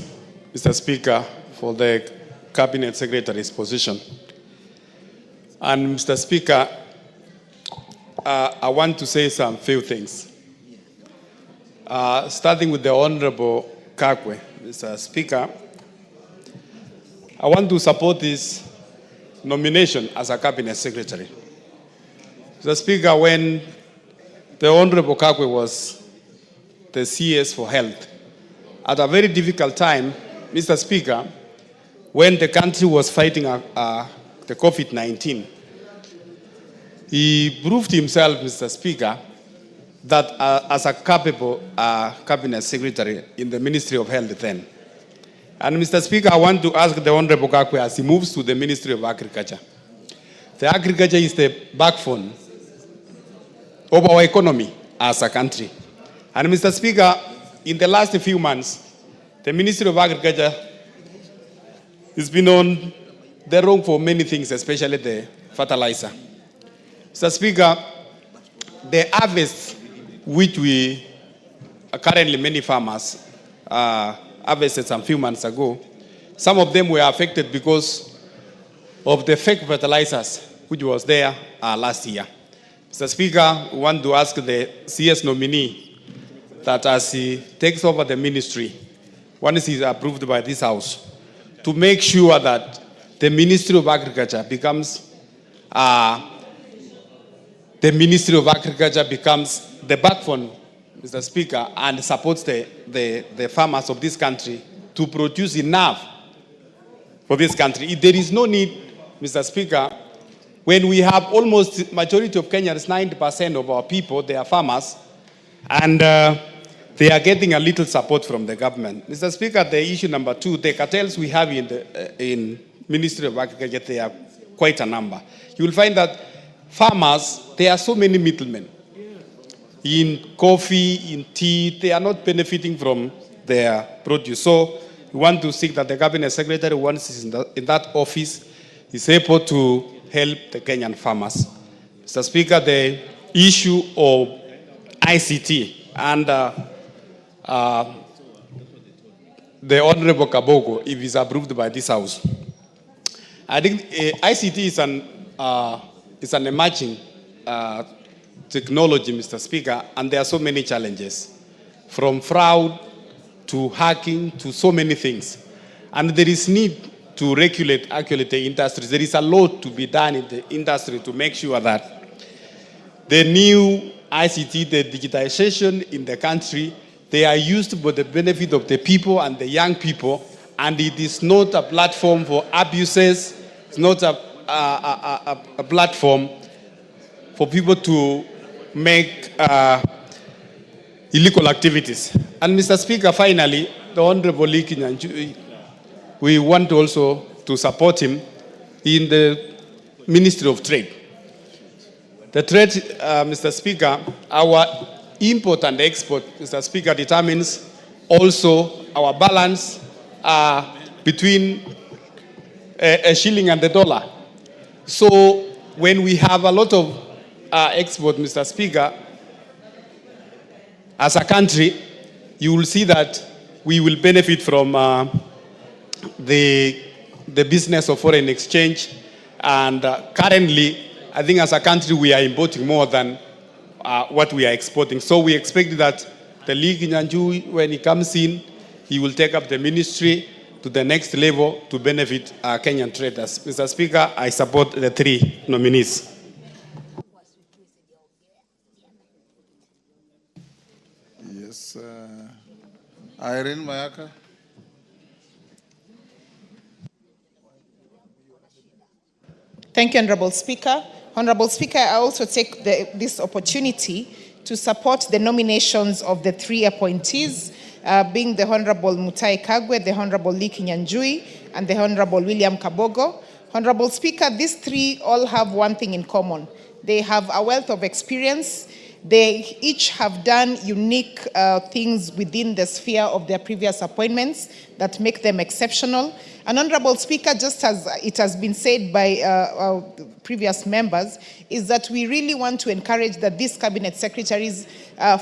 Mr. Speaker, for the Cabinet Secretary's position. And Mr. Speaker, I want to say some few things. Starting with the Honorable Kagwe, Mr. Speaker, I want to support this nomination as a Cabinet Secretary. Mr. Speaker, when the Honorable Kagwe was the CS for Health, at a very difficult time, Mr. Speaker, when the country was fighting the COVID-19, he proved himself, Mr. Speaker, that as a capable Cabinet Secretary in the Ministry of Health then. And Mr. Speaker, I want to ask the Honorable Kagwe as he moves to the Ministry of Agriculture. The agriculture is the backbone of our economy as a country. And Mr. Speaker, in the last few months, the Ministry of Agriculture has been on the wrong for many things, especially the fertilizer. Mr. Speaker, the harvest which we currently many farmers harvested some few months ago. Some of them were affected because of the fake fertilizers which was there last year. Mr. Speaker, we want to ask the CS nominee that as he takes over the ministry, once he is approved by this House, to make sure that the Ministry of Agriculture becomes the backbone, Mr. Speaker, and supports the farmers of this country to produce enough for this country. There is no need, Mr. Speaker, when we have almost majority of Kenyans, 90% of our people, they are farmers, and they are getting a little support from the government. Mr. Speaker, the issue number 2, the cartels we have in Ministry of Agriculture, they are quite a number. You will find that farmers, there are so many middlemen. In coffee, in tea, they are not benefiting from their produce. So we want to seek that the cabinet secretary, once he's in that office, is able to help the Kenyan farmers. Mr. Speaker, the issue of ICT and the Honorable Kabogo, if he's approved by this House. I think ICT is an emerging technology, Mr. Speaker, and there are so many challenges, from fraud to hacking to so many things. And there is need to regulate actually the industry. There is a lot to be done in the industry to make sure that the new ICT, the digitization in the country, they are used for the benefit of the people and the young people, and it is not a platform for abuses. It's not a platform for people to make illegal activities. And Mr. Speaker, finally, the Honorable Lee Kinyanjui, we want also to support him in the Ministry of Trade. The trade, Mr. Speaker, our import and export, Mr. Speaker, determines also our balance between a shilling and the dollar. So when we have a lot of export, Mr. Speaker, as a country, you will see that we will benefit from the business of foreign exchange. And currently, I think as a country, we are importing more than what we are exporting. So we expect that the Lee Kinyanjui, when he comes in, he will take up the ministry to the next level to benefit Kenyan traders. Mr. Speaker, I support the 3 nominees.
Yes. Irene Mayaka.
Thank you, Honorable Speaker. Honorable Speaker, I also take this opportunity to support the nominations of the 3 appointees, being the Honorable Mutahi Kagwe, the Honorable Lee Kinyanjui, and the Honorable William Kabogo. Honorable Speaker, these 3 all have one thing in common. They have a wealth of experience. They each have done unique things within the sphere of their previous appointments that make them exceptional. And Honorable Speaker, just as it has been said by our previous members, is that we really want to encourage that these cabinet secretaries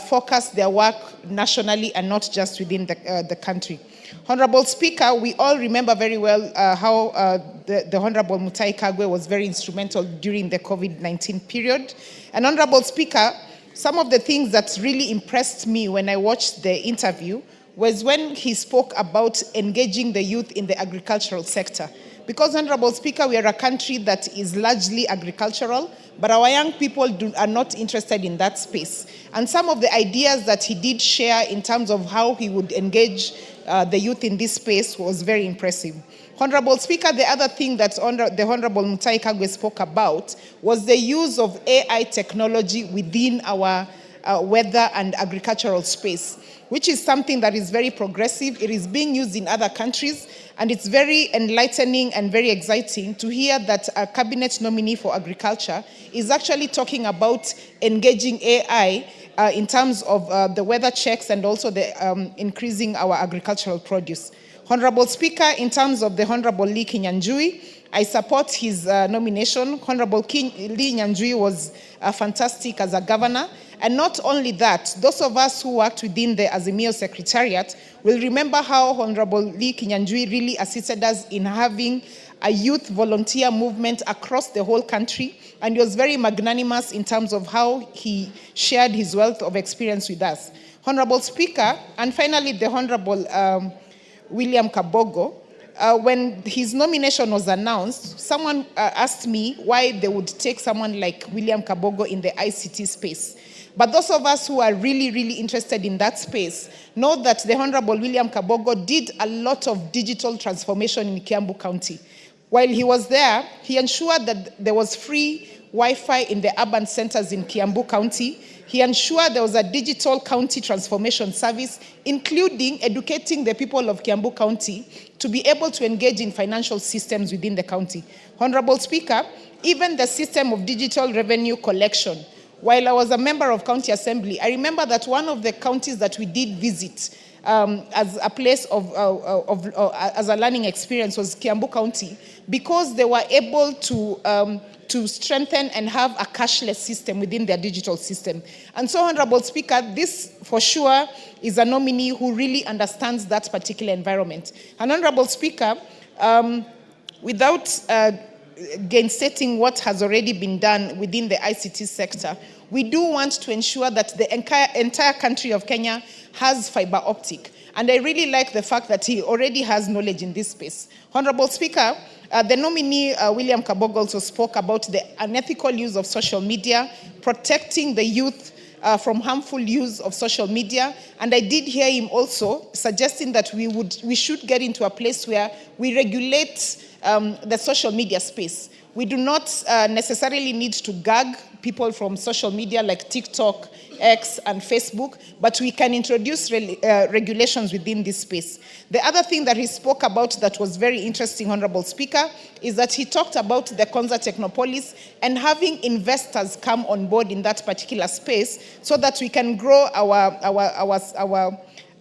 focus their work nationally and not just within the country. Honorable Speaker, we all remember very well how the Honorable Mutahi Kagwe was very instrumental during the COVID-19 period. And Honorable Speaker, some of the things that really impressed me when I watched the interview was when he spoke about engaging the youth in the agricultural sector. Because, Honorable Speaker, we are a country that is largely agricultural, but our young people are not interested in that space. And some of the ideas that he did share in terms of how he would engage the youth in this space was very impressive. Honorable Speaker, the other thing that the Honorable Mutahi Kagwe spoke about was the use of AI technology within our weather and agricultural space, which is something that is very progressive. It is being used in other countries, and it's very enlightening and very exciting to hear that a cabinet nominee for agriculture is actually talking about engaging AI in terms of the weather checks and also the increasing our agricultural produce. Honorable Speaker, in terms of the Honorable Lee Kinyanjui, I support his nomination. Honorable Lee Nyanjui was fantastic as a governor. And not only that, those of us who worked within the Azimio Secretariat will remember how Honorable Lee Kinyanjui really assisted us in having a youth volunteer movement across the whole country. And he was very magnanimous in terms of how he shared his wealth of experience with us. Honorable Speaker, and finally the Honorable William Kabogo, when his nomination was announced, someone asked me why they would take someone like William Kabogo in the ICT space. But those of us who are really, really interested in that space know that the Honorable William Kabogo did a lot of digital transformation in Kiambu County. While he was there, he ensured that there was free Wi-Fi in the urban centers in Kiambu County. He ensured there was a digital county transformation service, including educating the people of Kiambu County to be able to engage in financial systems within the county. Honorable Speaker, even the system of digital revenue collection, while I was a member of County Assembly, I remember that one of the counties that we did visit as a place as a learning experience was Kiambu County, because they were able to strengthen and have a cashless system within their digital system. And so, Honorable Speaker, this for sure is a nominee who really understands that particular environment. And Honorable Speaker, without gainsetting what has already been done within the ICT sector, we do want to ensure that the entire country of Kenya has fiber optic. And I really like the fact that he already has knowledge in this space. Honorable Speaker, the nominee, William Kabogo, also spoke about the unethical use of social media, protecting the youth from harmful use of social media. And I did hear him also suggesting that we should get into a place where we regulate the social media space. We do not necessarily need to gag people from social media like TikTok, X, and Facebook, but we can introduce regulations within this space. The other thing that he spoke about that was very interesting, Honorable Speaker, is that he talked about the Konza Technopolis and having investors come on board in that particular space so that we can grow our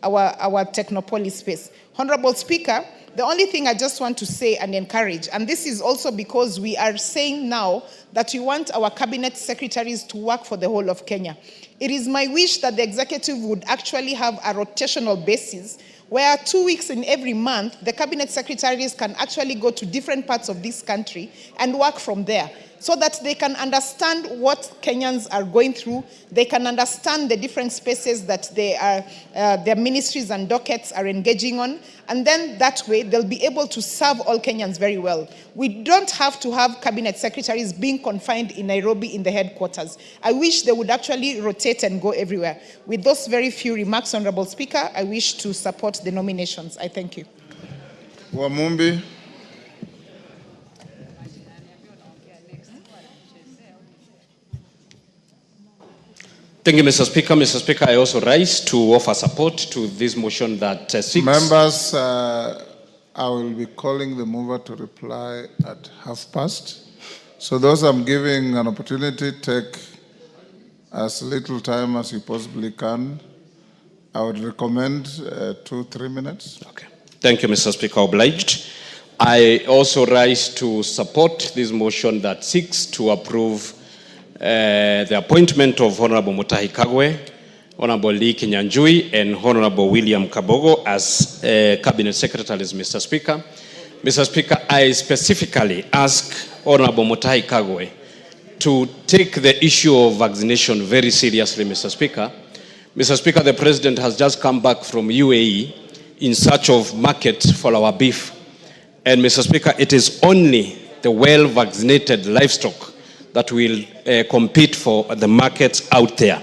Technopolis space. Honorable Speaker, the only thing I just want to say and encourage, and this is also because we are saying now that we want our cabinet secretaries to work for the whole of Kenya. It is my wish that the executive would actually have a rotational basis where 2 weeks in every month, the cabinet secretaries can actually go to different parts of this country and work from there, so that they can understand what Kenyans are going through. They can understand the different spaces that their ministries and dockets are engaging on. And then that way, they'll be able to serve all Kenyans very well. We don't have to have cabinet secretaries being confined in Nairobi in the headquarters. I wish they would actually rotate and go everywhere. With those very few remarks, Honorable Speaker, I wish to support the nominations. I thank you.
Wamumbi.
Thank you, Mr. Speaker. Mr. Speaker, I also rise to offer support to this motion that seeks...
Members, I will be calling the mover to reply at 2:30. So those I'm giving an opportunity, take as little time as you possibly can. I would recommend 2-3 minutes.
Okay. Thank you, Mr. Speaker. Obliged. I also rise to support this motion that seeks to approve the appointment of Honorable Mutahi Kagwe, Honorable Lee Kinyanjui, and Honorable William Kabogo as Cabinet Secretaries, Mr. Speaker. Mr. Speaker, I specifically ask Honorable Mutahi Kagwe to take the issue of vaccination very seriously, Mr. Speaker. Mr. Speaker, the President has just come back from UAE in search of market for our beef. And Mr. Speaker, it is only the well-vaccinated livestock that will compete for the markets out there.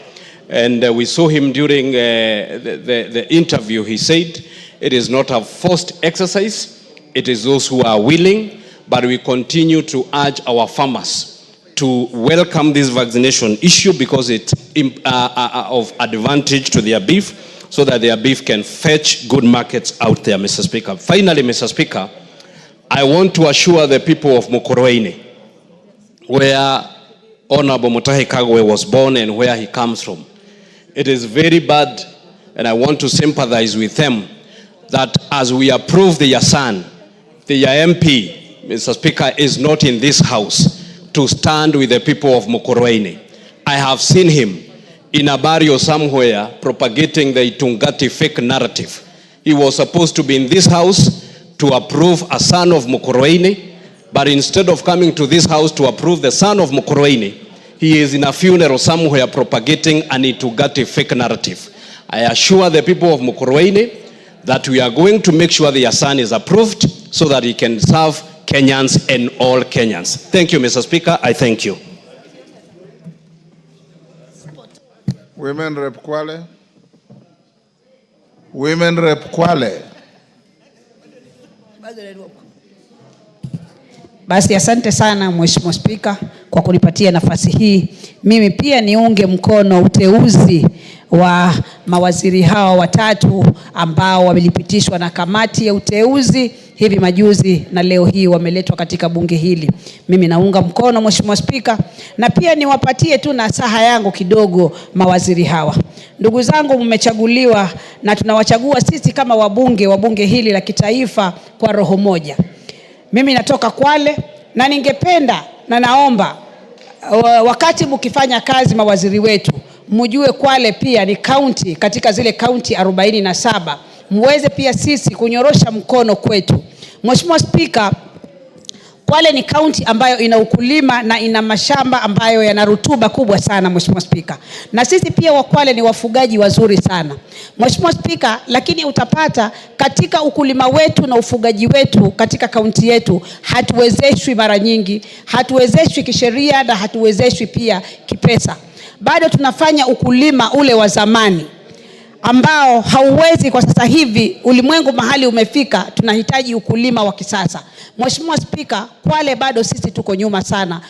And we saw him during the interview. He said it is not a forced exercise. It is those who are willing, but we continue to urge our farmers to welcome this vaccination issue because it's of advantage to their beef, so that their beef can fetch good markets out there, Mr. Speaker. Finally, Mr. Speaker, I want to assure the people of Mokoroini, where Honorable Mutahi Kagwe was born and where he comes from. It is very bad, and I want to sympathize with them, that as we approve the Yasan, the MP, Mr. Speaker, is not in this house to stand with the people of Mukurweini. I have seen him in a barrio somewhere propagating the Itungati fake narrative. He was supposed to be in this house to approve a son of Mukurweini, but instead of coming to this house to approve the son of Mukurweini, he is in a funeral somewhere propagating an Itungati fake narrative. I assure the people of Mukurweini that we are going to make sure the Yasan is approved so that he can serve Kenyans and all Kenyans. Thank you, Mr. Speaker. I thank you.
Women Rep Kwale. Women Rep Kwale.
Basi asante sana Mheshimiwa Spika kwa kunipatia nafasi hii. Mimi pia niunge mkono uteuzi wa mawaziri hawa watatu ambao wamelipitishwa na kamati ya uteuzi hivi majuzi na leo hii wameletwa katika bunge hili. Mimi naunga mkono Mheshimiwa Spika, na pia niwapatie tu nasaha yangu kidogo mawaziri hawa. Ndugu zangu, mmechaguliwa na tunawachagua sisi kama wabunge wa bunge hili la kitaifa kwa roho moja. Mimi natoka Kwale na ningependa na naomba wakati mkifanya kazi mawaziri wetu, mjue Kwale pia ni county katika zile county 47. Muweze pia sisi kunyorosha mkono kwetu. Mheshimiwa Spika, Kwale ni county ambayo ina ukulima na ina mashamba ambayo yana rutuba kubwa sana Mheshimiwa Spika. Na sisi pia wa Kwale ni wafugaji wazuri sana Mheshimiwa Spika, lakini utapata katika ukulima wetu na ufugaji wetu katika county yetu hatuwezeshwi mara nyingi, hatuwezeshwi kisheria na hatuwezeshwi pia kipesa. Bado tunafanya ukulima ule wa zamani ambao hauwezi kwa sasa hivi. Ulimwengu mahali umefika, tunahitaji ukulima wa kisasa. Mheshimiwa Spika, Kwale bado sisi tuko nyuma sana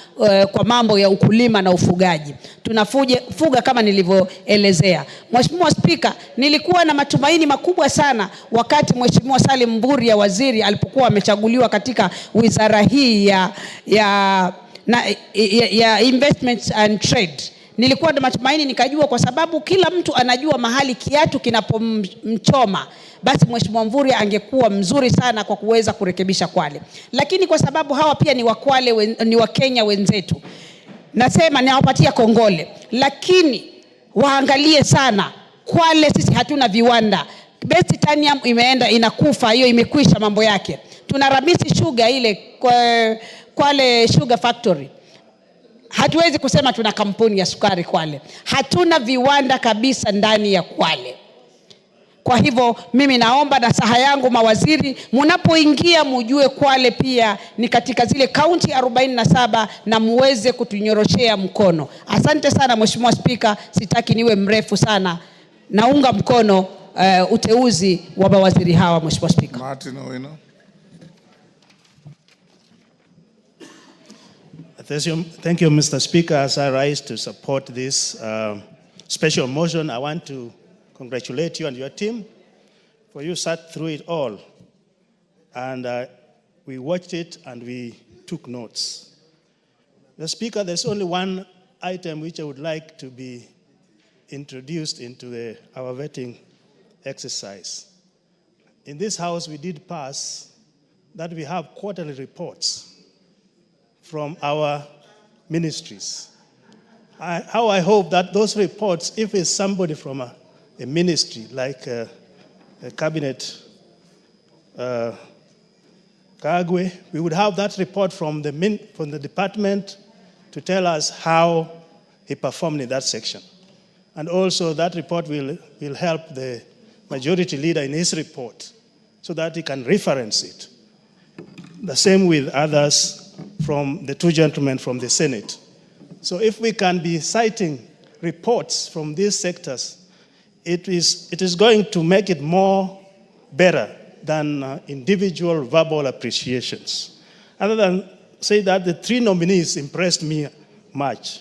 kwa mambo ya ukulima na ufugaji. Tunafuga kama nilivyoelezea. Mheshimiwa Spika, nilikuwa na matumaini makubwa sana wakati Mheshimiwa Salim Mvurya waziri alipokuwa amechaguliwa katika wizara hii ya investments and trade. Nilikuwa na matumaini, nikajua kwa sababu kila mtu anajua mahali kiatu kinapomchoma, basi Mheshimiwa Mvurya angekuwa mzuri sana kwa kuweza kurekebisha Kwale. Lakini kwa sababu hawa pia ni wa Kwale, ni wa Kenya wenzetu, nasema nawapatia kongole, lakini waangalie sana Kwale. Sisi hatuna viwanda. Best Titanium imeenda inakufa, hiyo imekwisha mambo yake. Tuna Ramisi Sugar ile Kwale Sugar Factory. Hatuwezi kusema tuna kampuni ya sukari Kwale. Hatuna viwanda kabisa ndani ya Kwale. Kwa hivyo mimi naomba nasaha yangu mawaziri, mnapoingia mjue Kwale pia ni katika zile county 47 na muweze kutunyoroshea mkono. Asante sana Mheshimiwa Spika, sitaki niwe mrefu sana. Naunga mkono uteuzi wa mawaziri hawa Mheshimiwa Spika.
Martin Owino.
Thank you, Mr. Speaker. As I rise to support this special motion, I want to congratulate you and your team for you sat through it all. And we watched it and we took notes. The Speaker, there's only one item which I would like to be introduced into our vetting exercise. In this House, we did pass that we have quarterly reports from our ministries. How I hope that those reports, if it's somebody from a ministry like a cabinet, Kagwe, we would have that report from the department to tell us how he performed in that section. And also that report will help the majority leader in his report so that he can reference it. The same with others from the two gentlemen from the Senate. So if we can be citing reports from these sectors, it is going to make it more better than individual verbal appreciations. Other than say that the three nominees impressed me much.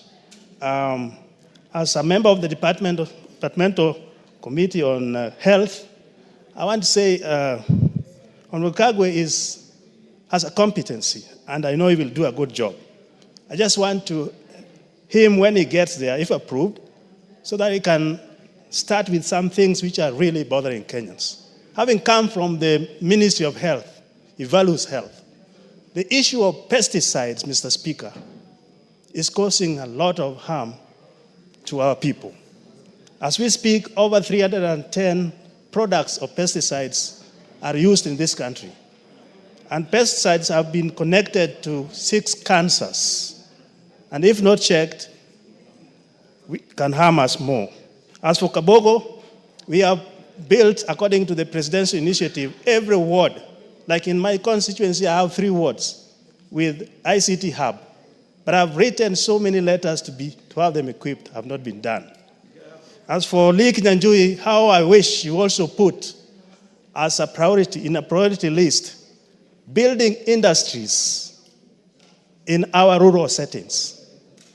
As a member of the departmental committee on health, I want to say Honorable Kagwe has a competency, and I know he will do a good job. I just want him, when he gets there, if approved, so that he can start with some things which are really bothering Kenyans. having come from the Ministry of Health, it values health. The issue of pesticides, Mr. Speaker, is causing a lot of harm to our people. As we speak, over 310 products of pesticides are used in this country. And pesticides have been connected to 6 cancers. And if not checked, we can harm us more. As for Kabogo, we have built, according to the presidential initiative, every ward. Like in my constituency, I have 3 wards with ICT hub. But I've written so many letters to have them equipped, have not been done. As for Lee Kinyanjui, how I wish you also put as a priority, in a priority list, building industries in our rural settings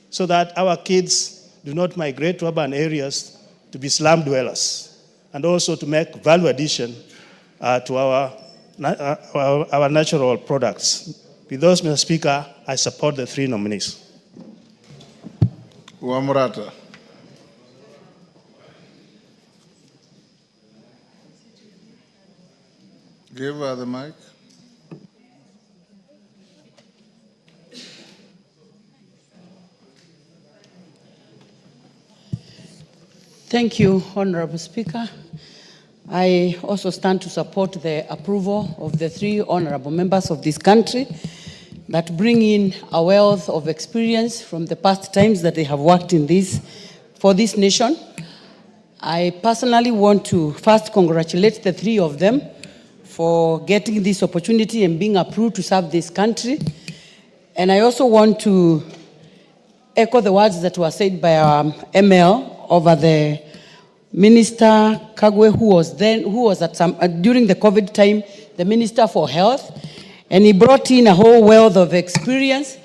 so that our kids do not migrate to urban areas to be slum dwellers, and also to make value addition to our natural products. With those, Mr. Speaker, I support the 3 nominees.
Wamrata. Give her the mic.
Thank you, Honorable Speaker. I also stand to support the approval of the 3 honorable members of this country that bring in a wealth of experience from the past times that they have worked for this nation. I personally want to first congratulate the 3 of them for getting this opportunity and being approved to serve this country. And I also want to echo the words that were said by our ML over the Minister Kagwe, who was at during the COVID time, the Minister for Health, and he brought in a whole wealth of experience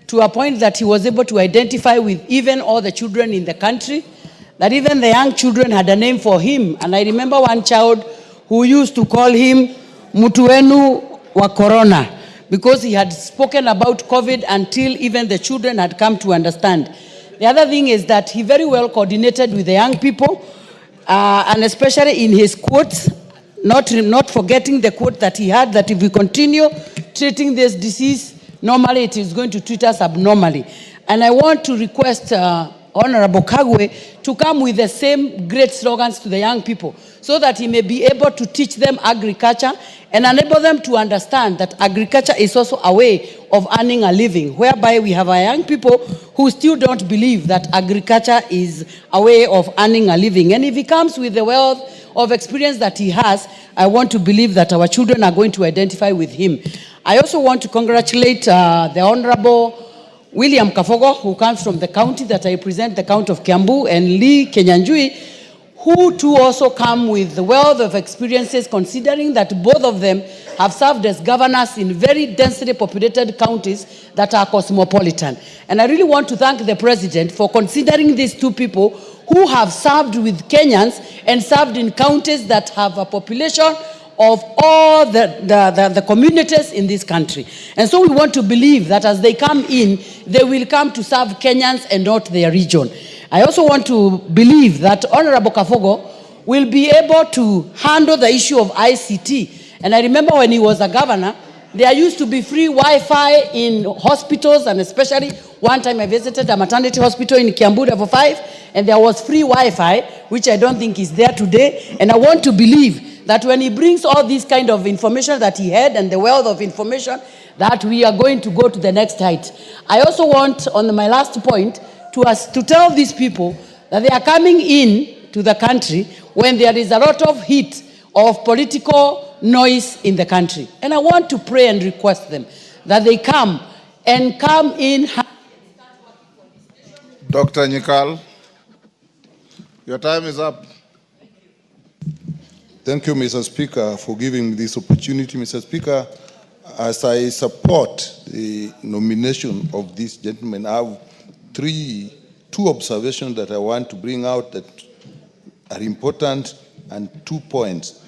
to a point that he was able to identify with even all the children in the country, that even the young children had a name for him. And I remember one child who used to call him Mutuenu wa Corona, because he had spoken about COVID until even the children had come to understand. The other thing is that he very well coordinated with the young people, and especially in his quotes, not forgetting the quote that he had, that if we continue treating this disease normally, it is going to treat us abnormally. And I want to request Honorable Kagwe to come with the same great slogans to the young people, so that he may be able to teach them agriculture and enable them to understand that agriculture is also a way of earning a living, whereby we have our young people who still don't believe that agriculture is a way of earning a living. And if he comes with the wealth of experience that he has, I want to believe that our children are going to identify with him. I also want to congratulate the Honorable William Kafogo, who comes from the county that I represent, the county of Kiambu, and Lee Kinyanjui, who too also come with the wealth of experiences, considering that both of them have served as governors in very densely populated counties that are cosmopolitan. And I really want to thank the President for considering these 2 people who have served with Kenyans and served in counties that have a population of all the communities in this country. And so we want to believe that as they come in, they will come to serve Kenyans and not their region. I also want to believe that Honorable Kafogo will be able to handle the issue of ICT. And I remember when he was a governor, there used to be free Wi-Fi in hospitals, and especially one time I visited a maternity hospital in Kiambu Level 5, and there was free Wi-Fi, which I don't think is there today. And I want to believe that when he brings all this kind of information that he had and the wealth of information, that we are going to go to the next height. I also want, on my last point, to tell these people that they are coming in to the country when there is a lot of heat of political noise in the country. And I want to pray and request them that they come in.
Dr. Nyikal, your time is up.
Thank you, Mr. Speaker, for giving me this opportunity. Mr. Speaker, as I support the nomination of this gentleman, I have two observations that I want to bring out that are important, and 2 points.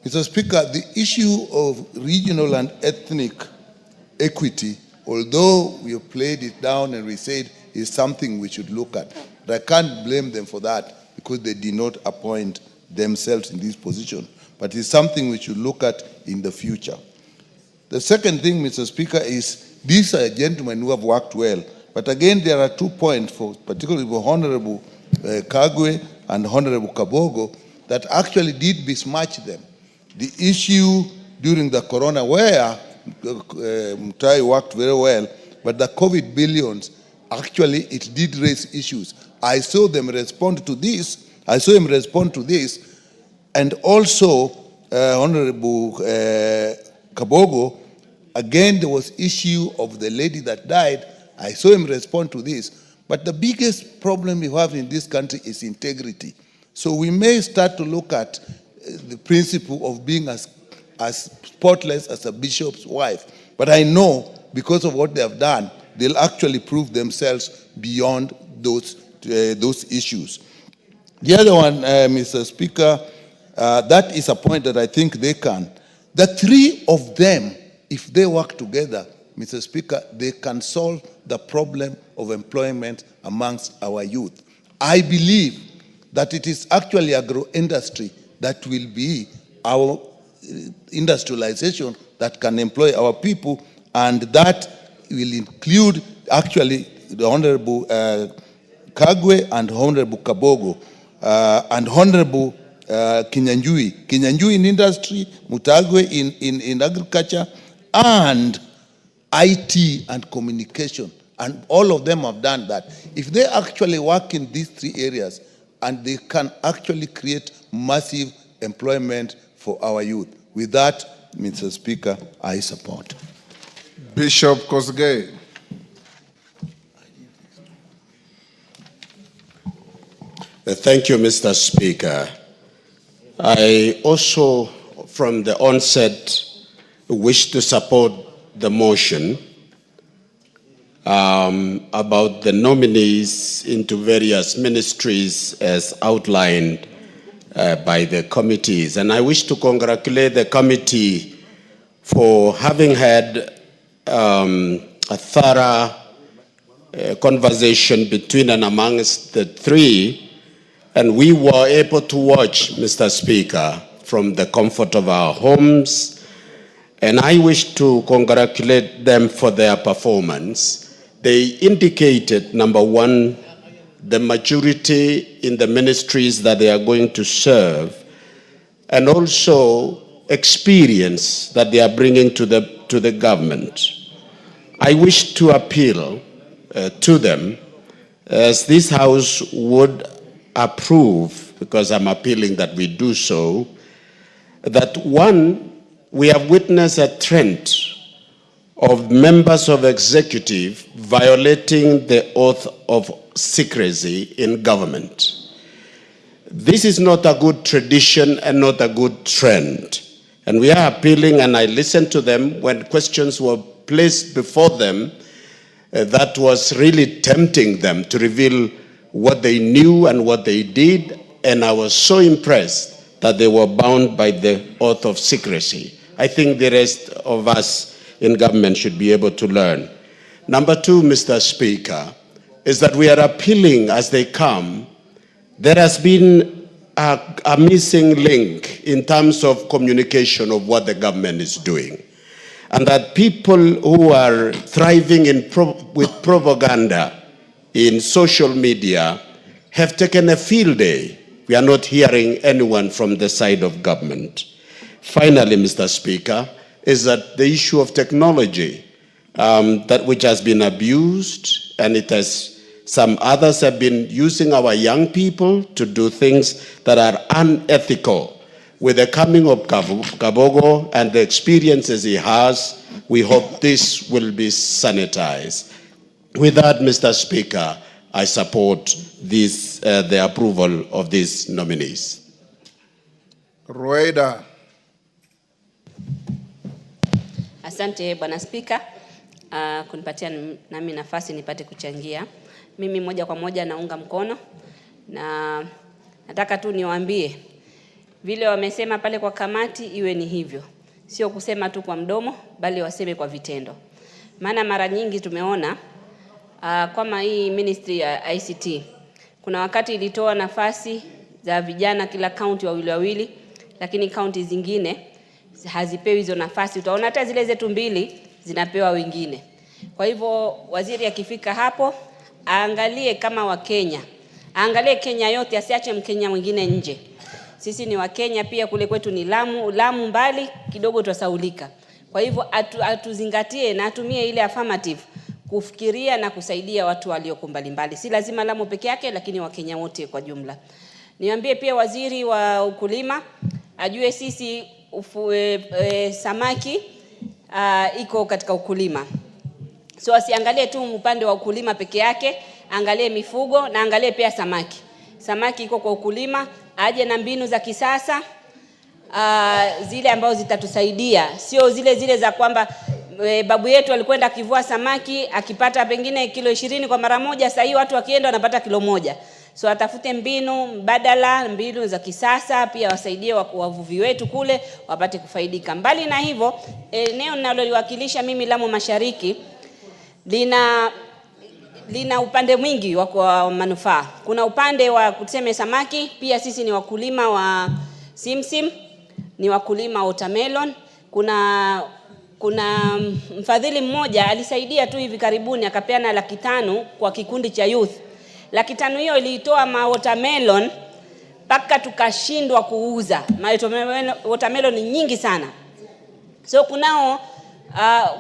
Mr. Speaker, the issue of regional and ethnic equity, although we have played it down and we said is something we should look at, but I can't blame them for that because they did not appoint themselves in this position, but it's something we should look at in the future. The second thing, Mr. Speaker, is these are gentlemen who have worked well. But again, there are 2 points, particularly for Honorable Kagwe and Honorable Kabogo, that actually did besmirch them. The issue during the corona where Mutai worked very well, but the COVID billions, actually it did raise issues. I saw them respond to this. I saw him respond to this. And also, Honorable Kabogo, again, there was issue of the lady that died. I saw him respond to this. But the biggest problem we have in this country is integrity. So we may start to look at the principle of being as spotless as a bishop's wife. But I know, because of what they have done, they'll actually prove themselves beyond those issues. The other one, Mr. Speaker, that is a point that I think they can. The three of them, if they work together, Mr. Speaker, they can solve the problem of employment amongst our youth. I believe that it is actually agro-industry that will be our industrialization that can employ our people, and that will include actually the Honorable Kagwe and Honorable Kabogo and Honorable Kinyanjui. Kinyanjui in industry, Mutagwe in agriculture, and IT and communication. And all of them have done that. If they actually work in these three areas, and they can actually create massive employment for our youth. With that, Mr. Speaker, I support.
Bishop Kosgei.
Thank you, Mr. Speaker. I also, from the onset, wish to support the motion about the nominees into various ministries as outlined by the committees. And I wish to congratulate the committee for having had a thorough conversation between and amongst the three, and we were able to watch, Mr. Speaker, from the comfort of our homes. And I wish to congratulate them for their performance. They indicated, number one, the maturity in the ministries that they are going to serve, and also experience that they are bringing to the government. I wish to appeal to them, as this House would approve, because I'm appealing that we do so, that one, we have witnessed a trend of members of executive violating the oath of secrecy in government. This is not a good tradition and not a good trend. And we are appealing, and I listened to them when questions were placed before them that was really tempting them to reveal what they knew and what they did. And I was so impressed that they were bound by the oath of secrecy. I think the rest of us in government should be able to learn. Number two, Mr. Speaker, is that we are appealing as they come. There has been a missing link in terms of communication of what the government is doing. And that people who are thriving with propaganda in social media have taken a field day. We are not hearing anyone from the side of government. Finally, Mr. Speaker, is that the issue of technology, which has been abused, and some others have been using our young people to do things that are unethical. With the coming of Kabogo and the experiences he has, we hope this will be sanitized. With that, Mr. Speaker, I support the approval of these nominees.
Rueda.
Asante Bwana Spika, kunipatia nami nafasi nipate kuchangia. Mimi moja kwa moja naunga mkono, na nataka tu niwaambie vile wamesema pale kwa kamati iwe ni hivyo. Sio kusema tu kwa mdomo, bali waseme kwa vitendo. Maana mara nyingi tumeona kama hii ministry ya ICT, kuna wakati ilitoa nafasi za vijana kila kaunti wawili, lakini kaunti zingine hazipewi hizo nafasi. Utaona hata zile zetu 2 zinapewa wengine. Kwa hivyo waziri akifika hapo aangalie kama Wakenya, aangalie Kenya yote, asiache Mkenya mwingine nje. Sisi ni Wakenya pia, kule kwetu ni Lamu mbali kidogo tutasaulika. Kwa hivyo atuzingatie na atumie ile affirmative kufikiria na kusaidia watu walioko mbali. Si lazima Lamu peke yake, lakini Wakenya wote kwa jumla. Niambie pia waziri wa ukulima ajue sisi samaki iko katika ukulima. So asiangalie tu upande wa ukulima peke yake, angalie mifugo na angalie pia samaki. Samaki iko kwa ukulima, aje na mbinu za kisasa zile ambazo zitatusaidia, sio zile za kwamba babu yetu alikwenda akivua samaki akipata pengine kilo 20 kwa mara moja, sasa hivi watu wakienda wanapata kilo 1. So atafute mbinu mbadala, mbinu za kisasa, pia wasaidie wavuvi wetu kule wapate kufaidika. Mbali na hivyo, eneo ninaloliwakilisha mimi Lamu Mashariki lina upande mwingi wa manufaa. Kuna upande wa kuseme samaki, pia sisi ni wakulima wa simsim, ni wakulima wa watermelon. Kuna mfadhili mmoja alisaidia tu hivi karibuni akapeana 500,000 kwa kikundi cha youth. 500,000 hiyo ilitoa watermelon mpaka tukashindwa kuuza. Watermelon ni nyingi sana. So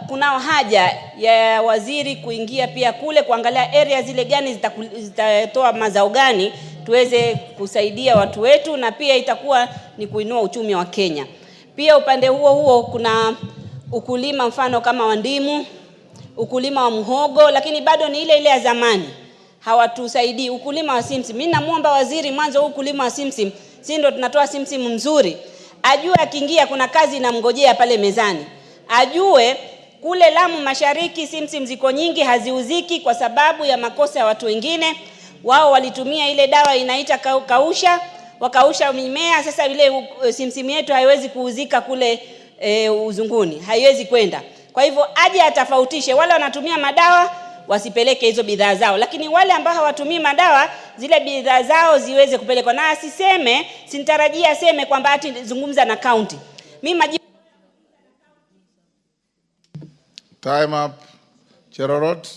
kunao haja ya waziri kuingia pia kule kuangalia area zile gani zitatoa mazao gani tuweze kusaidia watu wetu, na pia itakuwa ni kuinua uchumi wa Kenya. Pia upande huo kuna ukulima mfano kama wa ndimu, ukulima wa muhogo, lakini bado ni ile ya zamani. Hawatusaidii ukulima wa simsim. Mimi namuomba waziri mwanzo ukulima wa simsim, si ndio tunatoa simsim mzuri. Ajue akiingia kuna kazi inamngojea pale mezani. Ajue kule Lamu Mashariki simsim ziko nyingi haziuziki kwa sababu ya makosa ya watu wengine. Wao walitumia ile dawa inaita wakausha mimea. Sasa ile simsim yetu haiwezi kuuzika kule uzunguni, haiwezi kwenda. Kwa hivyo aje atafautishe, wale wanatumia madawa wasipeleke hizo bidhaa zao, lakini wale ambao hawatumii madawa zile bidhaa zao ziweze kupelekwa. Na asiseme, sinitarajia aseme kwamba ati zungumza na county. Mimi
Time up. Cherorot,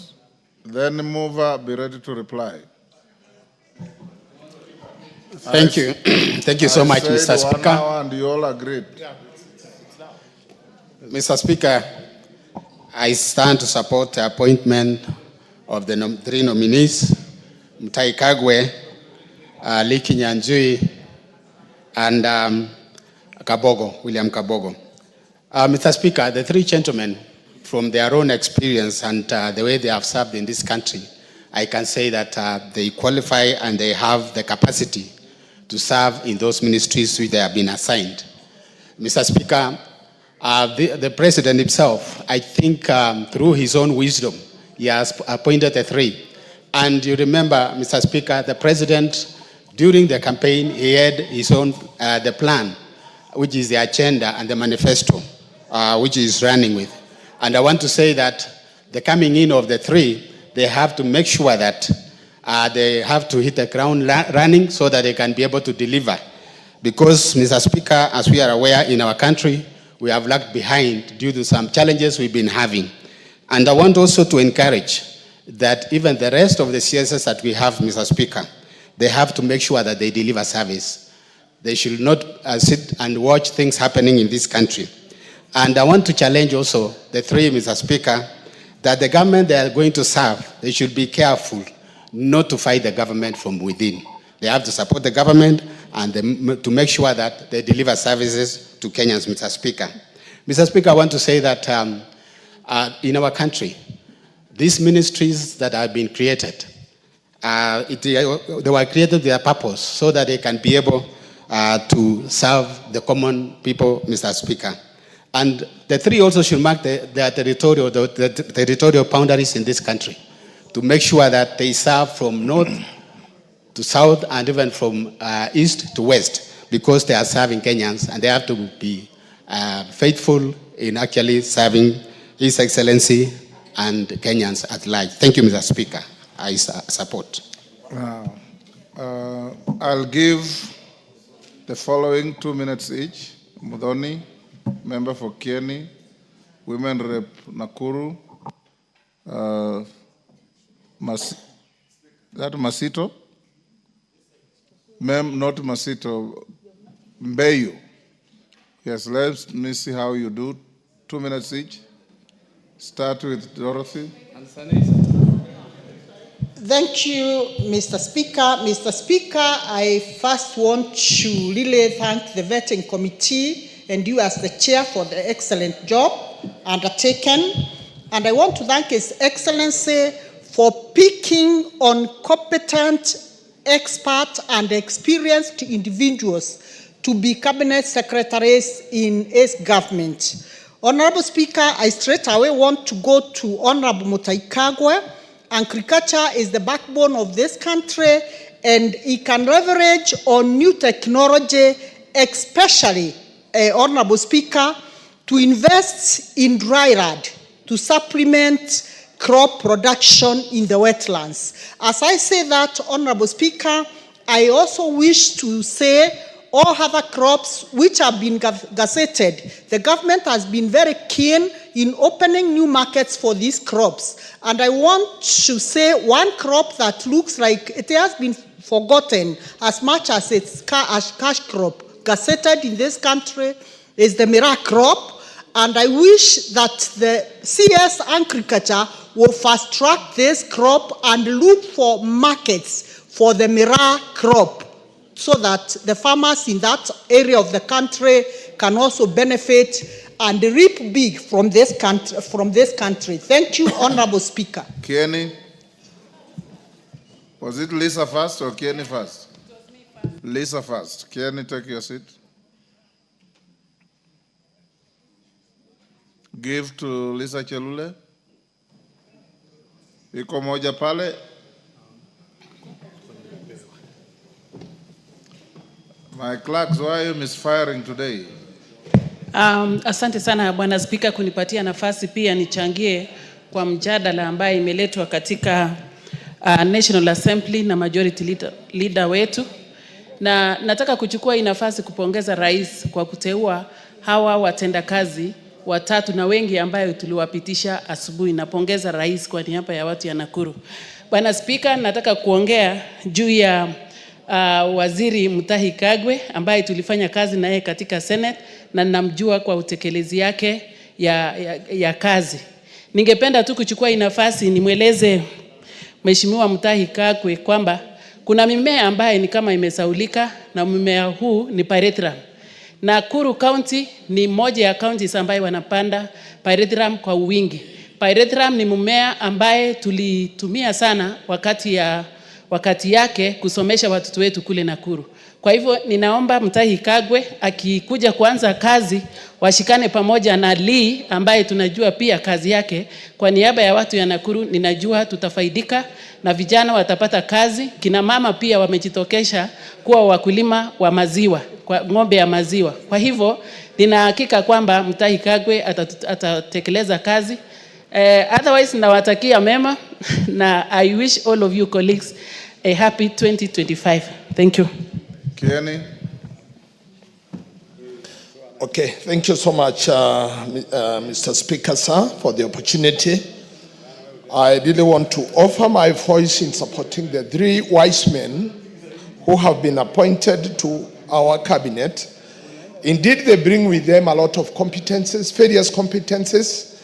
then mover, be ready to reply.
Thank you. Thank you so much, Mr. Speaker.
1 hour and you all agreed.
Mr. Speaker, I stand to support the appointment of the 3 nominees, Mutahi Kagwe, Liki Nyanjui, and William Kabogo. Mr. Speaker, the 3 gentlemen, from their own experience and the way they have served in this country, I can say that they qualify and they have the capacity to serve in those ministries which they have been assigned. Mr. Speaker, the President himself, I think through his own wisdom, he has appointed the 3. And you remember, Mr. Speaker, the President, during the campaign, he had his own, the plan, which is the agenda and the manifesto, which he is running with. And I want to say that the coming in of the 3, they have to make sure that they have to hit the ground running so that they can be able to deliver. Because, Mr. Speaker, as we are aware in our country, we have lagged behind due to some challenges we've been having. And I want also to encourage that even the rest of the CSS that we have, Mr. Speaker, they have to make sure that they deliver service. They should not sit and watch things happening in this country. And I want to challenge also the 3, Mr. Speaker, that the government they are going to serve, they should be careful not to fight the government from within. They have to support the government and to make sure that they deliver services to Kenyans, Mr. Speaker. Mr. Speaker, I want to say that in our country, these ministries that have been created, they were created with a purpose so that they can be able to serve the common people, Mr. Speaker. And the 3 also should mark the territorial boundaries in this country to make sure that they serve from north to south and even from east to west, because they are serving Kenyans and they have to be faithful in actually serving His Excellency and Kenyans at large. Thank you, Mr. Speaker. I support.
I'll give the following 2 minutes each. Mudhoni, member for Kieni, Women Rep Nakuru, Masito? Not Masito, Mbeyu. Yes, let me see how you do. 2 minutes each. Start with Dorothy.
Thank you, Mr. Speaker. Mr. Speaker, I first want to really thank the vetting committee and you as the chair for the excellent job undertaken. And I want to thank His Excellency for picking on competent, expert, and experienced individuals to be cabinet secretaries in his government. Honorable Speaker, I straight away want to go to Honorable Mutahi Kagwe. Agriculture is the backbone of this country, and it can leverage on new technology, especially, Honorable Speaker, to invest in dry land to supplement crop production in the wetlands. As I say that, Honorable Speaker, I also wish to say all other crops which have been gazetted. The government has been very keen in opening new markets for these crops. And I want to say one crop that looks like it has been forgotten as much as it's cash crop gazetted in this country is the Mira crop. And I wish that the CS Agriculture will fast track this crop and look for markets for the Mira crop, so that the farmers in that area of the country can also benefit and reap big from this country. Thank you, Honorable Speaker.
Kieni? Was it Lisa first or Kieni first? Lisa first. Kieni, take your seat. Give to Lisa Chelule. Iko moja pale. My clerks, why are you misfiring today?
Asante sana Bwana Spika kunipatia nafasi pia nichangie kwa mjadala ambaye imeletwa katika National Assembly na Majority Leader wetu. Na nataka kuchukua hii nafasi kupongeza rais kwa kuteua hawa watendakazi watatu na wengi ambayo tuliwapitisha asubuhi. Napongeza rais kwa niaba ya watu ya Nakuru. Bwana Spika, nataka kuongea juu ya Waziri Mutahi Kagwe ambaye tulifanya kazi na yeye katika Senate na namjua kwa utekelezi yake ya kazi. Ningependa tu kuchukua hii nafasi nimweleze Mheshimiwa Mutahi Kagwe kwamba kuna mimea ambaye ni kama imesaulika na mimea huu ni pyrethrum. Nakuru County ni moja ya counties ambaye wanapanda pyrethrum kwa wingi. Pyrethrum ni mmea ambaye tulitumia sana wakati yake kusomesha watoto wetu kule Nakuru. Kwa hivyo ninaomba Mutahi Kagwe akikuja kuanza kazi washikane pamoja na Lee ambaye tunajua pia kazi yake. Kwa niaba ya watu ya Nakuru ninajua tutafaidika na vijana watapata kazi. Kina mama pia wamejitokesha kuwa wakulima wa maziwa, kwa ng'ombe ya maziwa. Kwa hivyo nina hakika kwamba Mutahi Kagwe atatekeleza kazi. Otherwise nawatakia mema na I wish all of you colleagues a happy 2025. Thank you.
Kieni?
Okay, thank you so much, Mr. Speaker, sir, for the opportunity. I really want to offer my voice in supporting the three wise men who have been appointed to our cabinet. Indeed, they bring with them a lot of competences, various competences,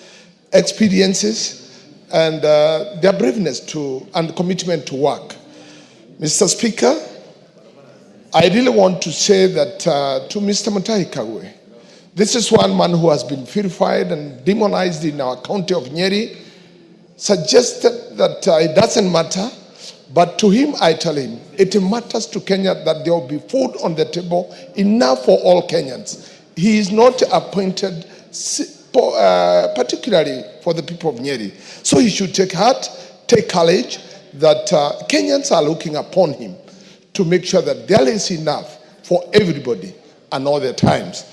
experiences, and their braveness and commitment to work. Mr. Speaker, I really want to say that to Mr. Mutahi Kagwe, this is one man who has been vilified and demonized in our county of Nyeri, suggested that it doesn't matter, but to him I tell him, it matters to Kenya that there will be food on the table, enough for all Kenyans. He is not appointed particularly for the people of Nyeri. So he should take heart, take courage, that Kenyans are looking upon him to make sure that there is enough for everybody and all the times.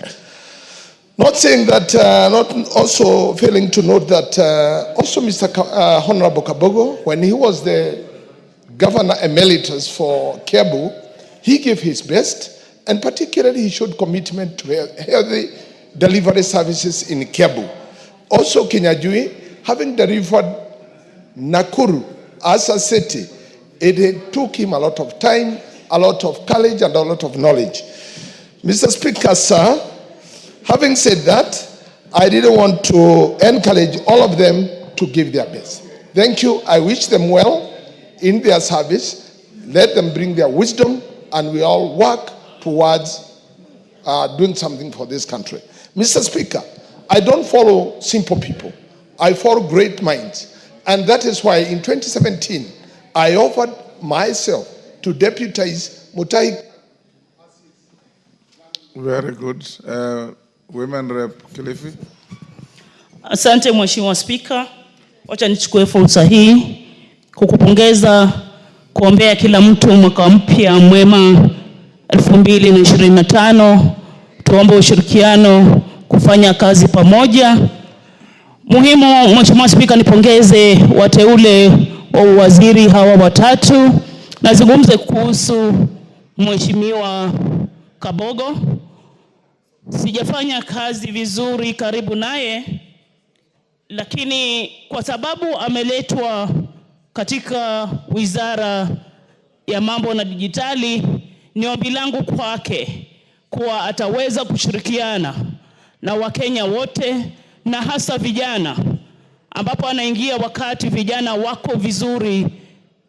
Not saying that, not also failing to note that also Mr. Honorable Kabogo, when he was the Governor Emeritus for Kiambu, he gave his best
And particularly, he showed commitment to healthy delivery services in Kiambu. Also, Kinyajui, having delivered Nakuru as a city, it took him a lot of time, a lot of courage, and a lot of knowledge. Mr. Speaker, sir, having said that, I didn't want to encourage all of them to give their best. Thank you. I wish them well in their service. Let them bring their wisdom, and we all work towards doing something for this country. Mr. Speaker, I don't follow simple people. I follow great minds. And that is why in 2017, I offered myself to deputize Mutahi.
Very good. Women Rep Kilifi.
Asante Mheshimiwa Spika. Wacha nichukue fursa hii kukupongeza, kuombea kila mtu mwaka mpya mwema 2025. Tuombe ushirikiano, kufanya kazi pamoja. Muhimu Mheshimiwa Spika, nipongeze wateule wa waziri hawa watatu. Nazungumze kuhusu Mheshimiwa Kabogo. Sijafanya kazi vizuri karibu naye, lakini kwa sababu ameletwa katika wizara ya mambo na dijitali, ni ombi langu kwake kuwa ataweza kushirikiana na Wakenya wote na hasa vijana, ambapo anaingia wakati vijana wako vizuri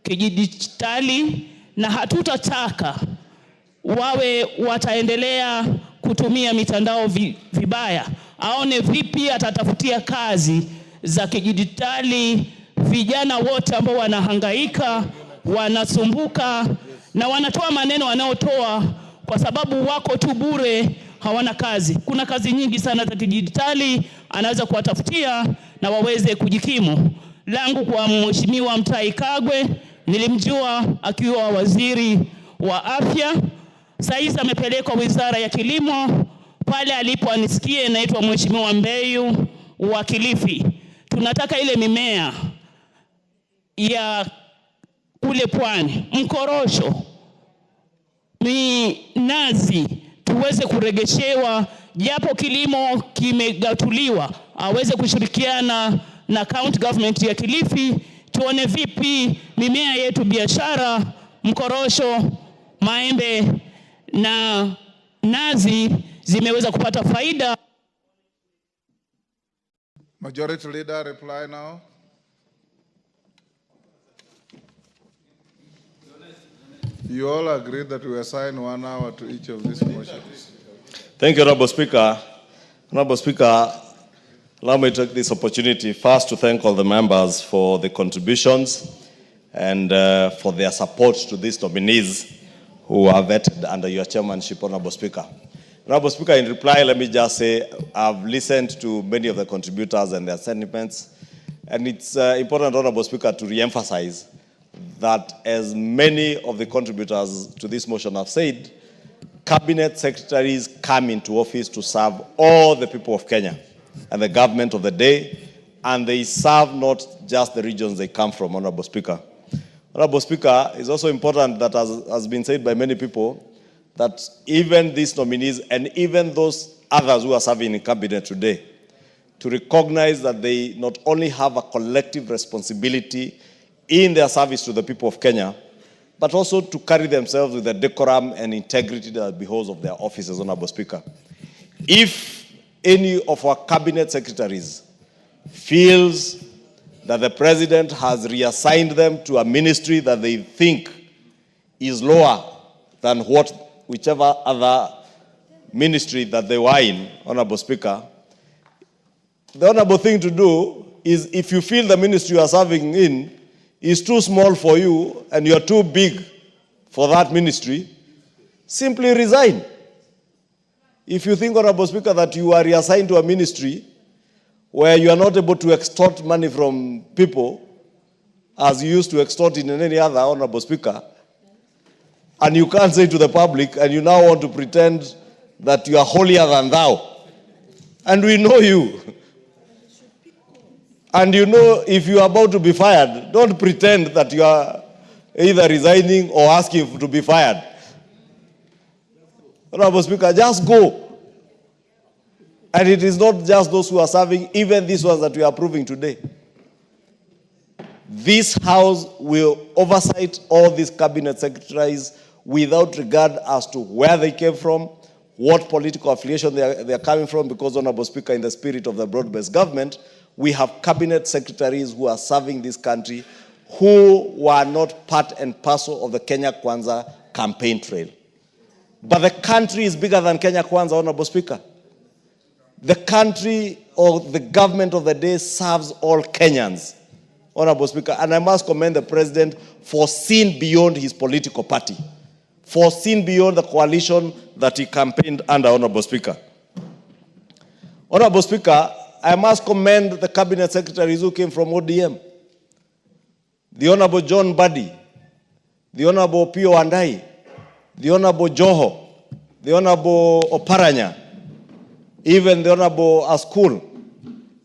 kidijitali, na hatutataka wawe wataendelea kutumia mitandao vibaya. Aone vipi atatafutia kazi za kidijitali vijana wote ambao wanahangaika, wanasumbuka na wanatoa maneno wanaotoa kwa sababu wako tu bure, hawana kazi. Kuna kazi nyingi sana za kidijitali anaweza kuwatafutia na waweze kujikimu. Langu kwa Mheshimiwa Mutahi Kagwe, nilimjua akiwa waziri wa afya. Sasa amepelekwa wizara ya kilimo, pale alipo anisikie naitwa Mheshimiwa Mbeyu wa Kilifi. Tunataka ile mimea ya kule pwani, mkorosho, minazi, tuweze kuregeshewa, japo kilimo kimegatuliwa, aweze kushirikiana na county government ya Kilifi, tuone vipi mimea yetu biashara, mkorosho, maembe na nazi zimeweza kupata faida.
Majority Leader, reply now. You all agree that we assign 1 hour to each of these motions.
Thank you, Honorable Speaker. Honorable Speaker, allow me to take this opportunity first to thank all the members for the contributions and for their support to these nominees who are vetted under your chairmanship, Honorable Speaker. Honorable Speaker, in reply, let me just say I've listened to many of the contributors and their sentiments, and it's important, Honorable Speaker, to re-emphasize that as many of the contributors to this motion have said, cabinet secretaries come into office to serve all the people of Kenya and the government of the day, and they serve not just the regions they come from, Honorable Speaker. Honorable Speaker, it's also important that, as has been said by many people, that even these nominees and even those others who are serving in cabinet today, to recognize that they not only have a collective responsibility in their service to the people of Kenya, but also to carry themselves with the decorum and integrity that behoves of their offices, Honorable Speaker. If any of our cabinet secretaries feels that the president has reassigned them to a ministry that they think is lower than whichever other ministry that they were in, Honorable Speaker, the honorable thing to do is, if you feel the ministry you are serving in is too small for you and you are too big for that ministry, simply resign. If you think, Honorable Speaker, that you are reassigned to a ministry where you are not able to extort money from people as you used to extort in any other, Honorable Speaker, and you can't say to the public, and you now want to pretend that you are holier than thou, and we know you, and you know if you are about to be fired, don't pretend that you are either resigning or asking to be fired. Honorable Speaker, just go. And it is not just those who are serving, even these ones that we are approving today. This House will oversight all these cabinet secretaries without regard as to where they came from, what political affiliation they are coming from, because, Honorable Speaker, in the spirit of the broad-based government, we have cabinet secretaries who are serving this country who were not part and parcel of the Kenya Kwanza campaign trail. But the country is bigger than Kenya Kwanza, Honorable Speaker. The country or the government of the day serves all Kenyans, Honorable Speaker. And I must commend the President for seeing beyond his political party, for seeing beyond the coalition that he campaigned under, Honorable Speaker. Honorable Speaker, I must commend the cabinet secretaries who came from ODM. The Honorable John Buddy, the Honorable Pio Andai, the Honorable Joho, the Honorable Oparanya, even the Honorable Askul.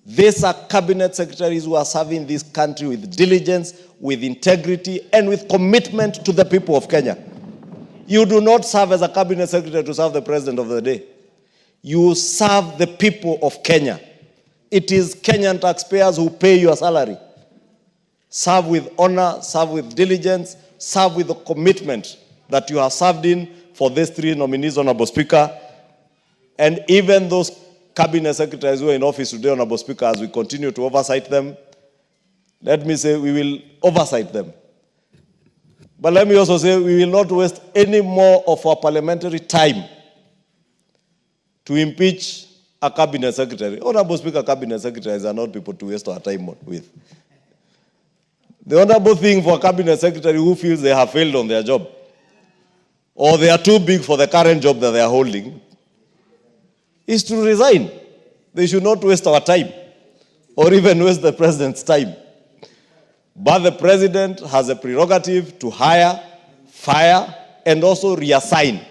These are cabinet secretaries who are serving this country with diligence, with integrity, and with commitment to the people of Kenya. You do not serve as a cabinet secretary to serve the president of the day. You serve the people of Kenya. It is Kenyan taxpayers who pay your salary. Serve with honor, serve with diligence, serve with the commitment that you have served in for these three nominees, Honorable Speaker. And even those cabinet secretaries who are in office today, Honorable Speaker, as we continue to oversight them, let me say we will oversight them. But let me also say we will not waste any more of our parliamentary time to impeach a cabinet secretary. Honorable Speaker, cabinet secretaries are not people to waste our time with. The honorable thing for a cabinet secretary who feels they have failed on their job, or they are too big for the current job that they are holding, is to resign. They should not waste our time, or even waste the president's time. But the president has a prerogative to hire, fire, and also reassign.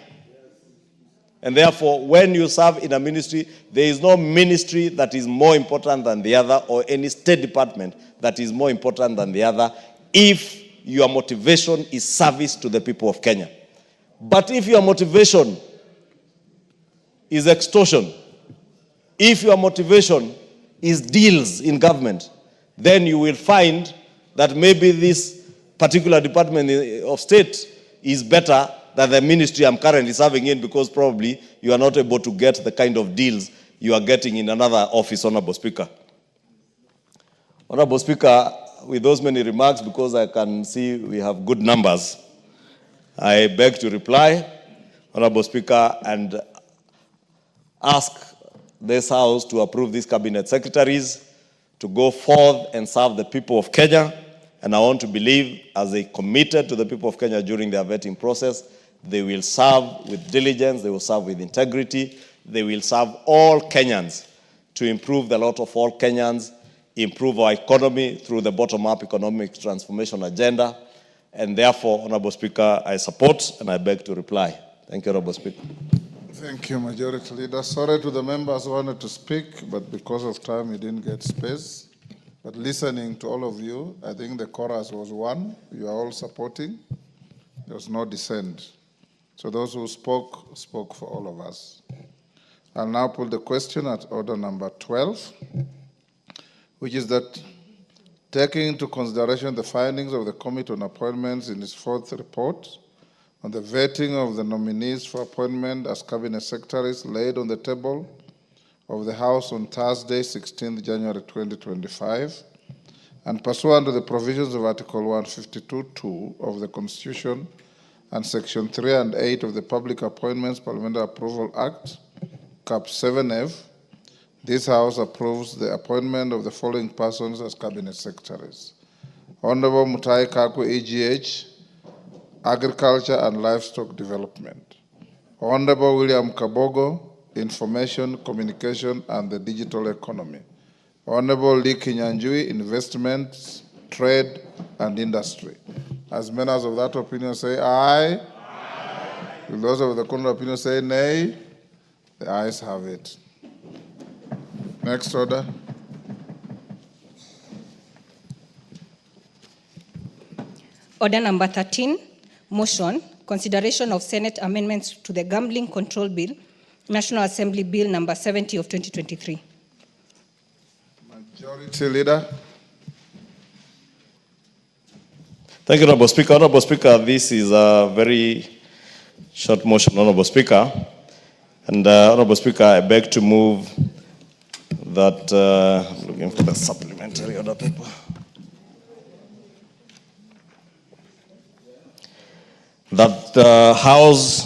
And therefore, when you serve in a ministry, there is no ministry that is more important than the other, or any state department that is more important than the other, if your motivation is service to the people of Kenya. But if your motivation is extortion, if your motivation is deals in government, then you will find that maybe this particular department of state is better than the ministry I'm currently serving in, because probably you are not able to get the kind of deals you are getting in another office, Honorable Speaker. Honorable Speaker, with those many remarks, because I can see we have good numbers, I beg to reply, Honorable Speaker, and ask this House to approve these cabinet secretaries to go forth and serve the people of Kenya. And I want to believe, as they committed to the people of Kenya during their vetting process, they will serve with diligence, they will serve with integrity, they will serve all Kenyans to improve the lot of all Kenyans, improve our economy through the bottom-up economic transformation agenda. And therefore, Honorable Speaker, I support and I beg to reply. Thank you, Honorable Speaker.
Thank you, Majority Leader. Sorry to the members who wanted to speak, but because of time, you didn't get space. But listening to all of you, I think the chorus was one. You are all supporting. There was no dissent. So those who spoke, spoke for all of us. I'll now put the question at order number 12, which is that taking into consideration the findings of the Committee on Appointments in its fourth report on the vetting of the nominees for appointment as cabinet secretaries laid on the table of the House on Thursday, 16th January 2025, and pursuant to the provisions of Article 152(2) of the Constitution and Section 3 and 8 of the Public Appointments Parliamentary Approval Act, Cap 7F, this House approves the appointment of the following persons as cabinet secretaries: Honorable Mutai Kakwe, EGH, Agriculture and Livestock Development; Honorable William Kabogo, Information, Communication and the Digital Economy; Honorable Lee Kinyanjui, Investments, Trade and Industry. As members of that opinion say aye. Will those of the contrary opinion say nay? The ayes have it. Next order.
Order number 13, motion consideration of Senate amendments to the Gambling Control Bill, National Assembly Bill number 70 of 2023.
Majority Leader.
Thank you, Honorable Speaker. Honorable Speaker, this is a very short motion, Honorable Speaker. And Honorable Speaker, I beg to move that, I'm looking for the supplementary order paper. That the House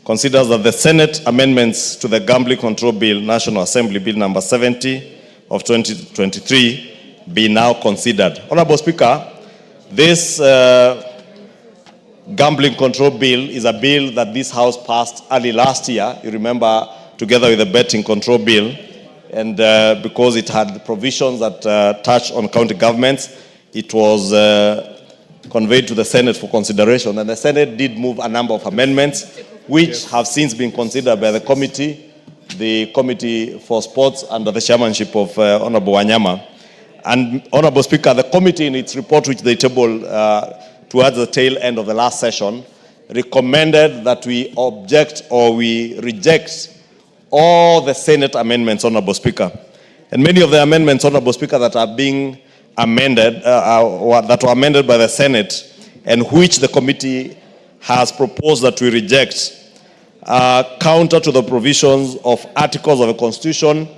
considers that the Senate amendments to the Gambling Control Bill, National Assembly Bill number 70 of 2023 be now considered. Honorable Speaker, this Gambling Control Bill is a bill that this House passed early last year, you remember, together with the Betting Control Bill. And because it had provisions that touched on county governments, it was conveyed to the Senate for consideration. And the Senate did move a number of amendments, which have since been considered by the Committee for Sports under the chairmanship of Honorable Wanyama. And Honorable Speaker, the committee in its report, which they tabled towards the tail end of the last session, recommended that we object or we reject all the Senate amendments, Honorable Speaker. And many of the amendments, Honorable Speaker, that are being amended, that were amended by the Senate, and which the committee has proposed that we reject, counter to the provisions of articles of the Constitution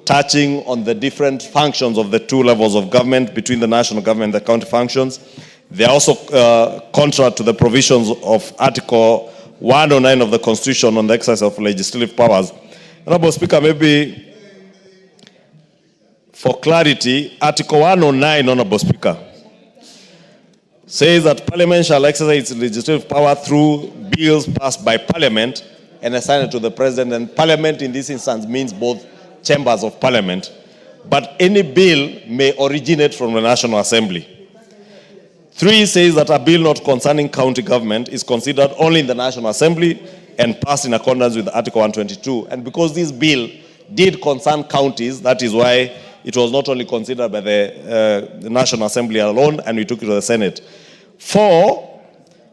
touching on the different functions of the two levels of government between the national government and the county functions. They are also contrary to the provisions of Article 109 of the Constitution on the exercise of legislative powers. Honorable Speaker, maybe for clarity, Article 109, Honorable Speaker, says that Parliament shall exercise its legislative power through bills passed by Parliament and assigned to the President. And Parliament in this instance means both chambers of Parliament. But any bill may originate from the National Assembly. 3 says that a bill not concerning county government is considered only in the National Assembly and passed in accordance with Article 122. And because this bill did concern counties, that is why it was not only considered by the National Assembly alone, and we took it to the Senate. 4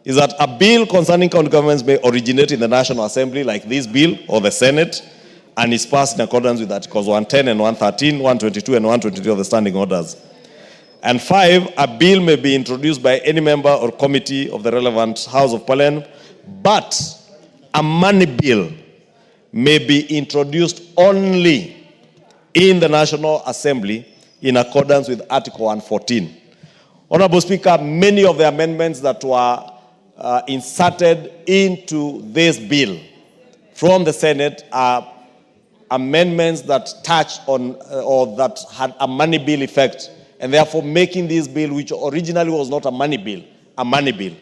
is that a bill concerning county governments may originate in the National Assembly, like this bill, or the Senate, and is passed in accordance with Articles 110 and 113, 122 and 123 of the standing orders. And 5, a bill may be introduced by any member or committee of the relevant House of Parliament, but a money bill may be introduced only in the National Assembly in accordance with Article 114. Honorable Speaker, many of the amendments that were inserted into this bill from the Senate are amendments that touch on or that had a money bill effect, and therefore making this bill, which originally was not a money bill, a money bill.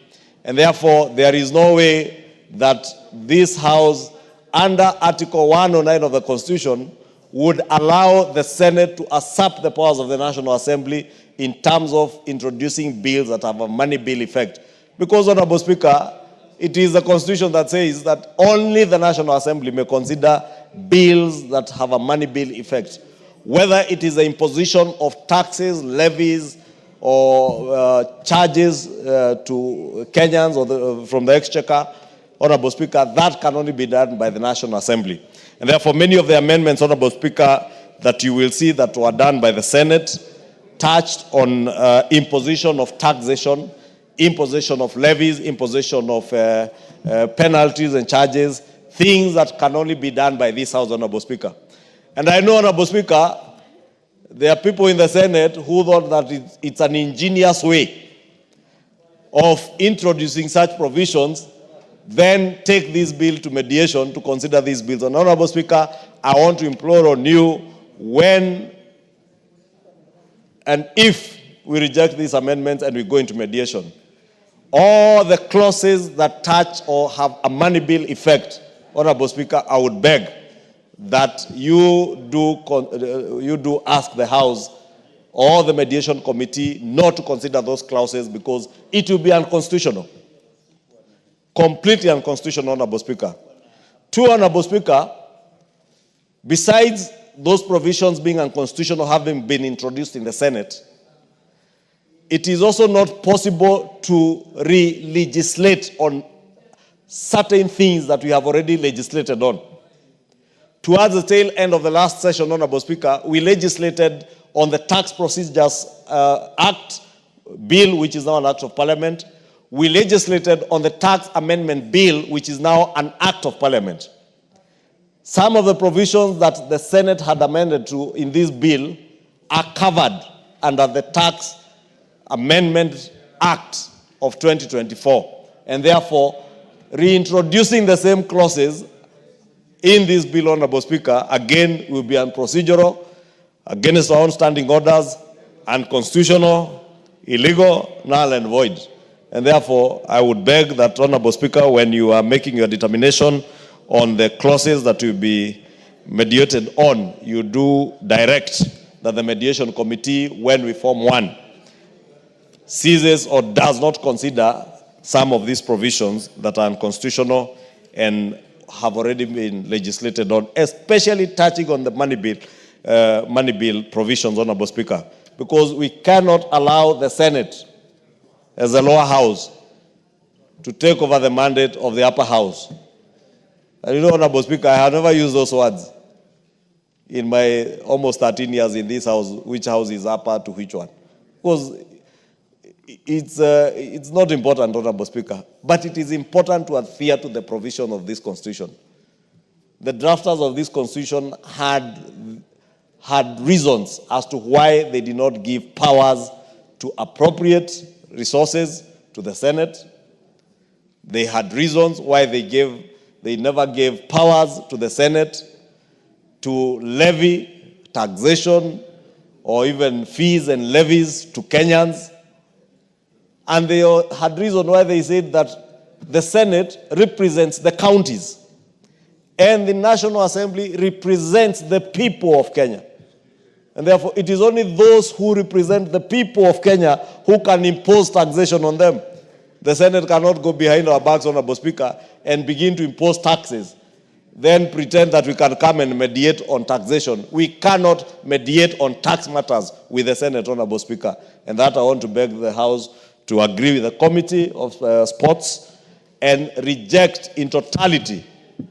And therefore, there is no way that this House, under Article 109 of the Constitution, would allow the Senate to usurp the powers of the National Assembly in terms of introducing bills that have a money bill effect. Because, Honorable Speaker, it is the Constitution that says that only the National Assembly may consider bills that have a money bill effect. Whether it is the imposition of taxes, levies, or charges to Kenyans or from the Exchequer, Honorable Speaker, that can only be done by the National Assembly. And therefore, many of the amendments, Honorable Speaker, that you will see that were done by the Senate touched on imposition of taxation, imposition of levies, imposition of penalties and charges, things that can only be done by this House, Honorable Speaker. And I know, Honorable Speaker, there are people in the Senate who thought that it's an ingenious way of introducing such provisions, then take this bill to mediation to consider these bills. And Honorable Speaker, I want to implore on you, when and if we reject these amendments and we go into mediation, all the clauses that touch or have a money bill effect, Honorable Speaker, I would beg that you do ask the House or the mediation committee not to consider those clauses, because it will be unconstitutional. Completely unconstitutional, Honorable Speaker. 2, Honorable Speaker, besides those provisions being unconstitutional having been introduced in the Senate, it is also not possible to re-legislate on certain things that we have already legislated on. Towards the tail end of the last session, Honorable Speaker, we legislated on the Tax Procedures Act bill, which is now an act of parliament. We legislated on the Tax Amendment Bill, which is now an act of parliament. Some of the provisions that the Senate had amended to in this bill are covered under the Tax Amendment Act of 2024. And therefore, reintroducing the same clauses in this bill, Honorable Speaker, again will be unprocedural, against our own standing orders, unconstitutional, illegal, null and void. And therefore, I would beg that, Honorable Speaker, when you are making your determination on the clauses that will be mediated on, you do direct that the mediation committee, when we form one, seizes or does not consider some of these provisions that are unconstitutional and have already been legislated on, especially touching on the money bill provisions, Honorable Speaker, because we cannot allow the Senate as a lower house to take over the mandate of the upper house. And you know, Honorable Speaker, I have never used those words in my almost 13 years in this house, which house is upper to which one. Because it's not important, Honorable Speaker, but it is important to adhere to the provision of this Constitution. The drafters of this Constitution had reasons as to why they did not give powers to appropriate resources to the Senate. They had reasons why they never gave powers to the Senate to levy taxation or even fees and levies to Kenyans. And they had reason why they said that the Senate represents the counties and the National Assembly represents the people of Kenya. And therefore, it is only those who represent the people of Kenya who can impose taxation on them. The Senate cannot go behind our backs, Honorable Speaker, and begin to impose taxes, then pretend that we can come and mediate on taxation. We cannot mediate on tax matters with the Senate, Honorable Speaker. And that I want to beg the House to agree with the Committee of Sports and reject in totality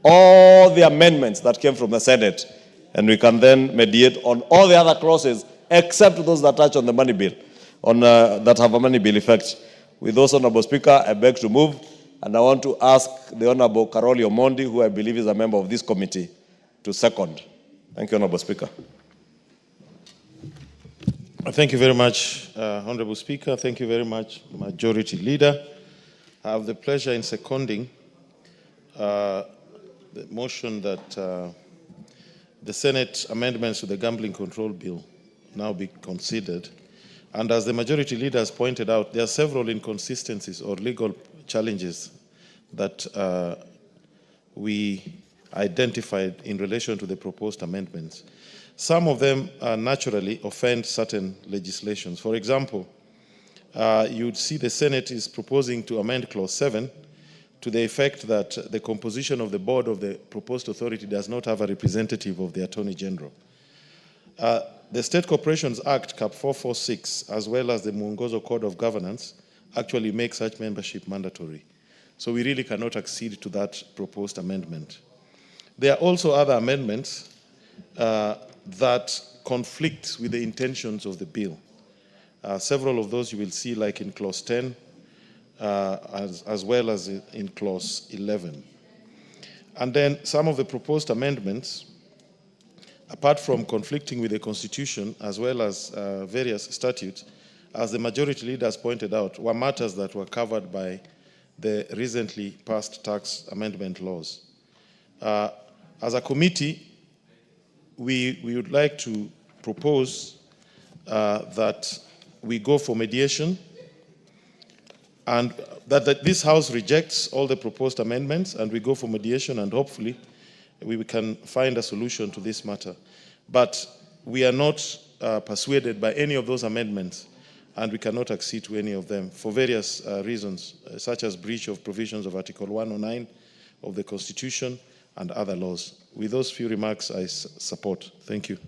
all the amendments that came from the Senate. And we can then mediate on all the other clauses, except those that touch on the money bill, that have a money bill effect. With those, Honorable Speaker, I beg to move, and I want to ask the Honorable Karoli Omondi, who I believe is a member of this committee, to second. Thank you, Honorable Speaker.
Thank you very much, Honorable Speaker. Thank you very much, Majority Leader. I have the pleasure in seconding the motion that the Senate amendments to the Gambling Control Bill now be considered. And as the Majority Leader has pointed out, there are several inconsistencies or legal challenges that we identified in relation to the proposed amendments. Some of them naturally offend certain legislations. For example, you'd see the Senate is proposing to amend Clause 7 to the effect that the composition of the board of the proposed authority does not have a representative of the Attorney General. The State Corporations Act, Cap 446, as well as the Mwongozo Code of Governance, actually make such membership mandatory. So we really cannot accede to that proposed amendment. There are also other amendments that conflict with the intentions of the bill. Several of those you will see, like in Clause 10, as well as in Clause 11. And then some of the proposed amendments, apart from conflicting with the Constitution as well as various statutes, as the Majority Leader has pointed out, were matters that were covered by the recently passed tax amendment laws. As a committee, we would like to propose that we go for mediation and that this House rejects all the proposed amendments and we go for mediation, and hopefully we can find a solution to this matter. But we are not persuaded by any of those amendments, and we cannot accede to any of them for various reasons, such as breach of provisions of Article 109 of the Constitution and other laws. With those few remarks, I support. Thank you.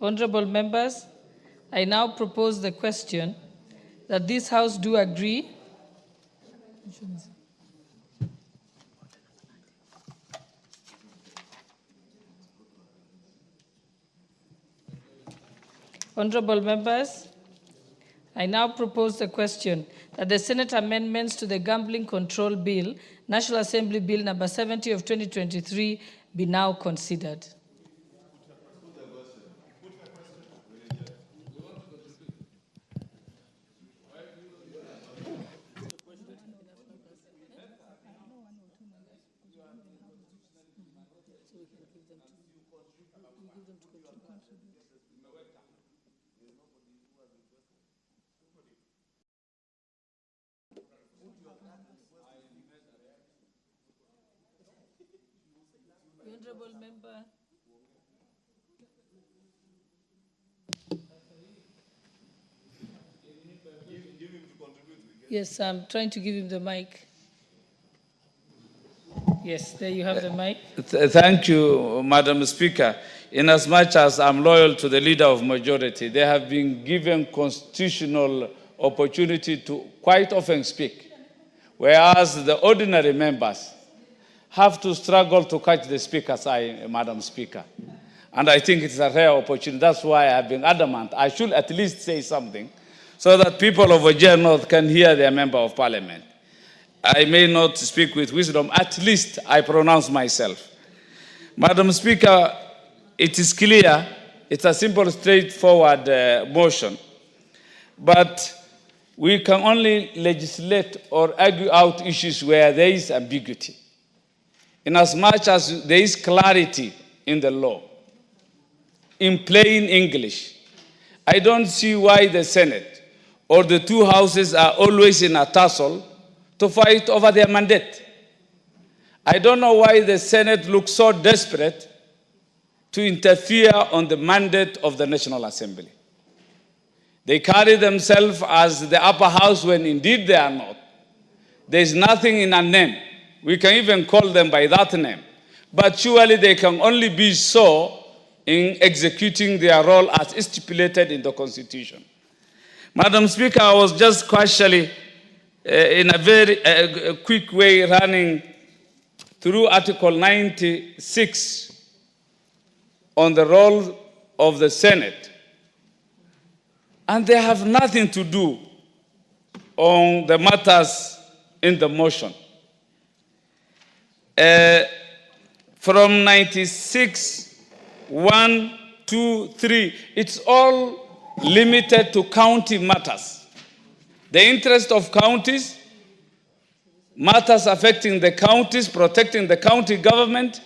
Honorable members, I now propose the question that this House do agree Honorable members, I now propose the question that the Senate amendments to the Gambling Control Bill, National Assembly Bill number 70 of 2023, be now considered. Honorable member. Yes, I'm trying to give him the mic. Yes, there you have the mic.
Thank you, Madam Speaker. Inasmuch as I'm loyal to the leader of majority, they have been given constitutional opportunity to quite often speak, whereas the ordinary members have to struggle to catch the speaker's eye, Madam Speaker. And I think it's a rare opportunity. That's why I've been adamant. I should at least say something so that people of Wajir North can hear their member of parliament. I may not speak with wisdom, at least I pronounce myself. Madam Speaker, it is clear, it's a simple, straightforward motion, but we can only legislate or argue out issues where there is ambiguity. Inasmuch as there is clarity in the law, in plain English, I don't see why the Senate or the two houses are always in a tussle to fight over their mandate. I don't know why the Senate looks so desperate to interfere on the mandate of the National Assembly. They carry themselves as the upper house when indeed they are not. There is nothing in a name. We can even call them by that name. But surely they can only be so in executing their role as stipulated in the Constitution. Madam Speaker, I was just casually, in a very quick way, running through Article 96 on the role of the Senate. And they have nothing to do on the matters in the motion. From 96, 1, 2, 3, it's all limited to county matters. The interest of counties, matters affecting the counties, protecting the county government.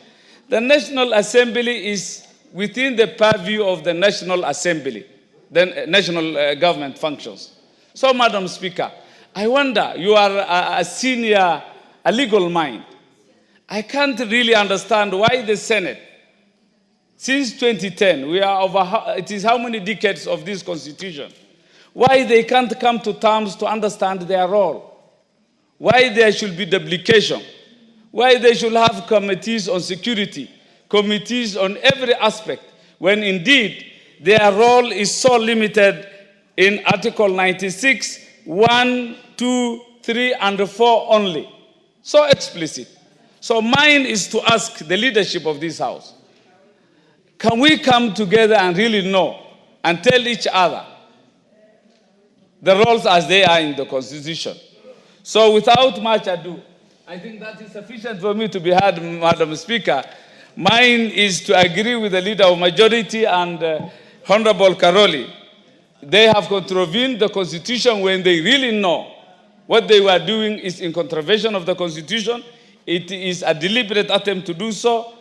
The National Assembly is within the purview of the National Assembly, the national government functions. So, Madam Speaker, I wonder, you are a senior, a legal mind. I can't really understand why the Senate, since 2010, we are over, it is how many decades of this Constitution, why they can't come to terms to understand their role, why there should be duplication, why they should have committees on security, committees on every aspect, when indeed their role is so limited in Article 96, 1, 2, 3, and 4 only. So explicit. So mine is to ask the leadership of this House, can we come together and really know and tell each other the roles as they are in the Constitution? So without much ado, I think that is sufficient for me to be heard, Madam Speaker. Mine is to agree with the leader of majority and Honorable Karoli. They have contravened the Constitution when they really know what they were doing is in contravention of the Constitution. It is a deliberate attempt to do so,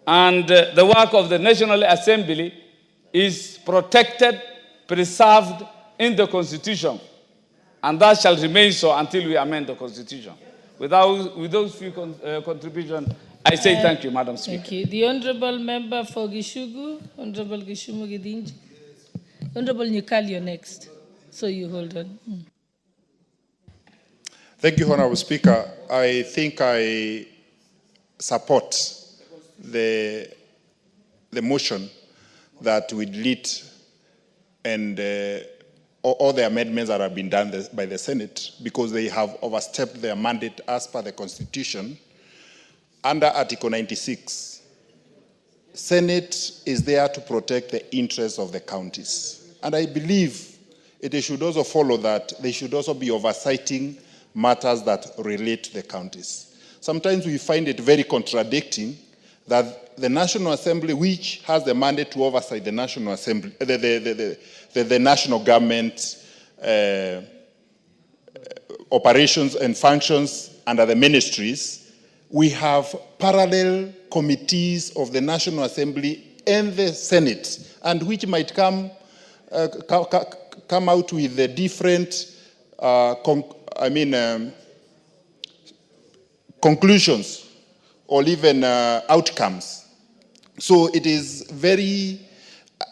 and the work of the National Assembly is protected, preserved in the Constitution, and that shall remain so until we amend the Constitution. With those few contributions, I say thank you, Madam Speaker.
Thank you. The Honourable Member for Gishugu, Honourable Gishumu Gidinji. Honourable Nyikali, you're next, so you hold on.
Thank you, Honourable Speaker. I think I support the motion that we delete and all the amendments that have been done by the Senate because they have overstepped their mandate as per the Constitution. Under Article 96, Senate is there to protect the interests of the counties. And I believe it should also follow that they should also be oversighting matters that relate to the counties. Sometimes we find it very contradicting that the National Assembly, which has the mandate to oversight the National Assembly, the national government operations and functions under the ministries, we have parallel committees of the National Assembly and the Senate, and which might come out with the different conclusions or even outcomes. So it is very,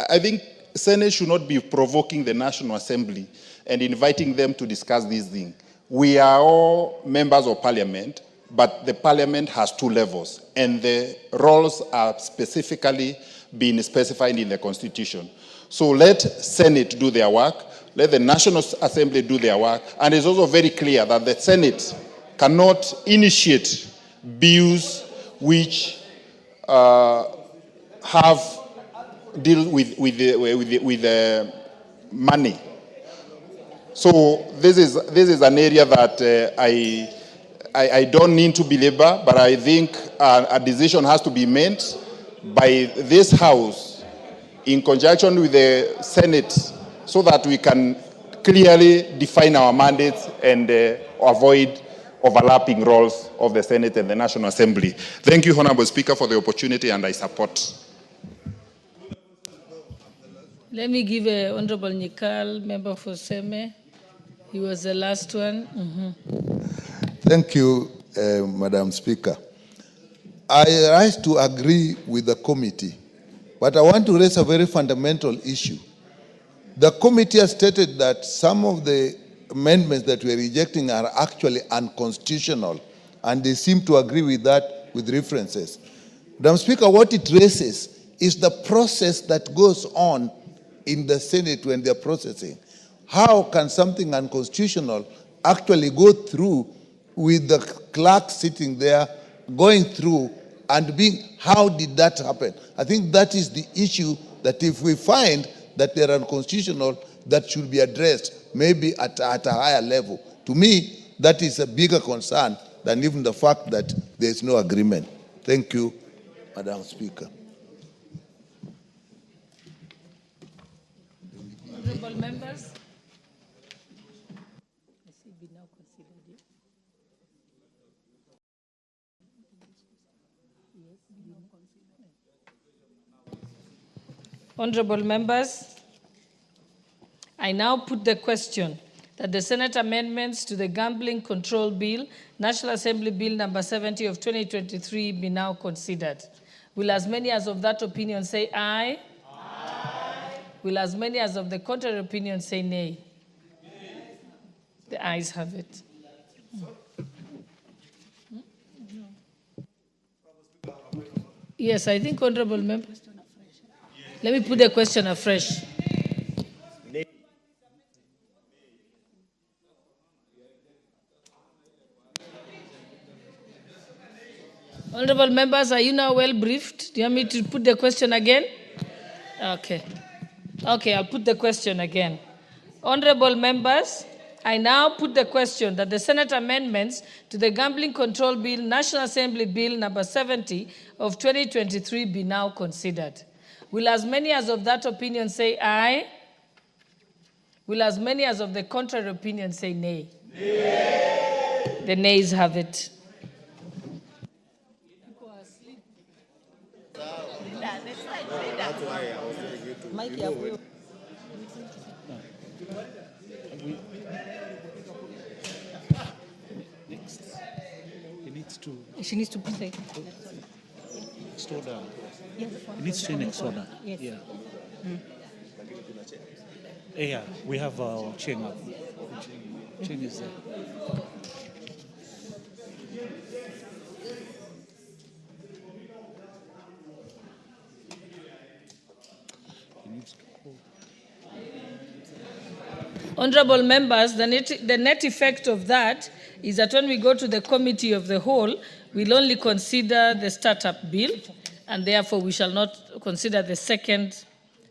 I think Senate should not be provoking the National Assembly and inviting them to discuss these things. We are all members of Parliament, but the Parliament has two levels, and the roles are specifically being specified in the Constitution. So let Senate do their work, let the National Assembly do their work, and it's also very clear that the Senate cannot initiate bills which deal with the money. So this is an area that I don't need to belabor, but I think a decision has to be made by this House in conjunction with the Senate so that we can clearly define our mandates and avoid overlapping roles of the Senate and the National Assembly. Thank you, Honorable Speaker, for the opportunity, and I support.
Let me give Honorable Nyikal, member for Seme. He was the last one.
Thank you, Madam Speaker. I rise to agree with the committee, but I want to raise a very fundamental issue. The committee has stated that some of the amendments that we are rejecting are actually unconstitutional, and they seem to agree with that with references. Madam Speaker, what it raises is the process that goes on in the Senate when they're processing. How can something unconstitutional actually go through with the clerk sitting there, going through and being, how did that happen? I think that is the issue, that if we find that they're unconstitutional, that should be addressed, maybe at a higher level. To me, that is a bigger concern than even the fact that there is no agreement. Thank you, Madam Speaker.
Honorable members. Honorable members, I now put the question that the Senate amendments to the Gambling Control Bill, National Assembly Bill number 70 of 2023 be now considered. Will as many as of that opinion say aye? Aye. Will as many as of the contrary opinion say nay? Nay. The ayes have it. Yes, I think, honorable members. Let me put the question afresh. Honorable members, are you now well briefed? Do you want me to put the question again? Okay. Okay, I'll put the question again. Honorable members, I now put the question that the Senate amendments to the Gambling Control Bill, National Assembly Bill number 70 of 2023 be now considered. Will as many as of that opinion say aye? Will as many as of the contrary opinion say nay? Nay. The nays have it.
Next.
She needs to say.
Slow down. It needs to next order.
Yes.
Yeah. Yeah, we have our chain up. Chain is there.
Honorable members, the net effect of that is that when we go to the committee of the whole, we'll only consider the startup bill, and therefore we shall not consider the second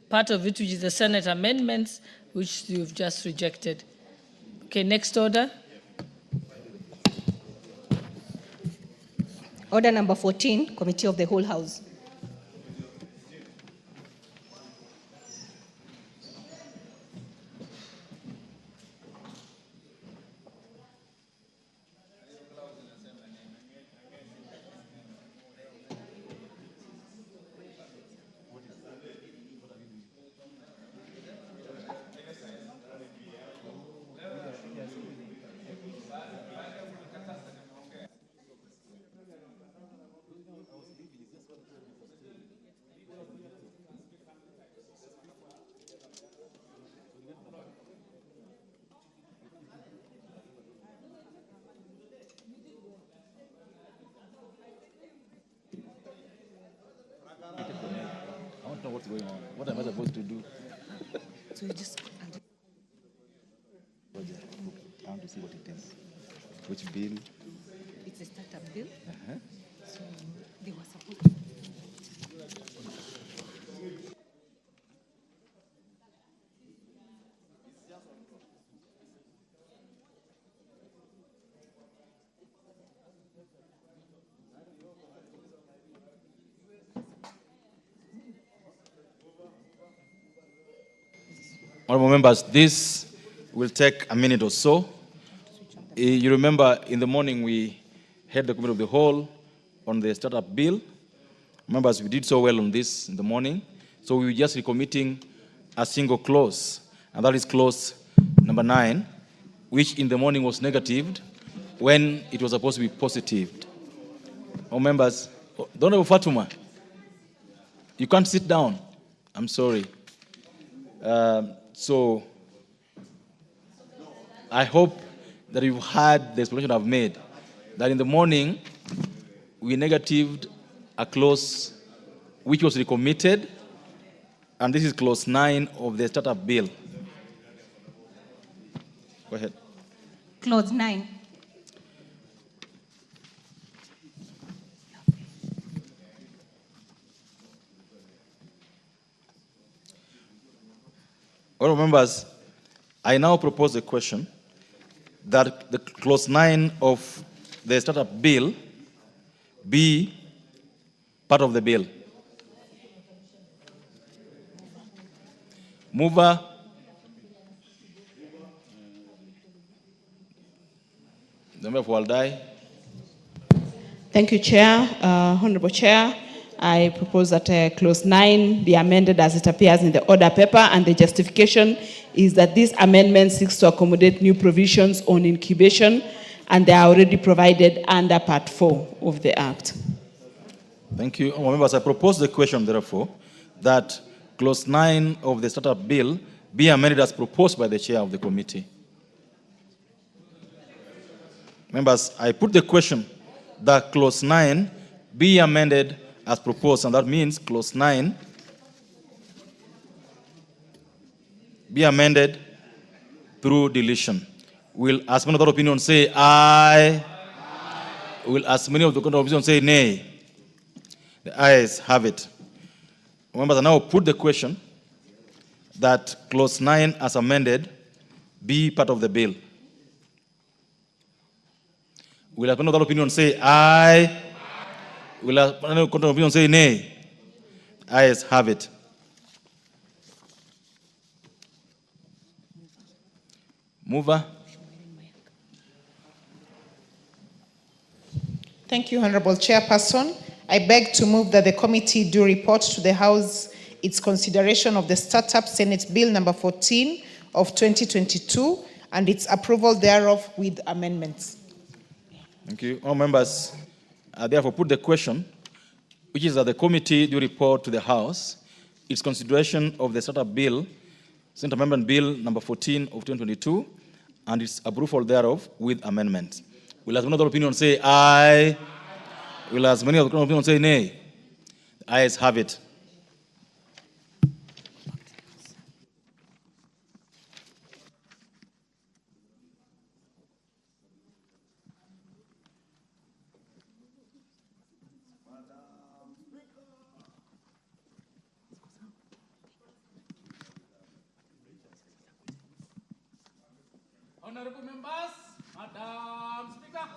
part of it, which is the Senate amendments, which you've just rejected. Okay, next order.
Order number 14, Committee of the Whole House.
I don't know what's going on. What am I supposed to do?
So you just...
I want to see what it is. Which bill?
It's a startup bill. So they were supposed to...
Honorable members, this will take a minute or so. You remember in the morning we had the committee of the whole on the startup bill. Members, we did so well on this in the morning. So we were just recommitting a single clause, and that is clause number 9, which in the morning was negatived when it was supposed to be positived. Oh, members, don't have Fatuma. You can't sit down. I'm sorry. So I hope that you've heard the explanation I've made, that in the morning we negatived a clause which was recommitted, and this is clause 9 of the startup bill. Go ahead.
Clause 9.
Honourable members, I now propose a question that the clause 9 of the startup bill be part of the bill. Mover. The member for Waldai.
Thank you, Chair. Honorable Chair, I propose that clause 9 be amended as it appears in the order paper, and the justification is that this amendment seeks to accommodate new provisions on incubation, and they are already provided under Part 4 of the Act.
Thank you. Honourable members, I propose the question, therefore, that clause 9 of the startup bill be amended as proposed by the chair of the committee. Members, I put the question that clause 9 be amended as proposed, and that means clause 9 be amended through deletion. Will as many of the opinion say aye? Will as many of the opinion say nay? The ayes have it. Members, I now put the question that clause 9 as amended be part of the bill. Will as many of the opinion say aye? Will as many of the opinion say nay? The ayes have it. Mover.
Thank you, Honorable Chairperson. I beg to move that the committee do report to the House its consideration of the Startup Senate Bill number 14 of 2022 and its approval thereof with amendments.
Thank you. All members, I therefore put the question, which is that the committee do report to the House its consideration of the Startup Bill, Senate Amendment Bill number 14 of 2022, and its approval thereof with amendments. Will as many of the opinion say aye? Will as many of the opinion say nay? The ayes have it.
Honorable members, Madam Speaker.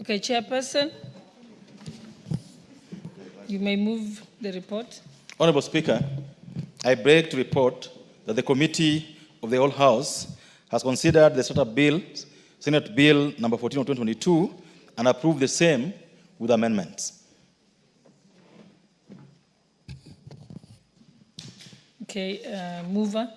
Okay, Chairperson, you may move the report.
Honorable Speaker, I beg to report that the Committee of the Whole House has considered the Startup Bill, Senate Bill number 14 of 2022, and approved the same with amendments.
Okay, mover.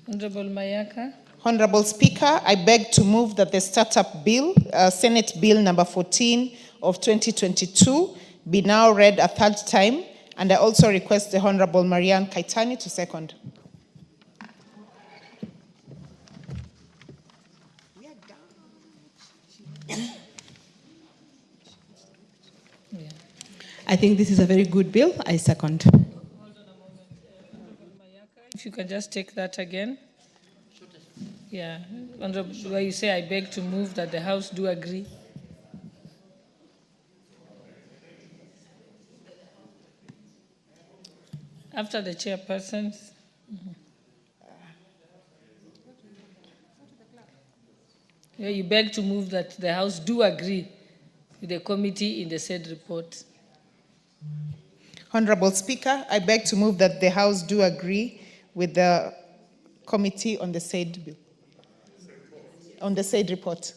Honorable Mayaka.
Honorable Speaker, I beg to move that the Startup Bill, Senate Bill number 14 of 2022, be now read a third time, and I also request the Honorable Marianne Kaitani to second.
I think this is a very good bill. I second.
If you can just take that again. Yeah, Honorable, where you say I beg to move that the House do agree. After the chairpersons. Yeah, you beg to move that the House do agree with the committee in the said report.
Honorable Speaker, I beg to move that the House do agree with the committee on the said bill, on the said report.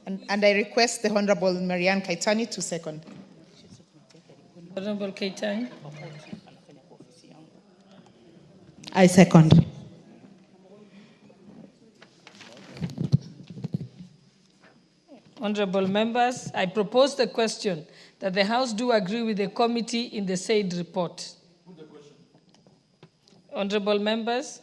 And I request the Honorable Marianne Kaitani to second.
Honorable Kaitani.
I second.
Honorable members, I propose the question that the House do agree with the committee in the said report. Honorable members.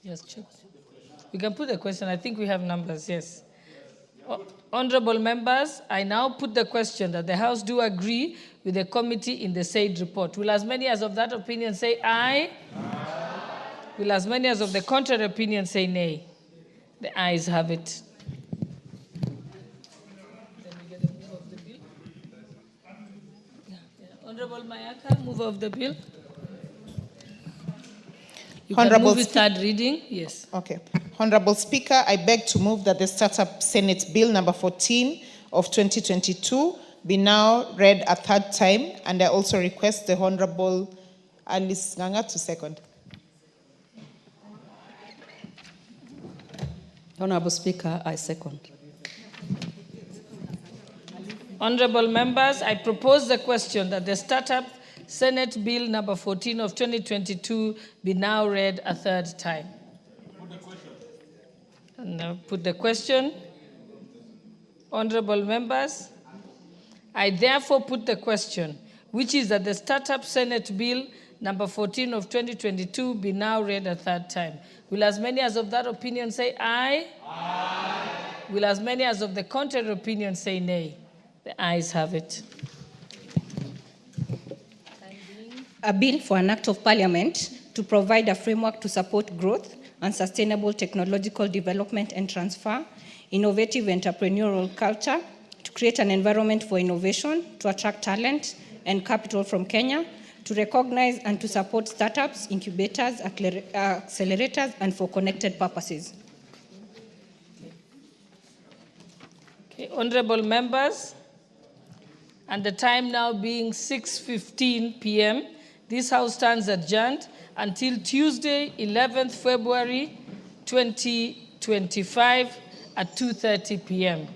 Yes, check. We can put the question. I think we have numbers, yes. Honorable members, I now put the question that the House do agree with the committee in the said report. Will as many as of that opinion say aye? Aye. Will as many as of the contrary opinion say nay? The ayes have it. Then we get a move of the bill. Honorable Mayaka, move of the bill. You can move it third reading, yes.
Okay. Honorable Speaker, I beg to move that the Startup Senate Bill number 14 of 2022 be now read a third time, and I also request the Honorable Alice Nganga to second.
Honorable Speaker, I second.
Honorable members, I propose the question that the Startup Senate Bill number 14 of 2022 be now read a third time. And now put the question. Honorable members, I therefore put the question, which is that the Startup Senate Bill number 14 of 2022 be now read a third time. Will as many as of that opinion say aye? Aye. Will as many as of the contrary opinion say nay? The ayes have it.
A bill for an act of parliament to provide a framework to support growth and sustainable technological development and transfer, innovative entrepreneurial culture, to create an environment for innovation, to attract talent and capital from Kenya, to recognize and to support startups, incubators, accelerators, and for connected purposes.
Okay, honorable members, and the time now being 6:15 p.m., this House stands adjourned until Tuesday, 11th February 2025 at 2:30 p.m.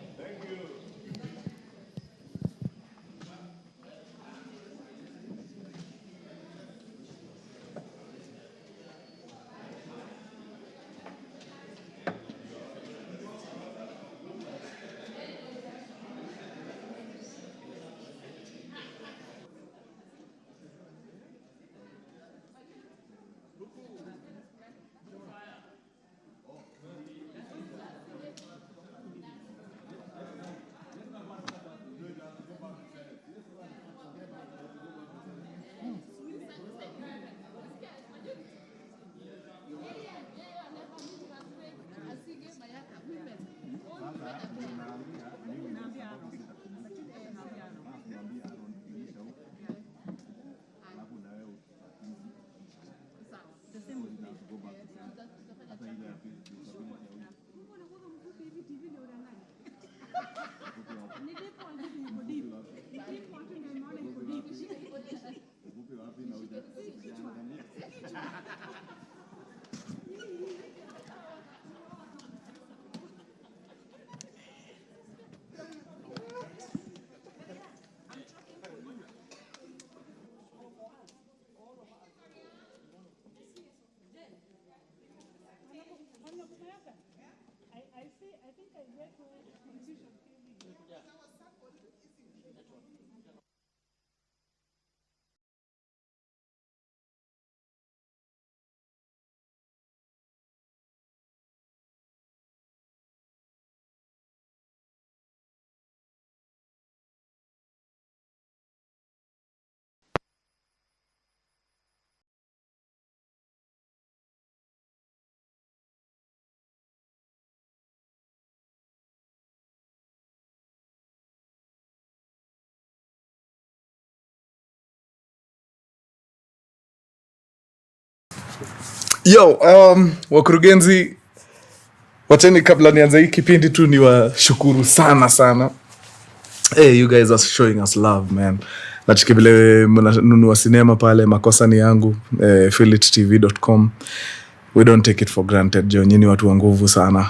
Yo, wakurugenzi, wacheni kabla nianze hii kipindi tu ni washukuru sana. Hey, you guys are showing us love, man. Nachiki vile mnanunua sinema pale, makosa ni yangu, affiliatetv.com. We don't take it for granted, jo, nyinyi watu wa nguvu sana.